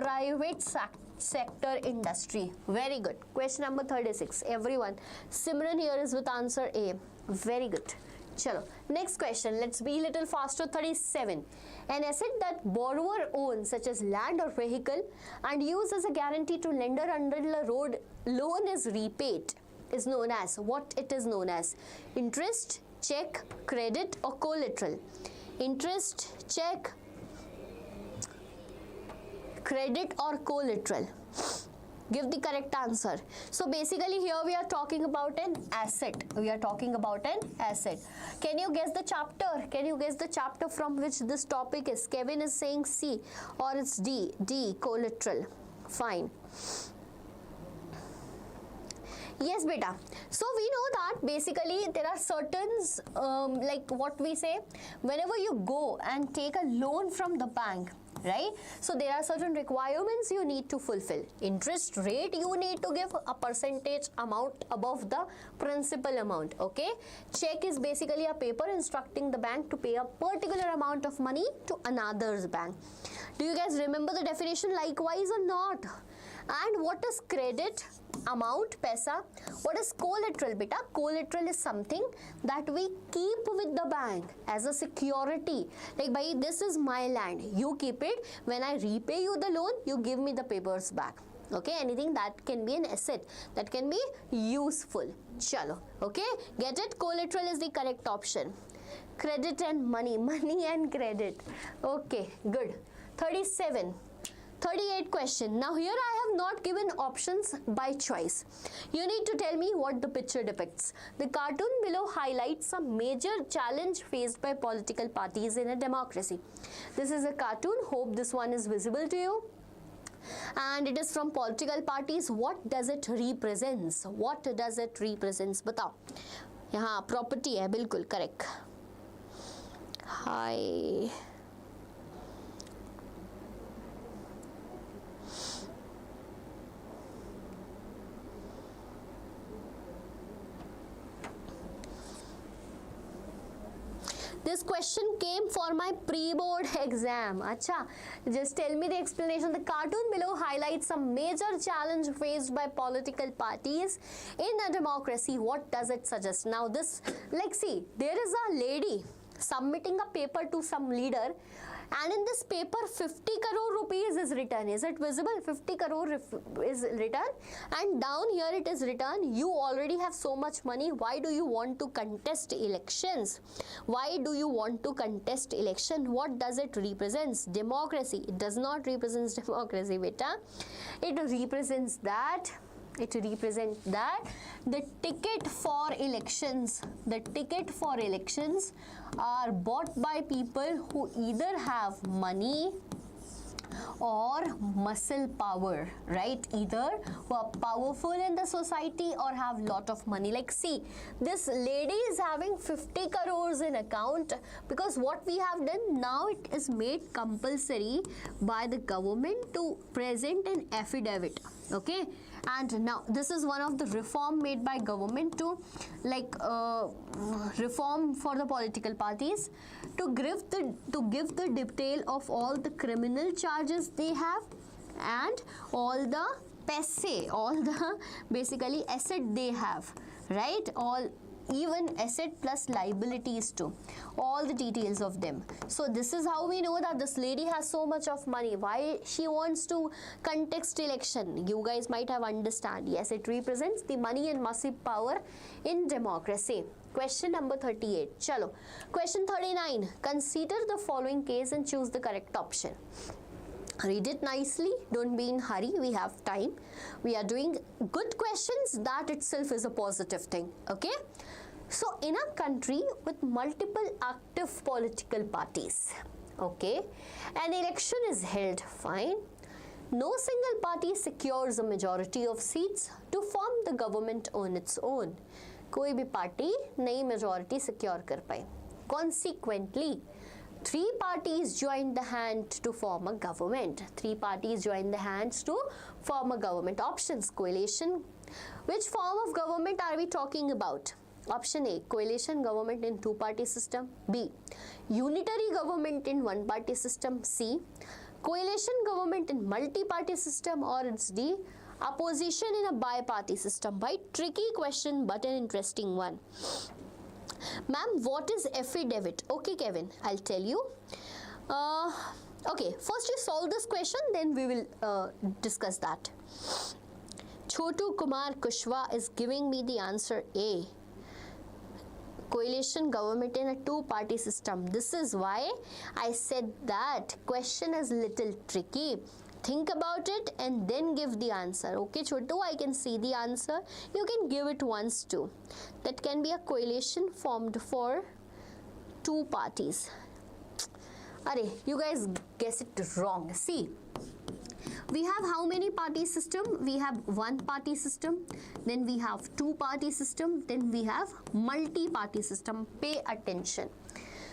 private sector industry. Very good. Question number 36. Everyone, Simran here is with answer A. Very good. Chalo. Next question. Let's be a little faster. 37. An asset that borrower owns, such as land or vehicle, and used as a guarantee to lender until the loan is repaid, is known as what? It is known as interest, check, credit, or collateral. Interest, check, credit, or collateral. Give the correct answer. So basically here we are talking about an asset. We are talking about an asset. Can you guess the chapter? Can you guess the chapter from which this topic is? Kevin is saying C or it's D. D, collateral. Fine. Yes, beta. So we know that basically there are certain like what we say, whenever you go and take a loan from the bank, right? So there are certain requirements you need to fulfill. Interest rate you need to give a percentage amount above the principal amount. Okay. Check is basically a paper instructing the bank to pay a particular amount of money to another's bank. Do you guys remember the definition likewise or not? And what is credit? Amount, paisa. What is collateral, beta? Collateral is something that we keep with the bank as a security. Like, bhai, this is my land. You keep it. When I repay you the loan, you give me the papers back. Okay, anything that can be an asset, that can be useful. Chalo. Okay, get it? Collateral is the correct option. Credit and money. Money and credit. Okay, good. 37. 38 question. Now here I have not given options by choice. You need to tell me what the picture depicts. The cartoon below highlights some major challenge faced by political parties in a democracy. This is a cartoon. Hope this one is visible to you. And it is from political parties. What does it represents? What does it represents? Batao. यहाँ property है बिल्कुल correct. Hi. This question came for my pre-board exam. Acha, just tell me the explanation. The cartoon below highlights some major challenge faced by political parties in a democracy. What does it suggest? Now this, like see, there is a lady submitting a paper to some leader, and in this paper 50 crore rupees is written. Is it visible? 50 crore is written, and down here it is written, you already have so much money. Why do you want to contest elections? Why do you want to contest election? What does it represents? Democracy. It does not represent democracy, beta. It represents that the ticket for elections, are bought by people who either have money or muscle power, right? Either who are powerful in the society or have lot of money. Like see, this lady is having 50 crores in account, because what we have done now, it is made compulsory by the government to present an affidavit. Okay, and now this is one of the reform made by government to reform for the political parties, to give the detail of all the criminal charges they have and all the paise, all the basically asset they have, right? All, even asset plus liabilities too, all the details of them. So this is how we know that this lady has so much of money. Why she wants to contest election? You guys might have understand. Yes, it represents the money and massive power in democracy. Question number 38. Chalo. Question 39. Consider the following case and choose the correct option. Read it nicely. Don't be in hurry. We have time. We are doing good questions. That itself is a positive thing. Okay. So in a country with multiple active political parties, okay, an election is held, fine. No single party secures a majority of seats to form the government on its own. कोई भी party नई majority secure कर पाए. Consequently, three parties joined the hand to form a government. Three parties joined the hands to form a government. Options: coalition. Which form of government are we talking about? Option A, coalition government in two-party system. B, unitary government in one-party system. C, coalition government in multi-party system. Or it's D, opposition in a bi-party system. Right? Tricky question, but an interesting one. Ma'am, what is affidavit? Okay, Kevin, I'll tell you. Okay, first you solve this question, then we will discuss that. Chotu Kumar Kushwa is giving me the answer A. Coalition government in a two-party system. This is why I said that question is little tricky. think about it and then give the answer. Okay, Chotu, I can see the answer. You can give it once too. That can be a coalition formed for two parties. Arey, you guys guess it wrong. See, we have how many party system? We have one party system, then we have two party system, then we have multi-party system. Pay attention.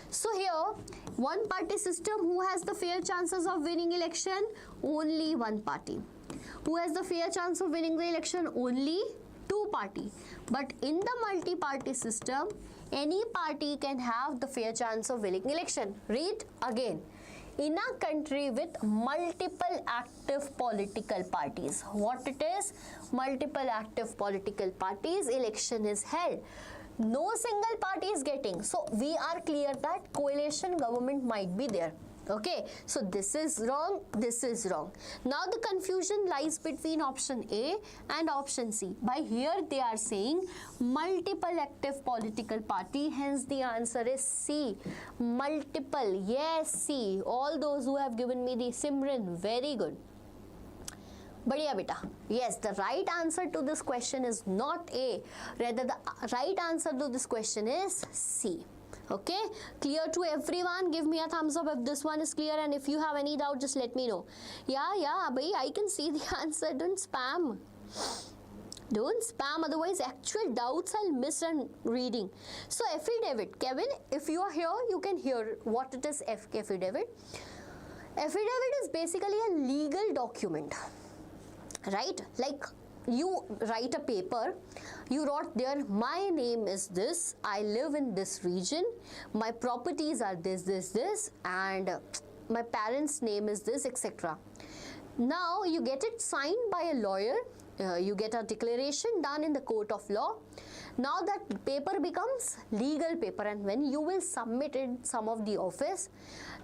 So here, one party system, who has the fair chances of winning election? Only one party. Who has the fair chance of winning the election? Only two party. But in the multi-party system, any party can have the fair chance of winning election. Read again. In a country with multiple active political parties, what it is? Multiple active political parties, election is held. No single party is getting. So we are clear that coalition government might be there. Okay, so this is wrong, this is wrong. Now the confusion lies between option A and option C. By here they are saying multiple active political party, hence the answer is C. Multiple, yes, C. All those who have given me the Simran, very good. Badhiya beta. Yes, the right answer to this question is not A. Rather, the right answer to this question is C. Okay, clear to everyone? Give me a thumbs up if this one is clear, and if you have any doubt, just let me know. Yeah, bhai, I can see the answer. Don't spam. Don't spam, otherwise actual doubts I'll miss and reading. So affidavit, Kevin, if you are here, you can hear what it is. Affidavit. Affidavit is basically a legal document, right? Like you write a paper, you wrote there, my name is this, I live in this region, my properties are this, and my parents' name is this, etc. Now you get it signed by a lawyer, you get a declaration done in the court of law. Now that paper becomes legal paper, and when you will submit it some of the office,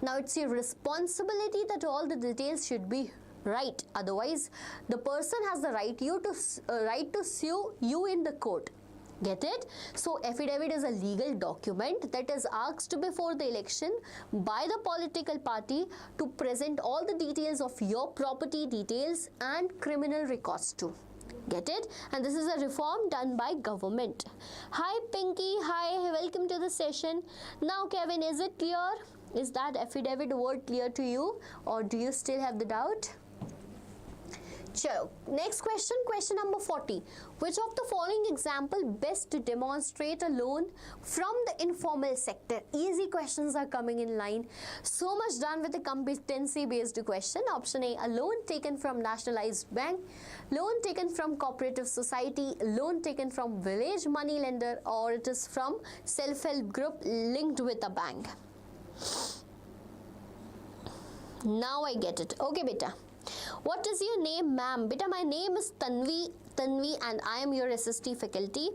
now it's your responsibility that all the details should be right. Otherwise, the person has the right to sue you in the court. Get it? So affidavit is a legal document that is asked before the election by the political party to present all the details of your property details and criminal records too. Get it? And this is a reform done by government. Hi Pinky, hi, welcome to the session. Now Kevin, is it clear? Is that affidavit word clear to you, or do you still have the doubt? Chalo. Next question, question number 40. Which of the following example best demonstrate a loan from the informal sector? Easy questions are coming in line. So much done with the competency based question. Option A, a loan taken from nationalized bank, loan taken from cooperative society, loan taken from village money lender, or it is from self-help group linked with a bank. Now I get it. Okay, beta. What is your name, ma'am? Beta, my name is Tanvi, and I am your SST faculty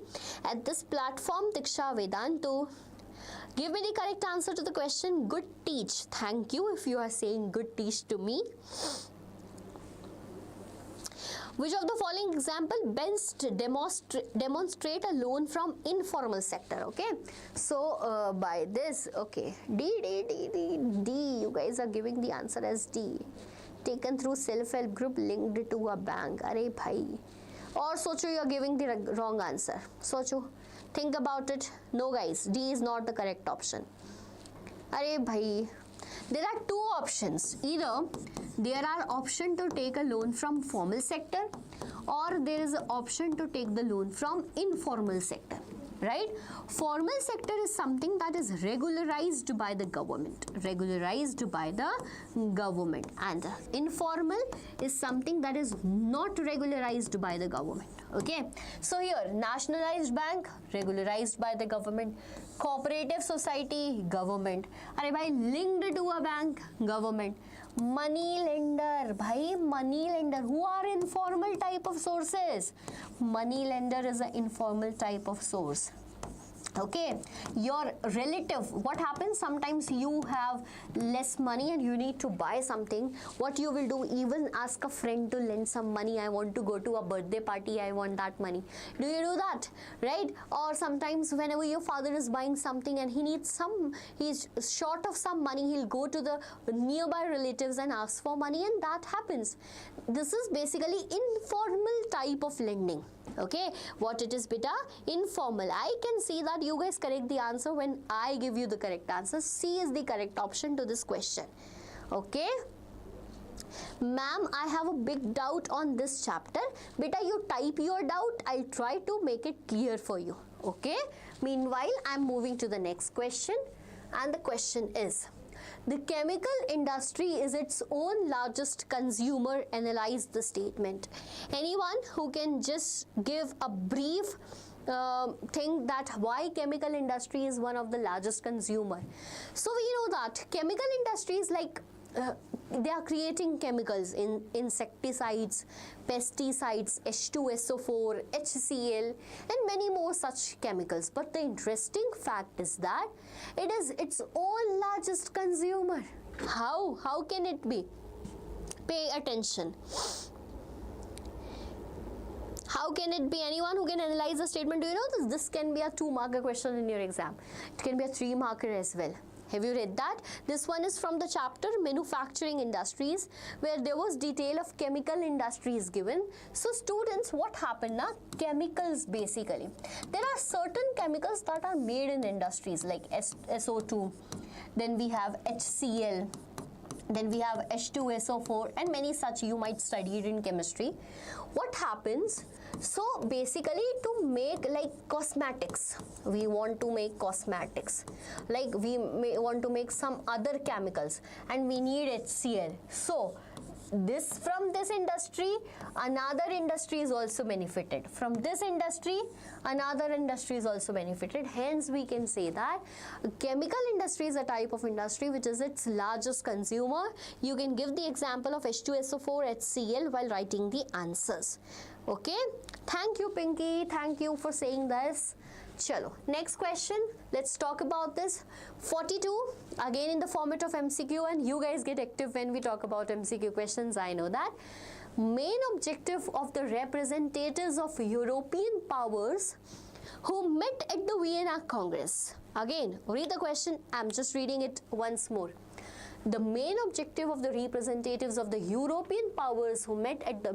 at this platform, Deeksha, Vedantu. Give me the correct answer to the question. Good teach. Thank you if you are saying good teach to me. Which of the following example best demonstrate a loan from informal sector? Okay, so by this, okay, D, you guys are giving the answer as D. Taken through self-help group linked to a bank. Arey bhai. Or socho, you are giving the wrong answer. Socho, think about it. No guys, D is not the correct option. Arey bhai. There are two options. Either there are option to take a loan from formal sector, or there is an option to take the loan from informal sector. Right? Formal sector is something that is regularized by the government. Regularized by the government. And informal is something that is not regularized by the government. Okay? So here, nationalized bank, regularized by the government. Cooperative society, government. Arey bhai, linked to a bank, government. Money lender, bhai, money lender. Who are informal type of sources? Money lender is an informal type of source. Okay, your relative, what happens sometimes you have less money and you need to buy something. What you will do, even ask a friend to lend some money. I want to go to a birthday party, I want that money. Do you do that, right? Or sometimes whenever your father is buying something and he needs some, he's short of some money, he'll go to the nearby relatives and ask for money, and that happens. This is basically informal type of lending. Okay, what it is, beta? Informal. I can see that you guys correct the answer when I give you the correct answer. C is the correct option to this question. Okay, ma'am, I have a big doubt on this chapter. Beta, you type your doubt, I'll try to make it clear for you. Okay, meanwhile I'm moving to the next question, and the question is, the chemical industry is its own largest consumer. Analyze the statement. Anyone who can just give a brief thing that why chemical industry is one of the largest consumer. So we know that chemical industry is like they are creating chemicals in insecticides, pesticides, H2SO4, HCl, and many more such chemicals. But the interesting fact is that it is its own largest consumer. How? How can it be? Pay attention. How can it be? Anyone who can analyze the statement? Do you know this? This can be a 2-marker question in your exam. It can be a 3-marker as well. Have you read that? This one is from the chapter Manufacturing Industries, where there was detail of chemical industries given. So students, what happened now? Chemicals basically. There are certain chemicals that are made in industries like SO2, then we have HCl, then we have H2SO4, and many such you might study it in chemistry. What happens? So basically to make like cosmetics, we want to make cosmetics, like we want to make some other chemicals, and we need HCl. So this, from this industry, another industry is also benefited. From this industry, another industry is also benefited. Hence we can say that chemical industry is a type of industry which is its largest consumer. You can give the example of H2SO4, HCl while writing the answers. Okay, thank you Pinky, thank you for saying this. Chalo, next question, let's talk about this. 42, again in the format of MCQ, and you guys get active when we talk about MCQ questions, I know that. Main objective of the representatives of European powers who met at the Vienna Congress. Again, read the question, I'm just reading it once more. The main objective of the representatives of the European powers who met at the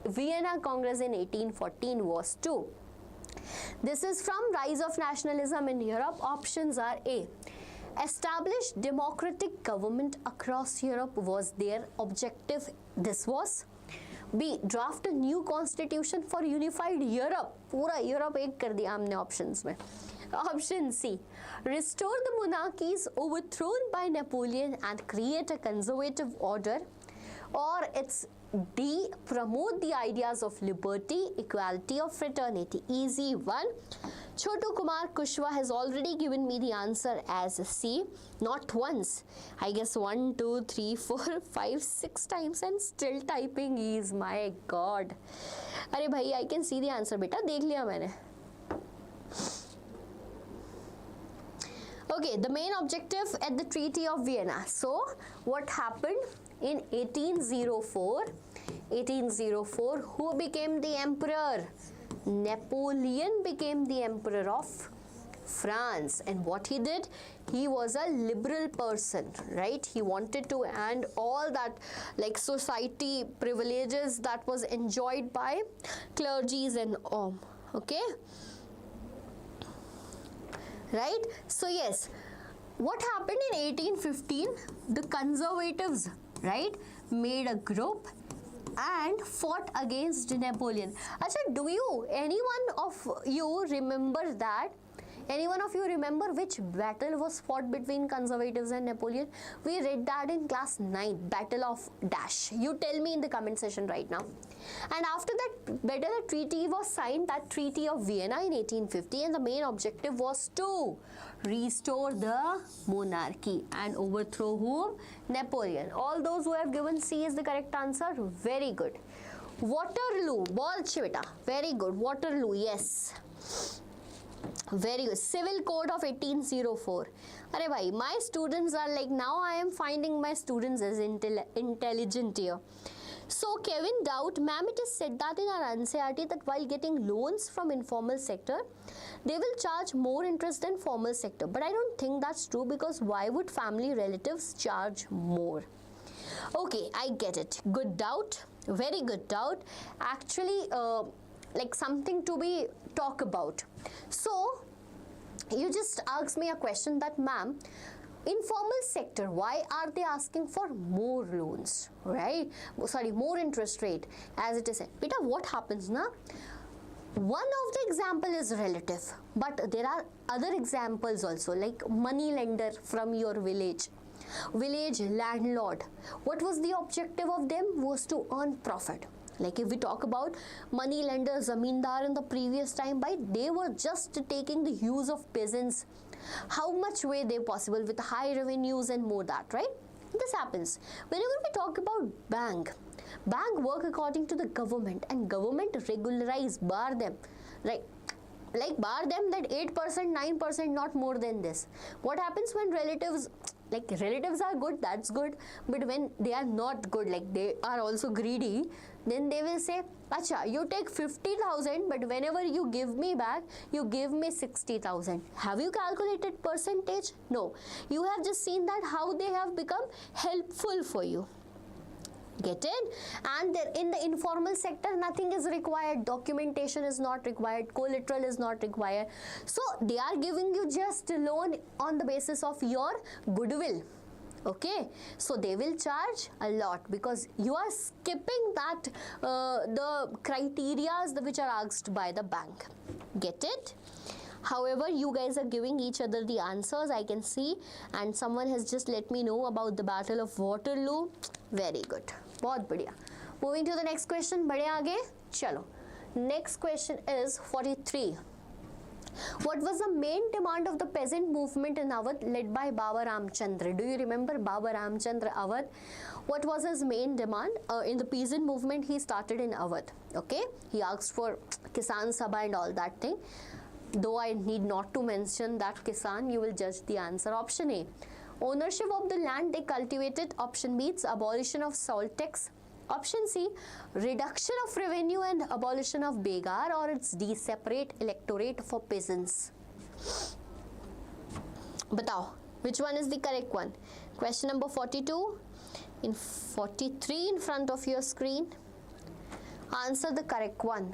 Vienna Congress in 1814 was to. This is from Rise of Nationalism in Europe. Options are A. Establish democratic government across Europe was their objective. This was. B. Draft a new constitution for unified Europe. Pura Europe ek kar diya humne options mein. Option C. Restore the monarchies overthrown by Napoleon and create a conservative order. Or it's D. Promote the ideas of liberty, equality, or fraternity. Easy one. Chotu Kumar Kushwa has already given me the answer as C. Not once. I guess 1, 2, 3, 4, 5, 6 times, and still typing is, my God. Arey bhai, I can see the answer, beta. Dekh liya maine. Okay, the main objective at the Treaty of Vienna. So, what happened? In 1804, who became the emperor? Napoleon became the emperor of France. And what he did? He was a liberal person, right? He wanted to end all that like society privileges that was enjoyed by clergies and all. Okay? Right? So yes, what happened in 1815? The conservatives, right, made a group and fought against Napoleon. Achha, do you, anyone of you remember that? Anyone of you remember which battle was fought between conservatives and Napoleon? We read that in class 9, Battle of Dash. You tell me in the comment section right now. And after that battle, a treaty was signed, that Treaty of Vienna in 1850, and the main objective was to restore the monarchy and overthrow whom? Napoleon. All those who have given C is the correct answer. Very good. Waterloo. Ball chivita. Very good. Waterloo. Yes. Very good. Civil Code of 1804. Arey bhai, my students are like, now I am finding my students as intelligent here. So Kevin Doubt, ma'am, it is said that in our NCERT that while getting loans from informal sector, they will charge more interest than formal sector. But I don't think that's true, because why would family relatives charge more? Okay, I get it. Good doubt. Very good doubt. Actually, like something to be talk about. So you just asked me a question that, ma'am, informal sector, why are they asking for more loans, right? Sorry, more interest rate, as it is said. Beta, what happens now? One of the example is relative, but there are other examples also, like money lender from your village landlord. What was the objective of them? Was to earn profit. Like if we talk about money lender, zamindar in the previous time, by they were just taking the use of peasants. How much way they possible with high revenues and more that, right? This happens. Whenever we talk about bank work according to the government, and government regularize, bar them, right? Like bar them that 8%, 9%, not more than this. What happens when relatives, like relatives are good, that's good, but when they are not good, like they are also greedy, then they will say, acha, you take 50,000, but whenever you give me back, you give me 60,000. Have you calculated percentage? No. You have just seen that how they have become helpful for you. Get it? And in the informal sector, nothing is required. Documentation is not required. Collateral is not required. So they are giving you just a loan on the basis of your goodwill. Okay, so they will charge a lot, because you are skipping that the criterias which are asked by the bank. Get it? However, you guys are giving each other the answers, I can see, and someone has just let me know about the Battle of Waterloo. Very good. बहुत बढ़िया. Moving to the next question. बढ़े आगे? चलो. Next question is 43. What was the main demand of the peasant movement in Awadh led by Baba Ramchandra? Do you remember Baba Ramchandra Awadh? What was his main demand? In the peasant movement, he started in Awadh. Okay, he asked for Kisan Sabha and all that thing. Though I need not to mention that Kisan, you will judge the answer. Option A, ownership of the land they cultivated. Option B, it's abolition of salt tax. Option C, reduction of revenue and abolition of begar, or it's D, separate electorate for peasants. Batao, which one is the correct one? Question number 42, in 43 in front of your screen. Answer the correct one.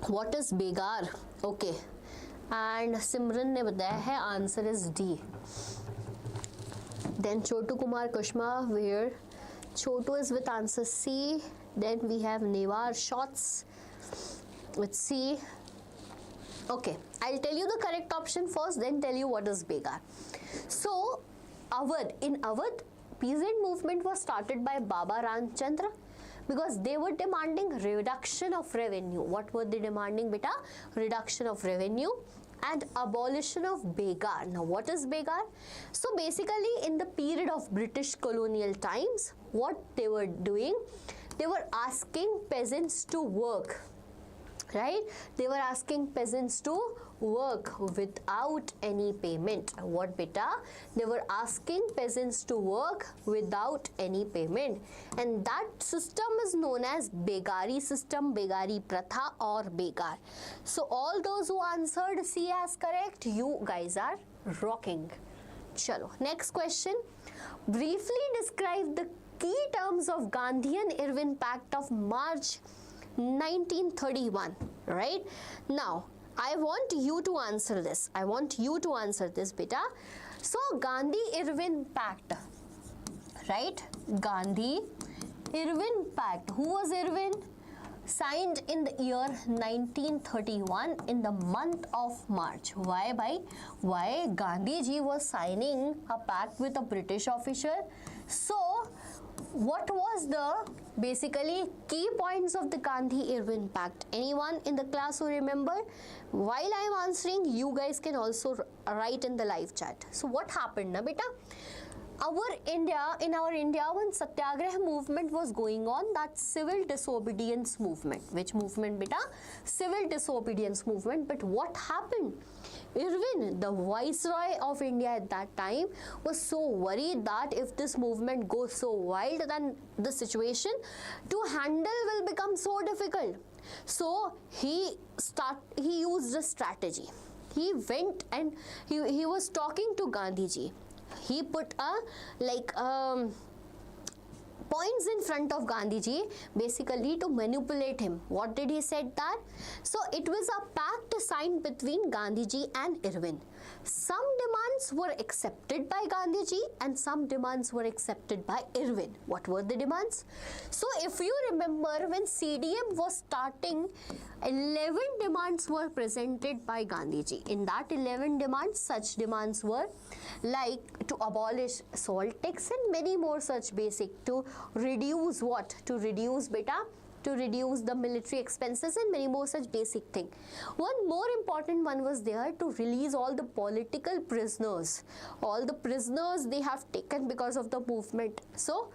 What is begar? Okay, and Simran ने बताया है answer is D. Then Chotu Kumar Kushma, where Chotu is with answer C. Then we have Nevar Shots with C. Okay, I'll tell you the correct option first, then tell you what is begar. So Awadh, in Awadh, peasant movement was started by Baba Ramchandra, because they were demanding reduction of revenue. What were they demanding, beta? Reduction of revenue and abolition of begar. Now, what is begar? So, basically, in the period of British colonial times, what they were doing, they were asking peasants to work, right? They were asking peasants to work without any payment. What beta? They were asking peasants to work without any payment, and that system is known as begari system, begari pratha or begar. So all those who answered C as correct, you guys are rocking. Chalo, next question. Briefly describe the key terms of Gandhian-Irvin Pact of March 1931, right? Now, I want you to answer this. I want you to answer this, beta. So, Gandhi-Irvin Pact, right? Gandhi-Irvin Pact. Who was Irvin? signed in the year 1931 in the month of March. Why, bhai? Why Gandhi ji was signing a pact with a British official? So, what was the basically key points of the Gandhi-Irwin Pact? Anyone in the class who remember? While I am answering, you guys can also write in the live chat. So, what happened, na beta? In our India, when Satyagraha movement was going on, that civil disobedience movement. Which movement, beta? Civil disobedience movement. But what happened? Irwin, the viceroy of India at that time, was so worried that if this movement goes so wild, then the situation to handle will become so difficult. So he used a strategy. He went and he was talking to Gandhiji. He put points in front of Gandhiji basically to manipulate him. What did he said that? So it was a pact signed between Gandhiji and Irwin. Some demands were accepted by Gandhiji and some demands were accepted by Irwin. What were the demands? So if you remember, when CDM was starting, 11 demands were presented by Gandhiji. In that 11 demands, such demands were like to abolish salt tax and many more such basic, to reduce what? To reduce to reduce the military expenses and many more such basic thing. One more important one was there, to release all the political prisoners. All the prisoners they have taken because of the movement. So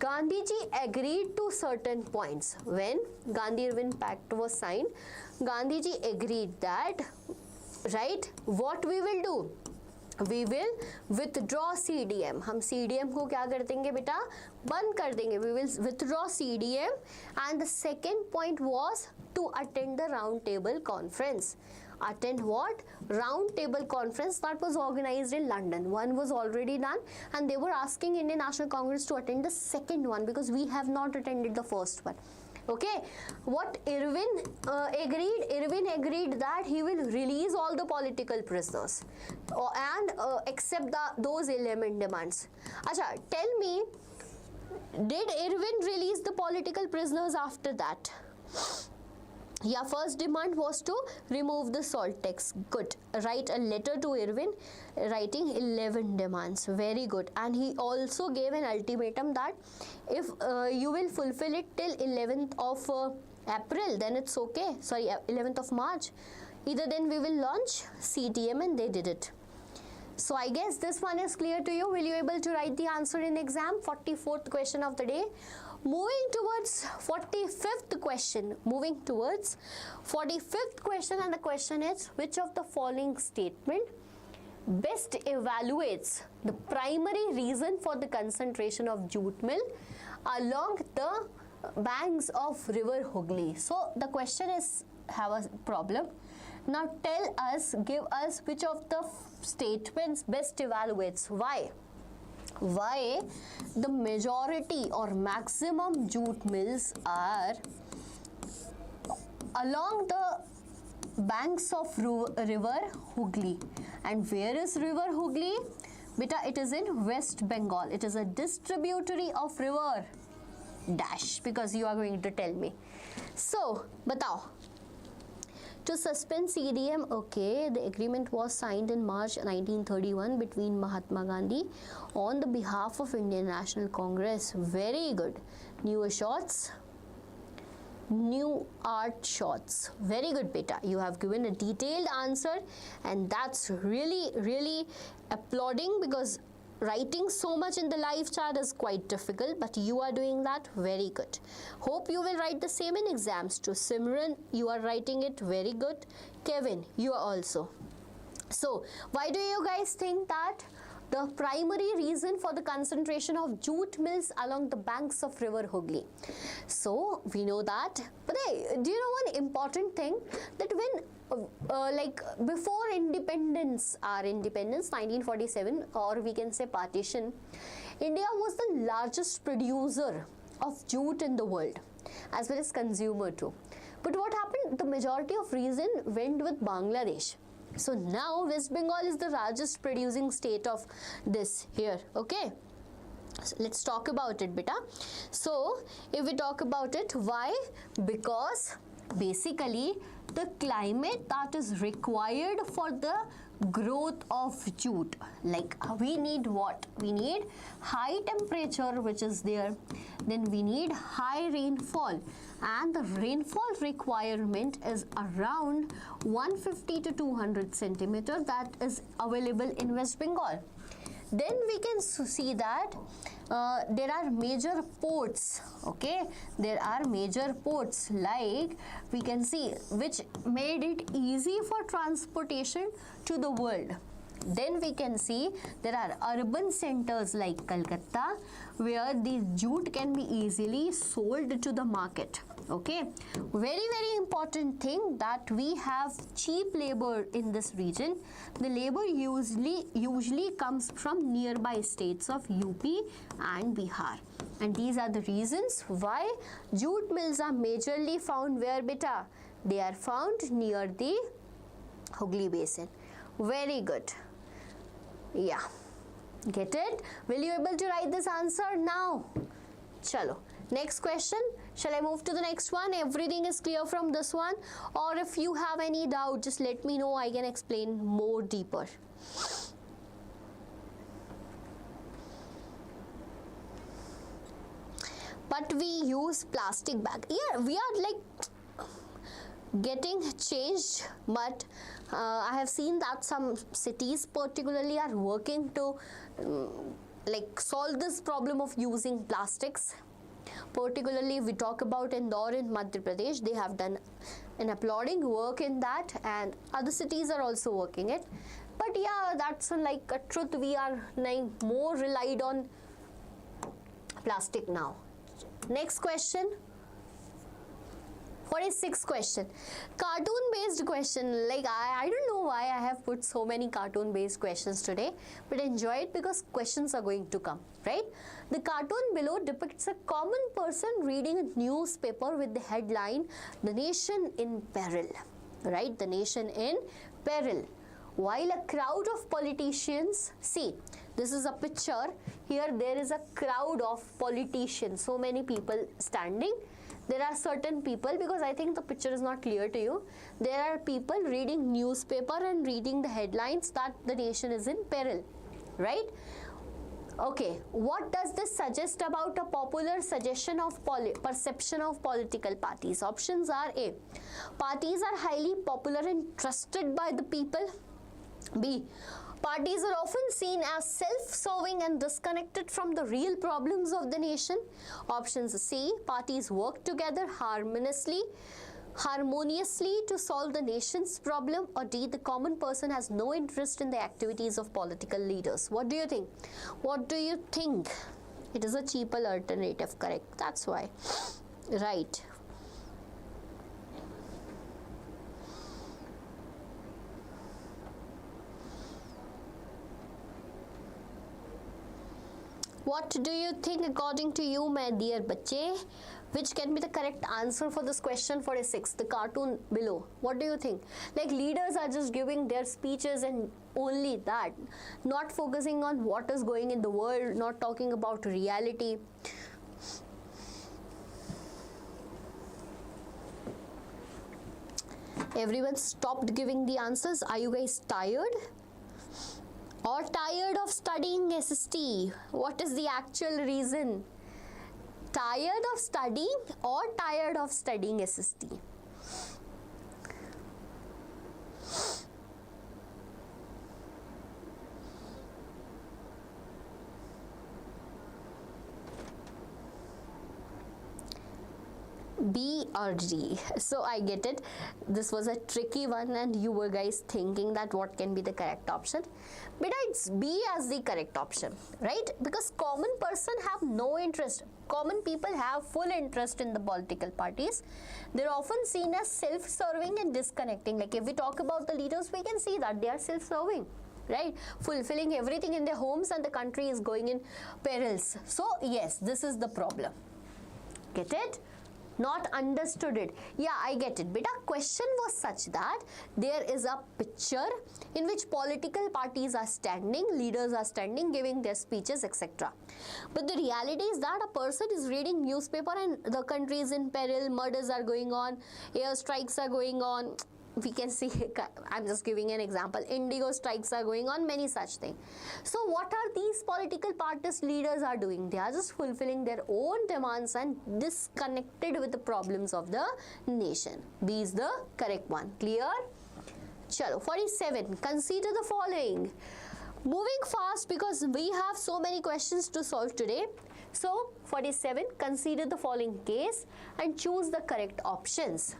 Gandhiji agreed to certain points. When Gandhi-Irwin Pact was signed, Gandhiji agreed that, right, what we will do? We will withdraw CDM. हम CDM को क्या कर देंगे बेटा? बंद कर देंगे. We will withdraw CDM. And the second point was to attend the round table conference. Attend what? Round table conference that was organized in London. One was already done and they were asking Indian National Congress to attend the second one because we have not attended the first one. Okay, what Irwin agreed? Irwin agreed that he will release all the political prisoners and accept those 11 demands. Acha, tell me, did Irwin release the political prisoners after that? Yeah, first demand was to remove the salt tax. Good. Write a letter to Irwin writing 11 demands. Very good. And he also gave an ultimatum that if you will fulfill it till 11th of April, then it's okay. Sorry, 11th of March. Either then we will launch CTM, and they did it. So I guess this one is clear to you. Will you able to write the answer in exam? 44th question of the day. Moving towards 45th question. Moving towards 45th question, and the question is, which of the following statement best evaluates the primary reason for the concentration of jute mill along the banks of river Hooghly? So the question is have a problem. Now tell us, give us which of the statements best evaluates. Why the majority or maximum jute mills are along the banks of river Hooghly. And where is river Hooghly? Beta, it is in West Bengal. It is a distributary of river dash, because you are going to tell me. So, batao. To suspend CDM, okay, the agreement was signed in March 1931 between Mahatma Gandhi on the behalf of Indian National Congress. Very good. New shots. New art shots. Very good, beta. You have given a detailed answer, and that's really applauding, because writing so much in the live chat is quite difficult, but you are doing that very good. Hope you will write the same in exams too. Simran, you are writing it very good. Kevin, you are also. So, why do you guys think that the primary reason for the concentration of jute mills along the banks of river Hooghly? So, we know that. But hey, do you know one important thing? That when before independence, our independence 1947, or we can say partition, India was the largest producer of jute in the world, as well as consumer too. But what happened? The majority of reason went with Bangladesh. So now West Bengal is the largest producing state of this here. Okay. So let's talk about it, beta. So if we talk about it, why? Because basically the climate that is required for the growth of jute, like we need what? We need high temperature, which is there, then we need high rainfall, and the rainfall requirement is around 150 to 200 centimeter that is available in West Bengal. Then we can see that there are major ports, okay, there are major ports, like we can see, which made it easy for transportation to the world. Then we can see there are urban centers like Calcutta, where the jute can be easily sold to the market. Okay, very important thing, that we have cheap labor in this region. The labor usually comes from nearby states of UP and Bihar, and these are the reasons why jute mills are majorly found where, beta? They are found near the Hooghly Basin. Very good. Yeah, get it? Will you able to write this answer now? Chalo. Next question. Shall I move to the next one? Everything is clear from this one? Or if you have any doubt, just let me know. I can explain more deeper. But we use plastic bag. Yeah, we are like getting changed, but I have seen that some cities particularly are working to like solve this problem of using plastics. Particularly, we talk about Indore in Madhya Pradesh. They have done an applauding work in that, and other cities are also working it. But yeah, that's like a truth. We are like more relied on plastic now. Next question. 46th question, cartoon based question. Like I don't know why I have put so many cartoon based questions today, but enjoy it because questions are going to come, right? The cartoon below depicts a common person reading a newspaper with the headline, "The Nation in Peril," right? The nation in peril. While a crowd of politicians, see, this is a picture, here there is a crowd of politicians, so many people standing. There are certain people, because I think the picture is not clear to you, there are people reading newspaper and reading the headlines that the nation is in peril, right? Okay, what does this suggest about a popular suggestion of perception of political parties? Options are A, parties are highly popular and trusted by the people. B, parties are often seen as self-serving and disconnected from the real problems of the nation. Options C, parties work together harmoniously to solve the nation's problem. Or D, the common person has no interest in the activities of political leaders. What do you think? What do you think? It is a cheaper alternative, correct? That's why. Right. What do you think according to you, my dear bache? Which can be the correct answer for this question 46, the cartoon below? What do you think? Like leaders are just giving their speeches and only that, not focusing on what is going in the world, not talking about reality. Everyone stopped giving the answers. Are you guys tired? Or tired of studying SST? What is the actual reason? Tired of studying or tired of studying SST? B or D. So I get it. This was a tricky one and you were guys thinking that what can be the correct option. But it's B as the correct option, right? Because common person have no interest. Common people have full interest in the political parties. They're often seen as self-serving and disconnecting. Like if we talk about the leaders, we can see that they are self-serving, right? Fulfilling everything in their homes and the country is going in perils. So yes, this is the problem. Get it? not understood it. Yeah, I get it. Beta, question was such that there is a picture in which political parties are standing, leaders are standing, giving their speeches, etc. But the reality is that a person is reading newspaper and the country is in peril, murders are going on, air strikes are going on. We can see, I'm just giving an example, indigo strikes are going on, many such things. So what are these political parties leaders are doing? They are just fulfilling their own demands and disconnected with the problems of the nation. B is the correct one. Clear? Chalo, 47. Consider the following. Moving fast because we have so many questions to solve today. So 47. Consider the following case and choose the correct options.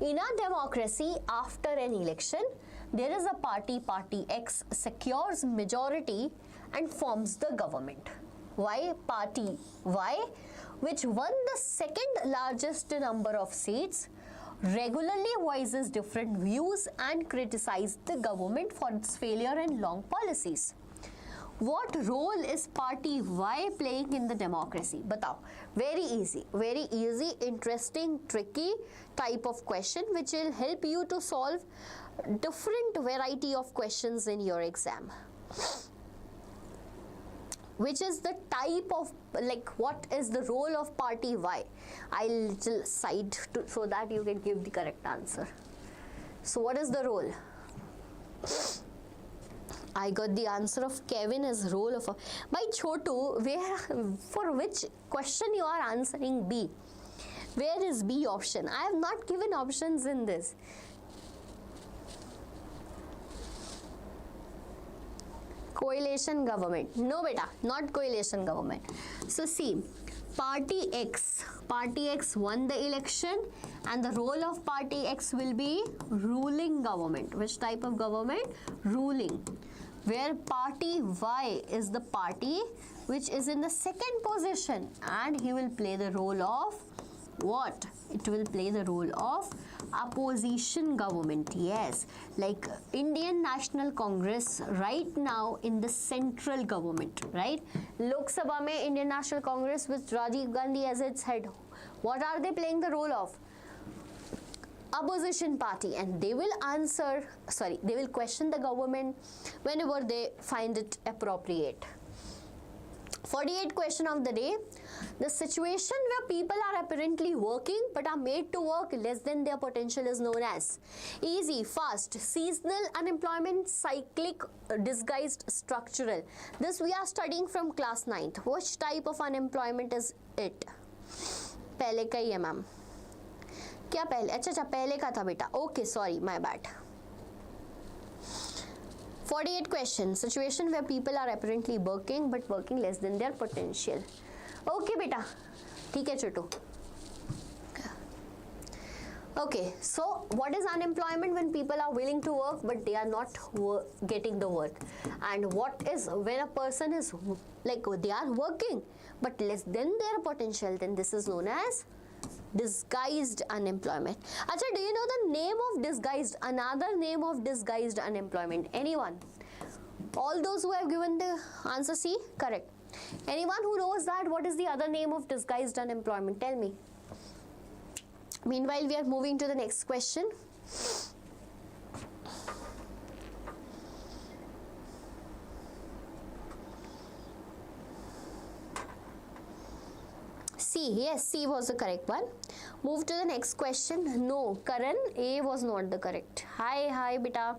In a democracy, after an election, there is a party X secures majority and forms the government. Why? Party Y, which won the second largest number of seats, regularly voices different views and criticizes the government for its failure and long policies. What role is party Y playing in the democracy? Batao. Very easy, interesting, tricky type of question which will help you to solve different variety of questions in your exam. Which is the type of, like, what is the role of party Y? I'll little side so that you can give the correct answer. So what is the role? I got the answer of Kevin as role of a... By Chotu, for which question you are answering B? Where is B option? I have not given options in this. Coalition government. No beta, not coalition government. So see, Party X won the election and the role of Party X will be ruling government. Which type of government? Ruling. Where Party Y is the party which is in the second position and he will play the role of what? It will play the role of opposition government. Yes, like Indian National Congress right now in the central government, right? Lok Sabha mein Indian National Congress with Rajiv Gandhi as its head. What are they playing the role of? Opposition party, and they will they will question the government whenever they find it appropriate. 48 question of the day. The situation where people are apparently working but are made to work less than their potential is known as easy, fast, seasonal unemployment, cyclic, disguised, structural. This we are studying from class 9th. Which type of unemployment is it? पहले का ही है ma'am. क्या पहले? अच्छा पहले का था बेटा. Okay, sorry, my bad. 48 question. Situation where people are apparently working but working less than their potential. Okay बेटा, ठीक है छोटू. Okay, so what is unemployment? When people are willing to work but they are not getting the work. And what is when a person is like they are working but less than their potential, then this is known as disguised unemployment. Acha, do you know the name of disguised, another name of disguised unemployment? Anyone? All those who have given the answer C, correct. Anyone who knows that, what is the other name of disguised unemployment? Tell me. Meanwhile, we are moving to the next question. C, yes, C was the correct one. Move to the next question. No, Karan, A was not the correct. Hi, beta.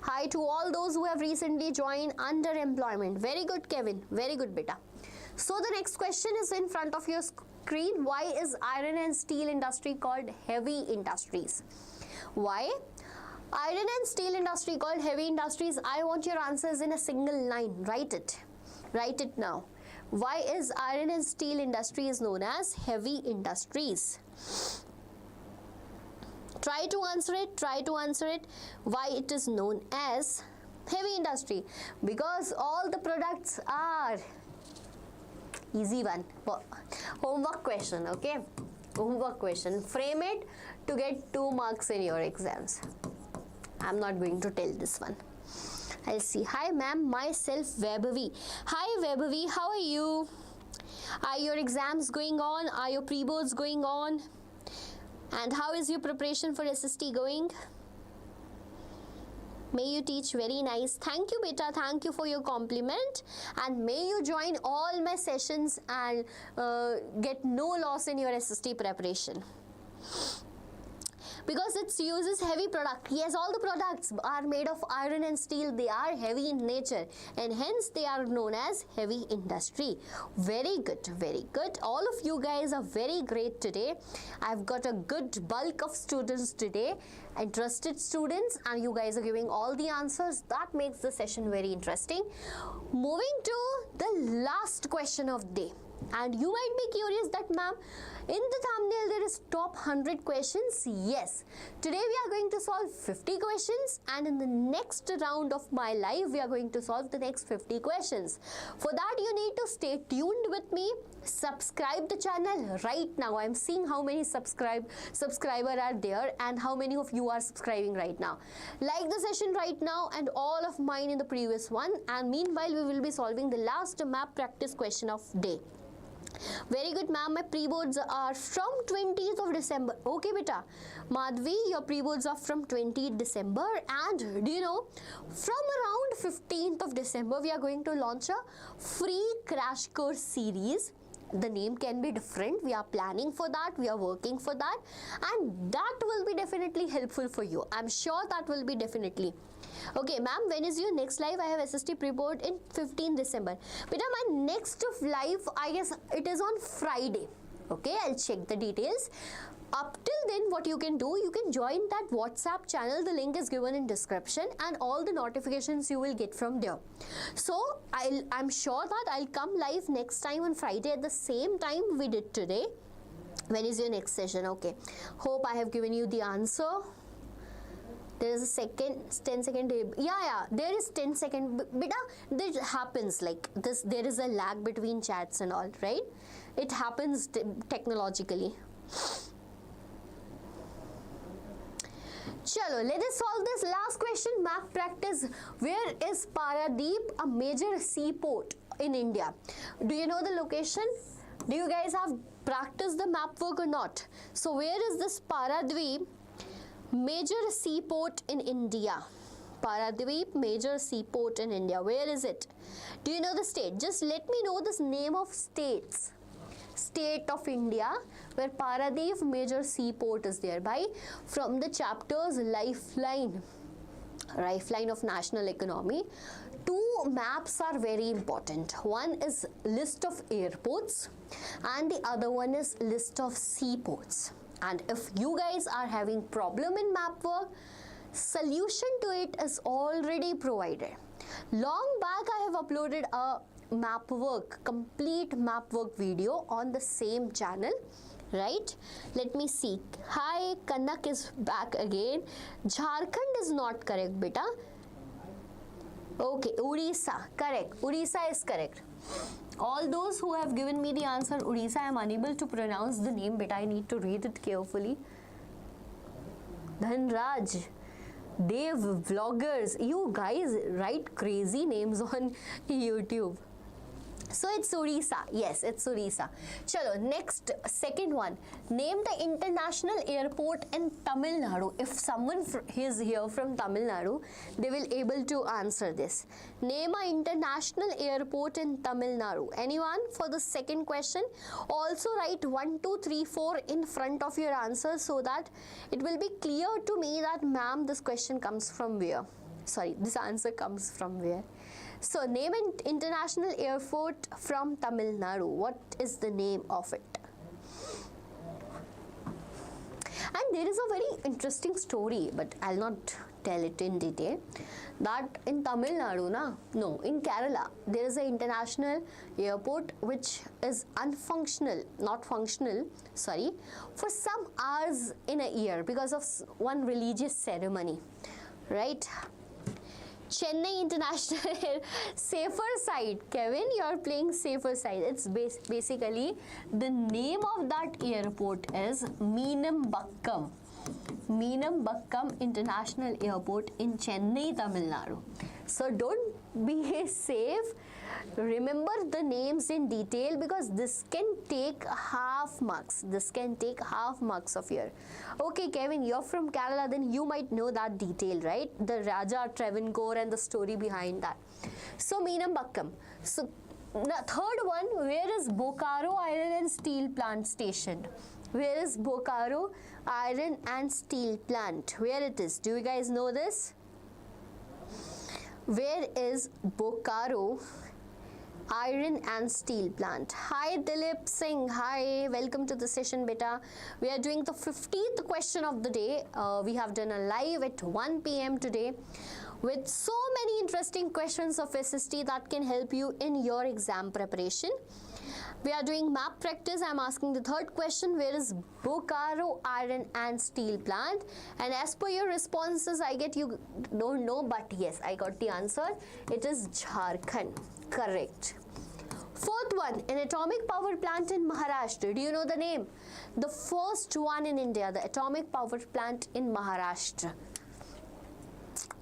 Hi to all those who have recently joined underemployment. Very good, Kevin. Very good, beta. So the next question is in front of your screen. Why is iron and steel industry called heavy industries? Why? Iron and steel industry called heavy industries. I want your answers in a single line. Write it. Write it now. Why is iron and steel industry is known as heavy industries? Try to answer it. Why it is known as heavy industry? Because all the products are easy one. Homework question, okay? Homework question. Frame it to get 2 marks in your exams. I'm not going to tell this one. I'll see. Hi ma'am, myself Vaibhavi. Hi Vaibhavi, how are you? Are your exams going on? Are your pre-boards going on? And how is your preparation for SST going? May you teach very nice. Thank you, beta. Thank you for your compliment. And may you join all my sessions and get no loss in your SST preparation. Because it uses heavy product. Yes, all the products are made of iron and steel. They are heavy in nature and hence they are known as heavy industry. Very good, very good. All of you guys are very great today. I've got a good bulk of students today, interested students, and you guys are giving all the answers. That makes the session very interesting. Moving to the last question of the day. And you might be curious that, ma'am, in the thumbnail there is top 100 questions. Yes, today we are going to solve 50 questions, and in the next round of my live we are going to solve the next 50 questions. For that you need to stay tuned with me. Subscribe the channel right now. I'm seeing how many subscriber are there and how many of you are subscribing right now. Like the session right now and all of mine in the previous one, and meanwhile we will be solving the last map practice question of day. Very good, ma'am. My pre-boards are from 20th of December. Okay, beta. Madhvi, your pre-boards are from 20th December. And do you know, from around 15th of December, we are going to launch a free crash course series. The name can be different. We are planning for that. We are working for that. And that will be definitely helpful for you. I'm sure that will be definitely. Okay, ma'am, when is your next live? I have SST pre-board in 15th December. Beta, my next live, I guess it is on Friday. Okay, I'll check the details. Up till then, what you can do, you can join that WhatsApp channel. The link is given in description and all the notifications you will get from there. So, I'm sure that I'll come live next time on Friday at the same time we did today. When is your next session? Okay, hope I have given you the answer. There is a 10 second, yeah, there is 10 second, beta, that happens like this. There is a lag between chats and all, right? It happens technologically. Chalo, let us solve this last question. Map practice. Where is Paradeep, a major seaport in India? Do you know the location? Do you guys have practiced the map work or not? So where is this Paradeep, major seaport in India? Paradeep, major seaport in India. Where is it? Do you know the state? Just let me know this name of states. State of India, where Paradeep, major seaport is there. By from the chapters Lifeline of National Economy, two maps are very important. One is list of airports and the other one is list of seaports. And if you guys are having problem in map work, solution to it is already provided. Long back I have uploaded a map work, complete map work video on the same channel, right? Let me see. Hi, Kanak is back again. Jharkhand is not correct, beta. Okay, Odisha, correct. Odisha is correct. All those who have given me the answer Odisha, I am unable to pronounce the name, but I need to read it carefully. Dhanraj, Dev, vloggers, you guys write crazy names on YouTube. So it's Odisha. Yes, it's Odisha. Chalo, next, second one. Name the international airport in Tamil Nadu. If someone is here from Tamil Nadu, they will able to answer this. Name an international airport in Tamil Nadu. Anyone for the second question? Also write 1, 2, 3, 4 in front of your answer so that it will be clear to me that, ma'am, this question comes from where? Sorry, this answer comes from where? So, name an international airport from Tamil Nadu. What is the name of it? And there is a very interesting story, but I'll not tell it in detail. That in Tamil Nadu, in Kerala, there is an international airport which is unfunctional, not functional, sorry, for some hours in a year because of one religious ceremony, right? Chennai International safer side. Kevin, you are playing safer side. It's basically the name of that airport is Meenambakkam. Meenambakkam International Airport in Chennai, Tamil Nadu. So don't be safe. Remember the names in detail because this can take half marks. This can take half marks of your. Okay, Kevin, you're from Kerala, then you might know that detail, right? The Raja Travancore and the story behind that. So, Meenam Bakkam. So, the third one, where is Bokaro Iron and Steel Plant stationed? Where is Bokaro Iron and Steel Plant? Where it is? Do you guys know this? Where is Bokaro Iron and Steel Plant? Hi Dilip Singh, hi, welcome to the session beta. We are doing the 15th question of the day. We have done a live at 1 p.m. today with so many interesting questions of SST that can help you in your exam preparation. We are doing map practice. I am asking the third question, where is Bokaro Iron and Steel Plant? And as per your responses, I get you don't know, but yes, I got the answer. It is Jharkhand. Correct. Fourth one, an atomic power plant in Maharashtra. Do you know the name? The first one in India, the atomic power plant in Maharashtra.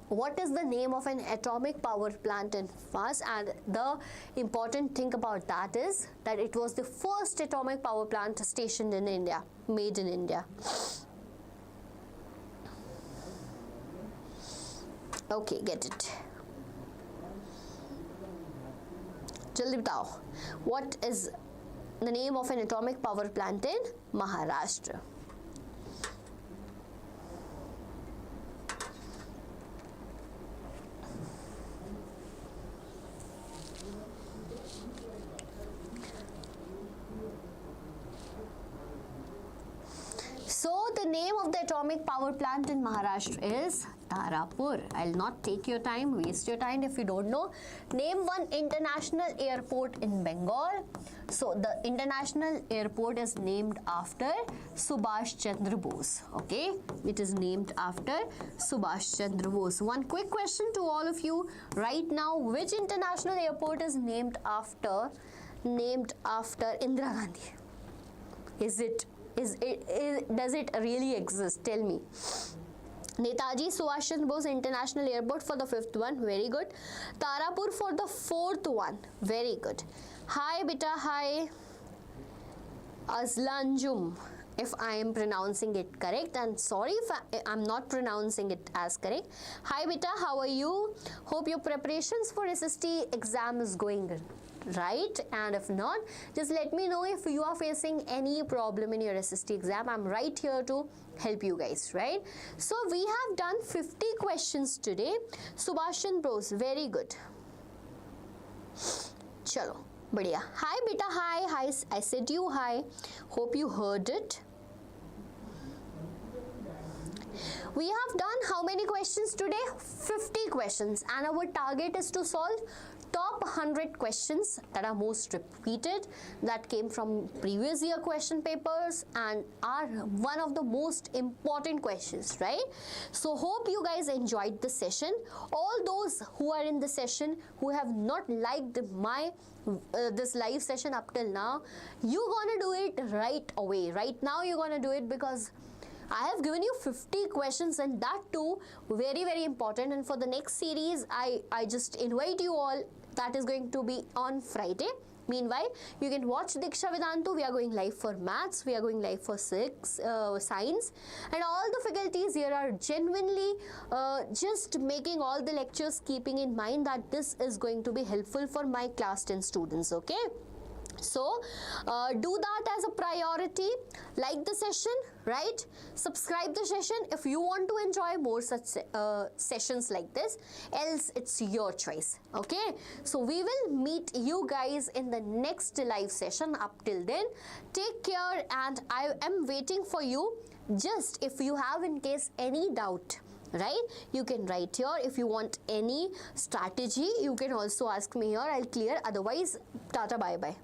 What is the name of an atomic power plant in Maharashtra? And the important thing about that is that it was the first atomic power plant stationed in India, made in India. Okay, get it. Jaldi batao. What is the name of an atomic power plant in Maharashtra? So the name of the atomic power plant in Maharashtra is Tarapur. I'll not take your time, waste your time if you don't know. Name one international airport in Bengal. So the international airport is named after Subhash Chandra Bose. Okay, it is named after Subhash Chandra Bose. One quick question to all of you right now: which international airport is named after Indira Gandhi? Does it really exist? Tell me. Netaji Subhash Chandra Bose International Airport for the fifth one. Very good. Tarapur for the fourth one. Very good. Hi beta. Hi. Azlanjum, if I am pronouncing it correct, and sorry if I'm not pronouncing it as correct. Hi beta, how are you? Hope your preparations for SST exam is going right, and if not, just let me know if you are facing any problem in your SST exam. I'm right here to help you guys, right? So we have done 50 questions today. Subhash Chandra Bose, very good. Chalo, badhiya. Hi beta, hi. I said you hi. Hope you heard it. We have done how many questions today? 50 questions, and our target is to solve top 100 questions that are most repeated, that came from previous year question papers and are one of the most important questions, right? So hope you guys enjoyed the session. All those who are in the session who have not liked my this live session up till now, you're gonna do it right away. Right now you're gonna do it, because I have given you 50 questions, and that too very, very important. And for the next series, I just invite you all. That is going to be on Friday. Meanwhile, you can watch Deeksha Vedantu. We are going live for maths. We are going live for science. And all the faculties here are genuinely just making all the lectures, keeping in mind that this is going to be helpful for my class 10 students. Okay? So do that as a priority. Like the session, right? Subscribe the session if you want to enjoy more such sessions like this. Else it's your choice. Okay, so we will meet you guys in the next live session. Up till then, take care, and I am waiting for you. Just if you have in case any doubt, right, you can write here. If you want any strategy, you can also ask me here. I'll clear. Otherwise, tata, bye bye.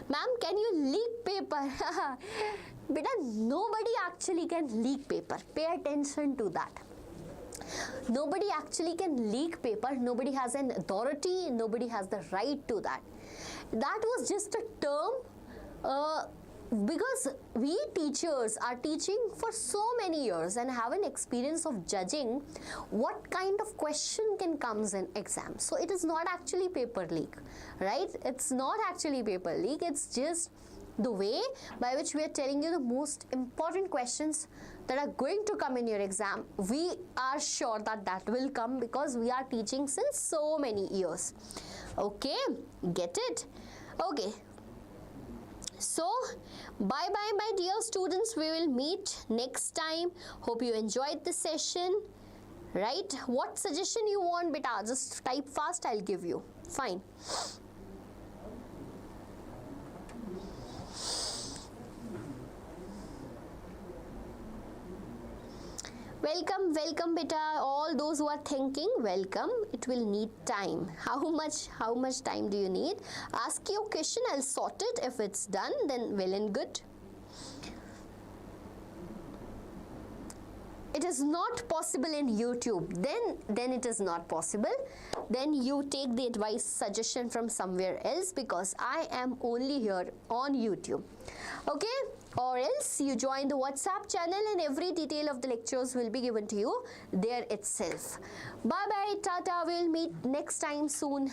Ma'am, can you leak paper? Beta, nobody actually can leak paper. Pay attention to that. Nobody actually can leak paper. Nobody has an authority. Nobody has the right to that. That was just a term because we teachers are teaching for so many years and have an experience of judging what kind of question can comes in exam. So it is not actually paper leak, right? It's not actually paper leak. It's just the way by which we are telling you the most important questions that are going to come in your exam. We are sure that that will come because we are teaching since so many years. Okay, get it? Okay. So, bye-bye my dear students. We will meet next time. Hope you enjoyed this session. Right? What suggestion you want, beta? Just type fast, I'll give you. Fine. Welcome, welcome beta. All those who are thinking, welcome. It will need time. How much time do you need? Ask your question, I'll sort it. If it's done, then well and good. It is not possible in YouTube. Then it is not possible. Then you take the advice suggestion from somewhere else, because I am only here on YouTube. Okay? Or else you join the WhatsApp channel and every detail of the lectures will be given to you there itself. Bye bye, tata, we'll meet next time soon.